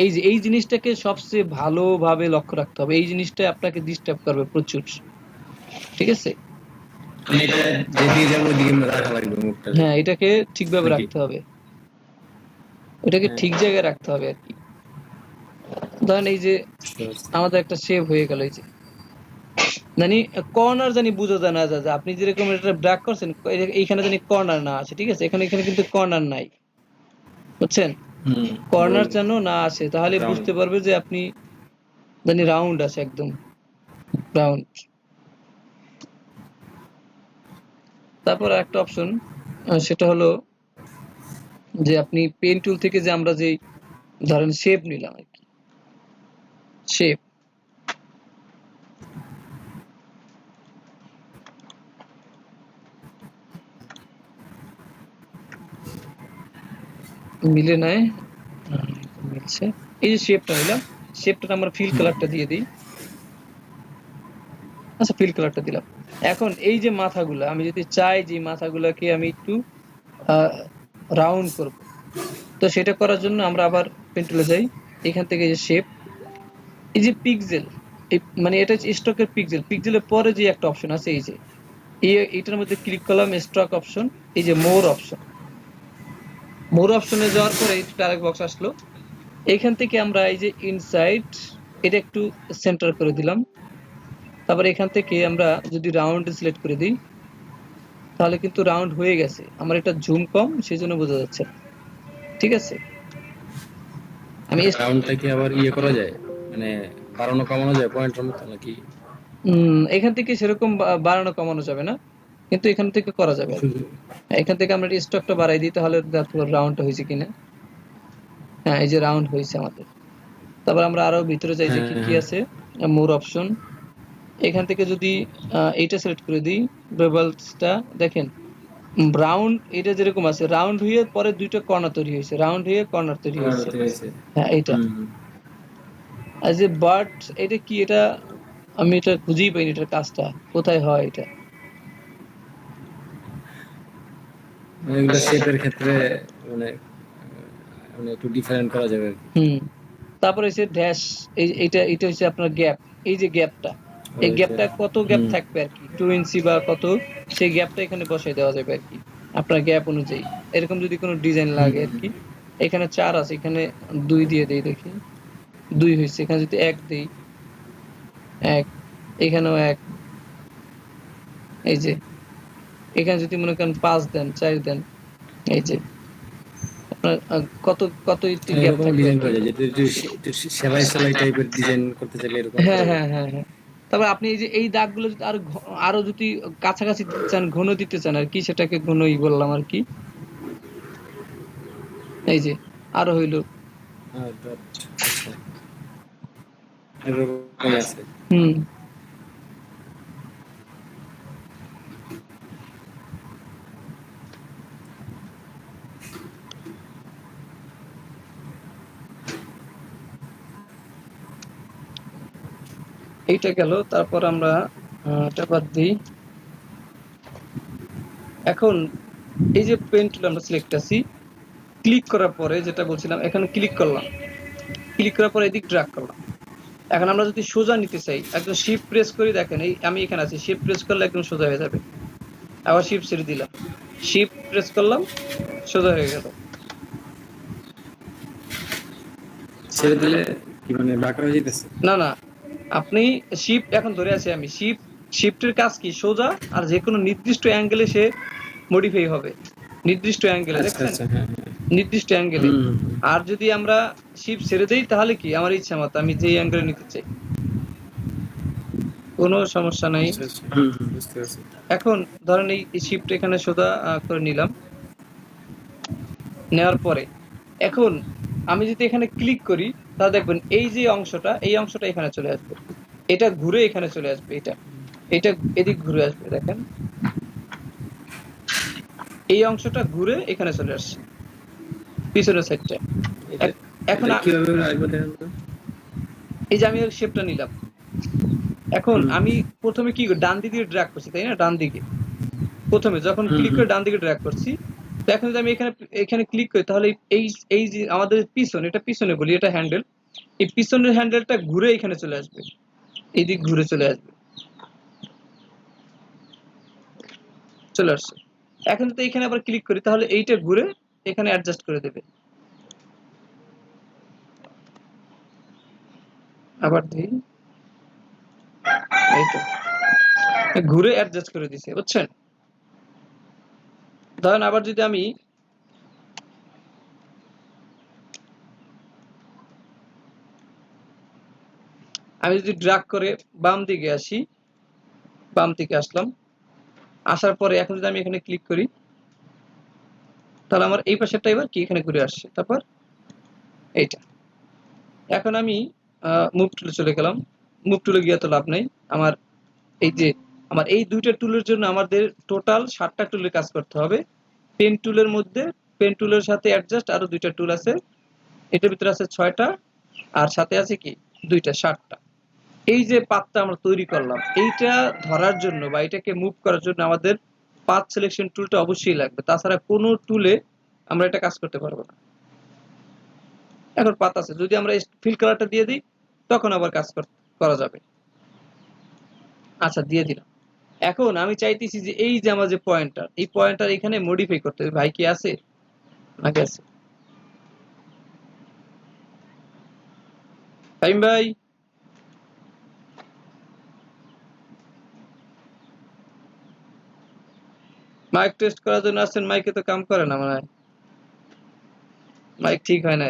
এই যে এই জিনিসটাকে সবচেয়ে ভালোভাবে লক্ষ্য রাখতে হবে, এই জিনিসটা আপনাকে ডিস্টার্ব করবে প্রচুর। ঠিক আছে, এটা যেদিকে যাবো ওইদিকে রাখা লাগবে মুখটা। হ্যাঁ এটাকে ঠিকভাবে রাখতে হবে, ওটাকে ঠিক জায়গায় রাখতে হবে আর কি। ধরেন এই যে আমাদের একটা শেপ হয়ে গেল, এই যে জানি কর্নার জানি বোঝা যায় না, যা আপনি যেরকম এটা ব্র্যাক করছেন, এইখানে জানি কর্নার না আছে। ঠিক আছে, এখানে এখানে কিন্তু কর্নার নাই, বুঝছেন। হুম, কর্নার ওই যেন না আসে, তাহলে রাউন্ড। বুঝতে পারবে যে আপনি জানি রাউন্ড আছে, একদম রাউন্ড। তারপর একটা অপশন, সেটা হলো যে আপনি পেন টুল থেকে যে আমরা যে ধরেন শেপ নিলাম আর কি, শেপ মিলে নেয়, মিলছে। এই যে শেপটা নিলাম, শেপটা আমরা ফিল কালারটা দিয়ে দিই। আচ্ছা, ফিল কালারটা দিলাম। এখন এই যে মাথাগুলা, আমি যদি চাই যে মাথাগুলাকে আমি একটু রাউন্ড করব, তো সেটা করার জন্য আমরা আবার পেন টুলে যাই। এখান থেকে যে শেপ, এই যে পিক্সেল, মানে এটা হচ্ছে স্টকের পিক্সেল, পিক্সেলের পরে যে একটা অপশন আছে, এই যে এটার মধ্যে ক্লিক করলাম, স্টক অপশন, এই যে মোর অপশন, মোর অপশনে যাওয়ার পরে একটা আরেক বক্স আসলো। এখান থেকে আমরা এই যে ইনসাইড, এটা একটু সেন্টার করে দিলাম। তারপর এখান থেকে আমরা যদি রাউন্ড সিলেক্ট করে দিই, তাহলে কিন্তু রাউন্ড হয়ে গেছে। আমার এটা জুম কম, সেই জন্য বোঝা যাচ্ছে না। ঠিক আছে, আমি রাউন্ডটা কি আবার করা যায়, মানে বাড়ানো কমানো যায় পয়েন্টের মতো নাকি? এখান থেকে সেরকম বাড়ানো কমানো যাবে না, কিন্তু এখান থেকে করা যাবে আর কি। শুধু এখান থেকে আমরা স্টকটা বাড়াই দিই, তাহলে দেখো রাউন্ডটা হয়েছে কিনা। হ্যাঁ, এই যে রাউন্ড হয়েছে আমাদের। তারপর আমরা আরো ভিতরে যাই, হ্যাঁ দেখি কি হ্যাঁ আছে। মোর অপশন, এখান থেকে যদি এইটা সিলেক্ট করে দিই, বেভেলসটা দেখেন, রাউন্ড এটা যেরকম আছে, রাউন্ড হয়ে পরে দুইটা কর্নার তৈরি হয়েছে, রাউন্ড হয়ে কর্নার তৈরি হয়েছে। ঠিক আছে। হ্যাঁ, এইটা। হুম হুম। আর যে বাট, এটা কি, এটা আমি এটা খুঁজেই পাইনি, এটার কাজটা কোথায় হয় এটা। মানে এগুলা শেপের ক্ষেত্রে মানে মানে একটু ডিফারেন্ট করা যাবে আর কি। হুম। তারপরে হচ্ছে ড্যাশ, এইটা এটা হচ্ছে আপনার গ্যাপ, এই যে গ্যাপটা, এই ওই যে গ্যাপটা কত গ্যাপ হুম থাকবে আর কি, 2 ইঞ্চি বা কত, সেই গ্যাপটা এখানে বসাই দেওয়া যাবে আর কি, আপনার গ্যাপ অনুযায়ী। এরকম যদি কোনো ডিজাইন হুম লাগে আর হুম। কি। এখানে 4 আছে, এখানে 2 দিয়ে দেই, দেখি 2 হয়েছে। এখানে যদি 1 দেই, 1, এখানেও 1, এই যে এখানে যদি মনে করেন 5 দেন, 4 দেন, এই যে আপনার কত কত একটু হ্যাঁ, গ্যাপ এরকম থাকবে আর ডিজাইন কি। করা যায়, যেটা একটু সেলাই সেলাই টাইপের ডিজাইন করতে চাইলে এরকম হ্যাঁ, করা যায়। হ্যাঁ, হ্যাঁ, হ্যাঁ। তারপর আপনি এই যে এই দাগগুলো যদি আরো আরো যদি কাছাকাছি দিতে চান, ঘন দিতে চান আর কি, সেটাকে ঘনই বললাম আর কি। এই যে আরো হইলো। ডট। আচ্ছা, এরকম আছে। হুম, এইটা গেল। তারপর আমরা এটা বাদ দিই। এখন এই যে পেন টুল আমরা সিলেক্ট আছি, ক্লিক করার পরে যেটা বলছিলাম, এখানে ক্লিক করলাম, ক্লিক করার পরে এদিক ড্র্যাগ করলাম। এখন আমরা যদি সোজা নিতে চাই, একদম শিফট প্রেস করি, দেখেন এই আমি এখানে আছি, শিফট প্রেস করলে একদম সোজা হয়ে যাবে। আবার শিফট ছেড়ে দিলাম, শিফট প্রেস করলাম, সোজা হয়ে গেল। ছেড়ে দিলে কি মানে বাঁকা হয়ে যেতেছে? না, না, আপনি শিফট এখন ধরে আছি আমি, শিফটের কাজ কি, সোজা আর যে কোনো নির্দিষ্ট অ্যাঙ্গেলে সে মডিফাই হবে, নির্দিষ্ট অ্যাঙ্গেলে, আচ্ছা দেখছেন, আচ্ছা, হ্যাঁ হ্যাঁ। নির্দিষ্ট অ্যাঙ্গেলে। হুম হুম হুম। আর যদি আমরা শিফট ছেড়ে দেই, তাহলে কি আমার ইচ্ছা মতো আমি যেই অ্যাঙ্গেলে নিতে চাই, কোনো সমস্যা নাই। আচ্ছা আচ্ছা, হুম হুম, বুঝতে পারছি। এখন ধরেন এই শিফট এখানে সোজা করে নিলাম, নেওয়ার পরে এখন আমি যদি এখানে ক্লিক করি, তাহলে দেখবেন এই যে অংশটা, এই অংশটা এখানে চলে আসবে, এটা ঘুরে এখানে চলে আসবে, এটা এটা এদিক ঘুরে আসবে, দেখেন এই অংশটা ঘুরে এখানে চলে আসছে, পিছনের সাইডটা। এটা এখন এটা কিভাবে হলো আরেকবার দেখান তো। এই যে আমি শেপটা নিলাম, এখন হুম আমি প্রথমে কি ডান দিকে ড্র্যাগ করছি, তাই না, ডান দিকে প্রথমে যখন হুম ক্লিক হুম। করে ডান দিকে ড্র্যাগ করছি। তো এখন যদি আমি এখানে এখানে ক্লিক করি, তাহলে এই এই যে আমাদের পিছন, এটা পিছনে বলি, এটা হ্যান্ডেল, এই পিছনের হ্যান্ডেলটা ঘুরে এখানে চলে আসবে, এইদিক ঘুরে চলে আসবে, চলে আসছে। এখন যদি এখানে আবার ক্লিক করি, তাহলে এইটা ঘুরে এখানে অ্যাডজাস্ট করে দেবে। আবার দিই, এই তো ঘুরে অ্যাডজাস্ট করে দিছে, বুঝছেন। ধরেন আবার যদি আমি আমি যদি ড্রাগ করে বাম দিকে আসি, বাম দিকে আসলাম, আসার পরে এখন যদি আমি এখানে ক্লিক করি, তাহলে আমার এই পাশেরটা এবার কি এখানে ঘুরে আসছে, তারপর এইটা। এখন আমি মুভ টুলে চলে গেলাম। মুভ টুলে গিয়ে তো লাভ নাই, আমার এই যে আমার এই দুইটা টুলের জন্য আমাদের টোটাল 7টা টুলের কাজ করতে হবে। পেন টুলের মধ্যে পেন টুলের সাথে অ্যাডজাস্ট আরো দুইটা টুল আছে, এটার ভিতরে আছে 6টা, আর সাথে আছে কি 2টা, 7টা। এই যে পাথটা আমরা তৈরি করলাম, এইটা ধরার জন্য বা এটাকে মুভ করার জন্য আমাদের পাথ সিলেকশন টুলটা অবশ্যই লাগবে, তাছাড়া কোনো টুলে আমরা এটা কাজ করতে পারবো না। এখন পাথ আছে, যদি আমরা ফিল কালারটা দিয়ে দিই তখন আবার কাজ করা যাবে। আচ্ছা, দিয়ে দিলাম। এখন আমি চাইতেছি যে এই যে আমার যে পয়েন্টার, এই পয়েন্টার এখানে মডিফাই করতে হবে। ভাই কি আছে না গেছে? ফাহিম ভাই, মাইক টেস্ট করার জন্য আসছেন, মাইকে তো কাম করে না মনে হয়, মাইক ঠিক হয় না।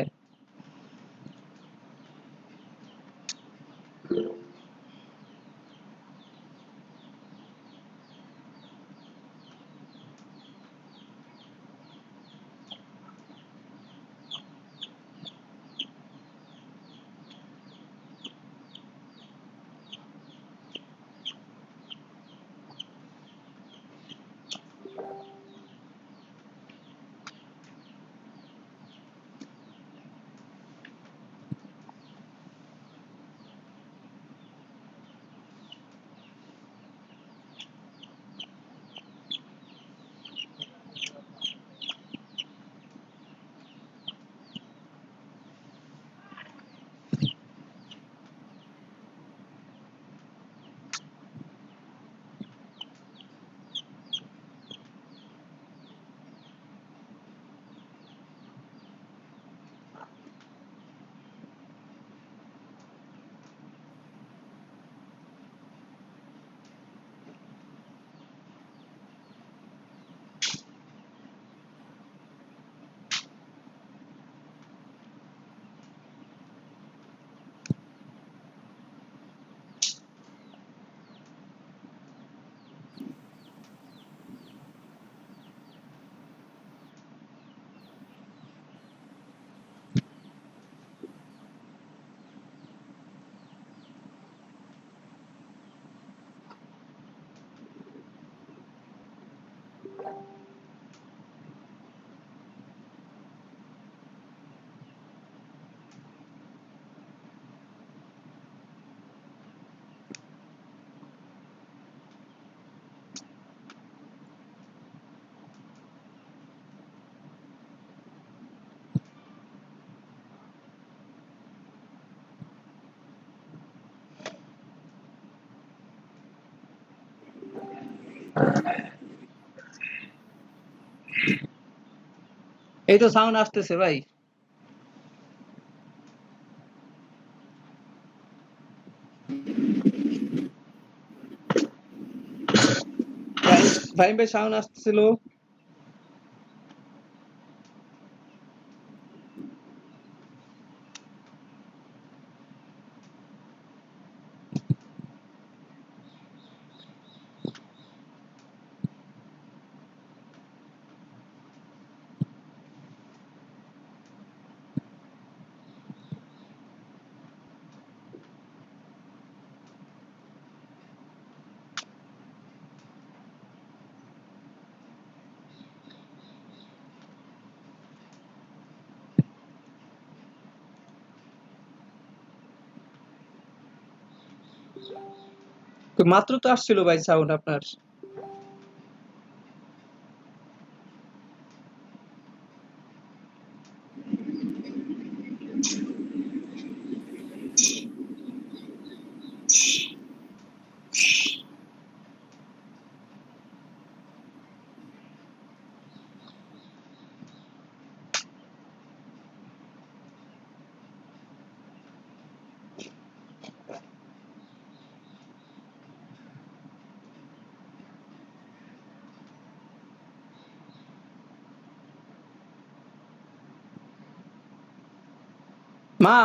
এই তো সাউন্ড আসতেছে ভাই। ফাহিম ভাই সাউন্ড আসতেছিল। মাত্র তো আসছিল ভাই সাউন্ড আপনার। মা,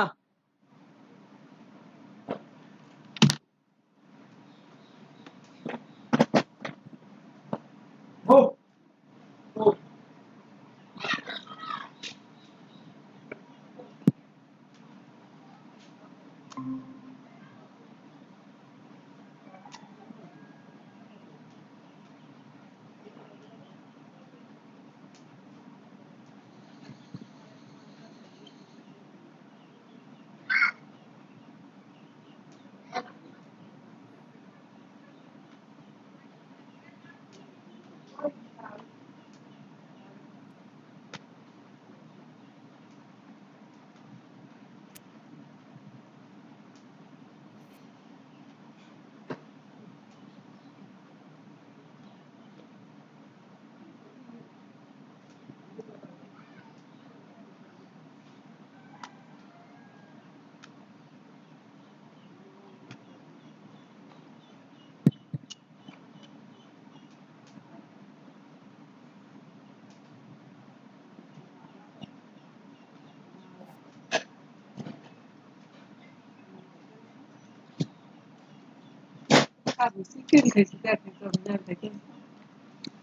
খাবো চিকেন খাইছি দেখে তো দেখে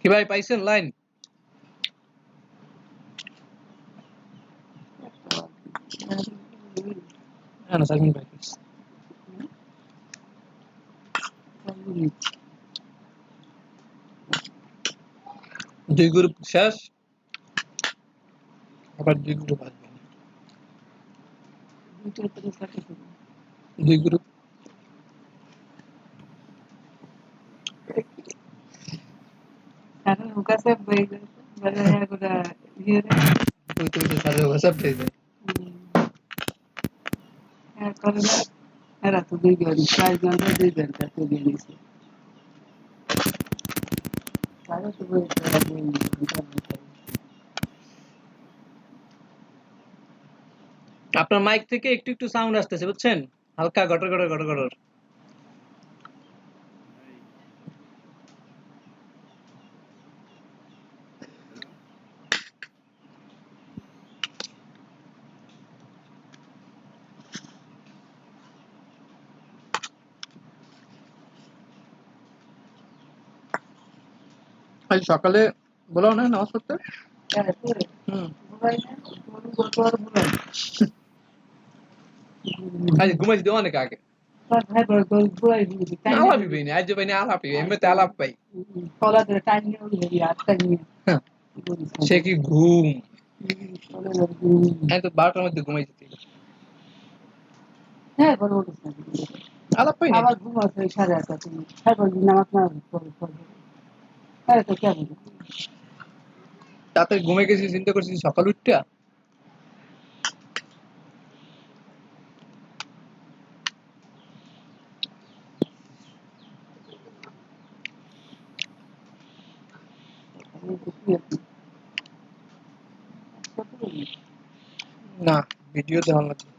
কি ভাই পাইছেন লাইন? না না সাইমন ভাই পাইছে। 2 গ্রুপ শেষ। আবার 2 গ্রুপ আসবে। 2 group Karena muka saya baik, badannya udah gini. itu সাড়ে WhatsApp পেয়ে যায়। Karena era tuh 2 ঘন্টা 2 ঘন্টা তো গেছে তাহলে তো আপনার মাইক থেকে একটু একটু সাউন্ড আসতেছে বুঝছেন? হালকা গটর গটর গটর গটর। আজ সকালে বলো না নামাজ পড়তে? হুম। আজ ঘুমাইছি তো অনেক আগে। আলাপই পাইনি আজ পাইনি আলাপই এমনিতে আলাপ পাই। হ্যাঁ, সে কি ঘুম। আমি তো 12টার মধ্যে ঘুমাইছি। আলাপ পাই না। আবার ঘুমাচ্ছে 8:30 তুমি তারপর নামাজ না পড়বে তাহলে তো কেমন তাতে ঘুমে গেছি চিন্তা করছি সকাল উঠটা না ভিডিও দেওয়া লাগবে।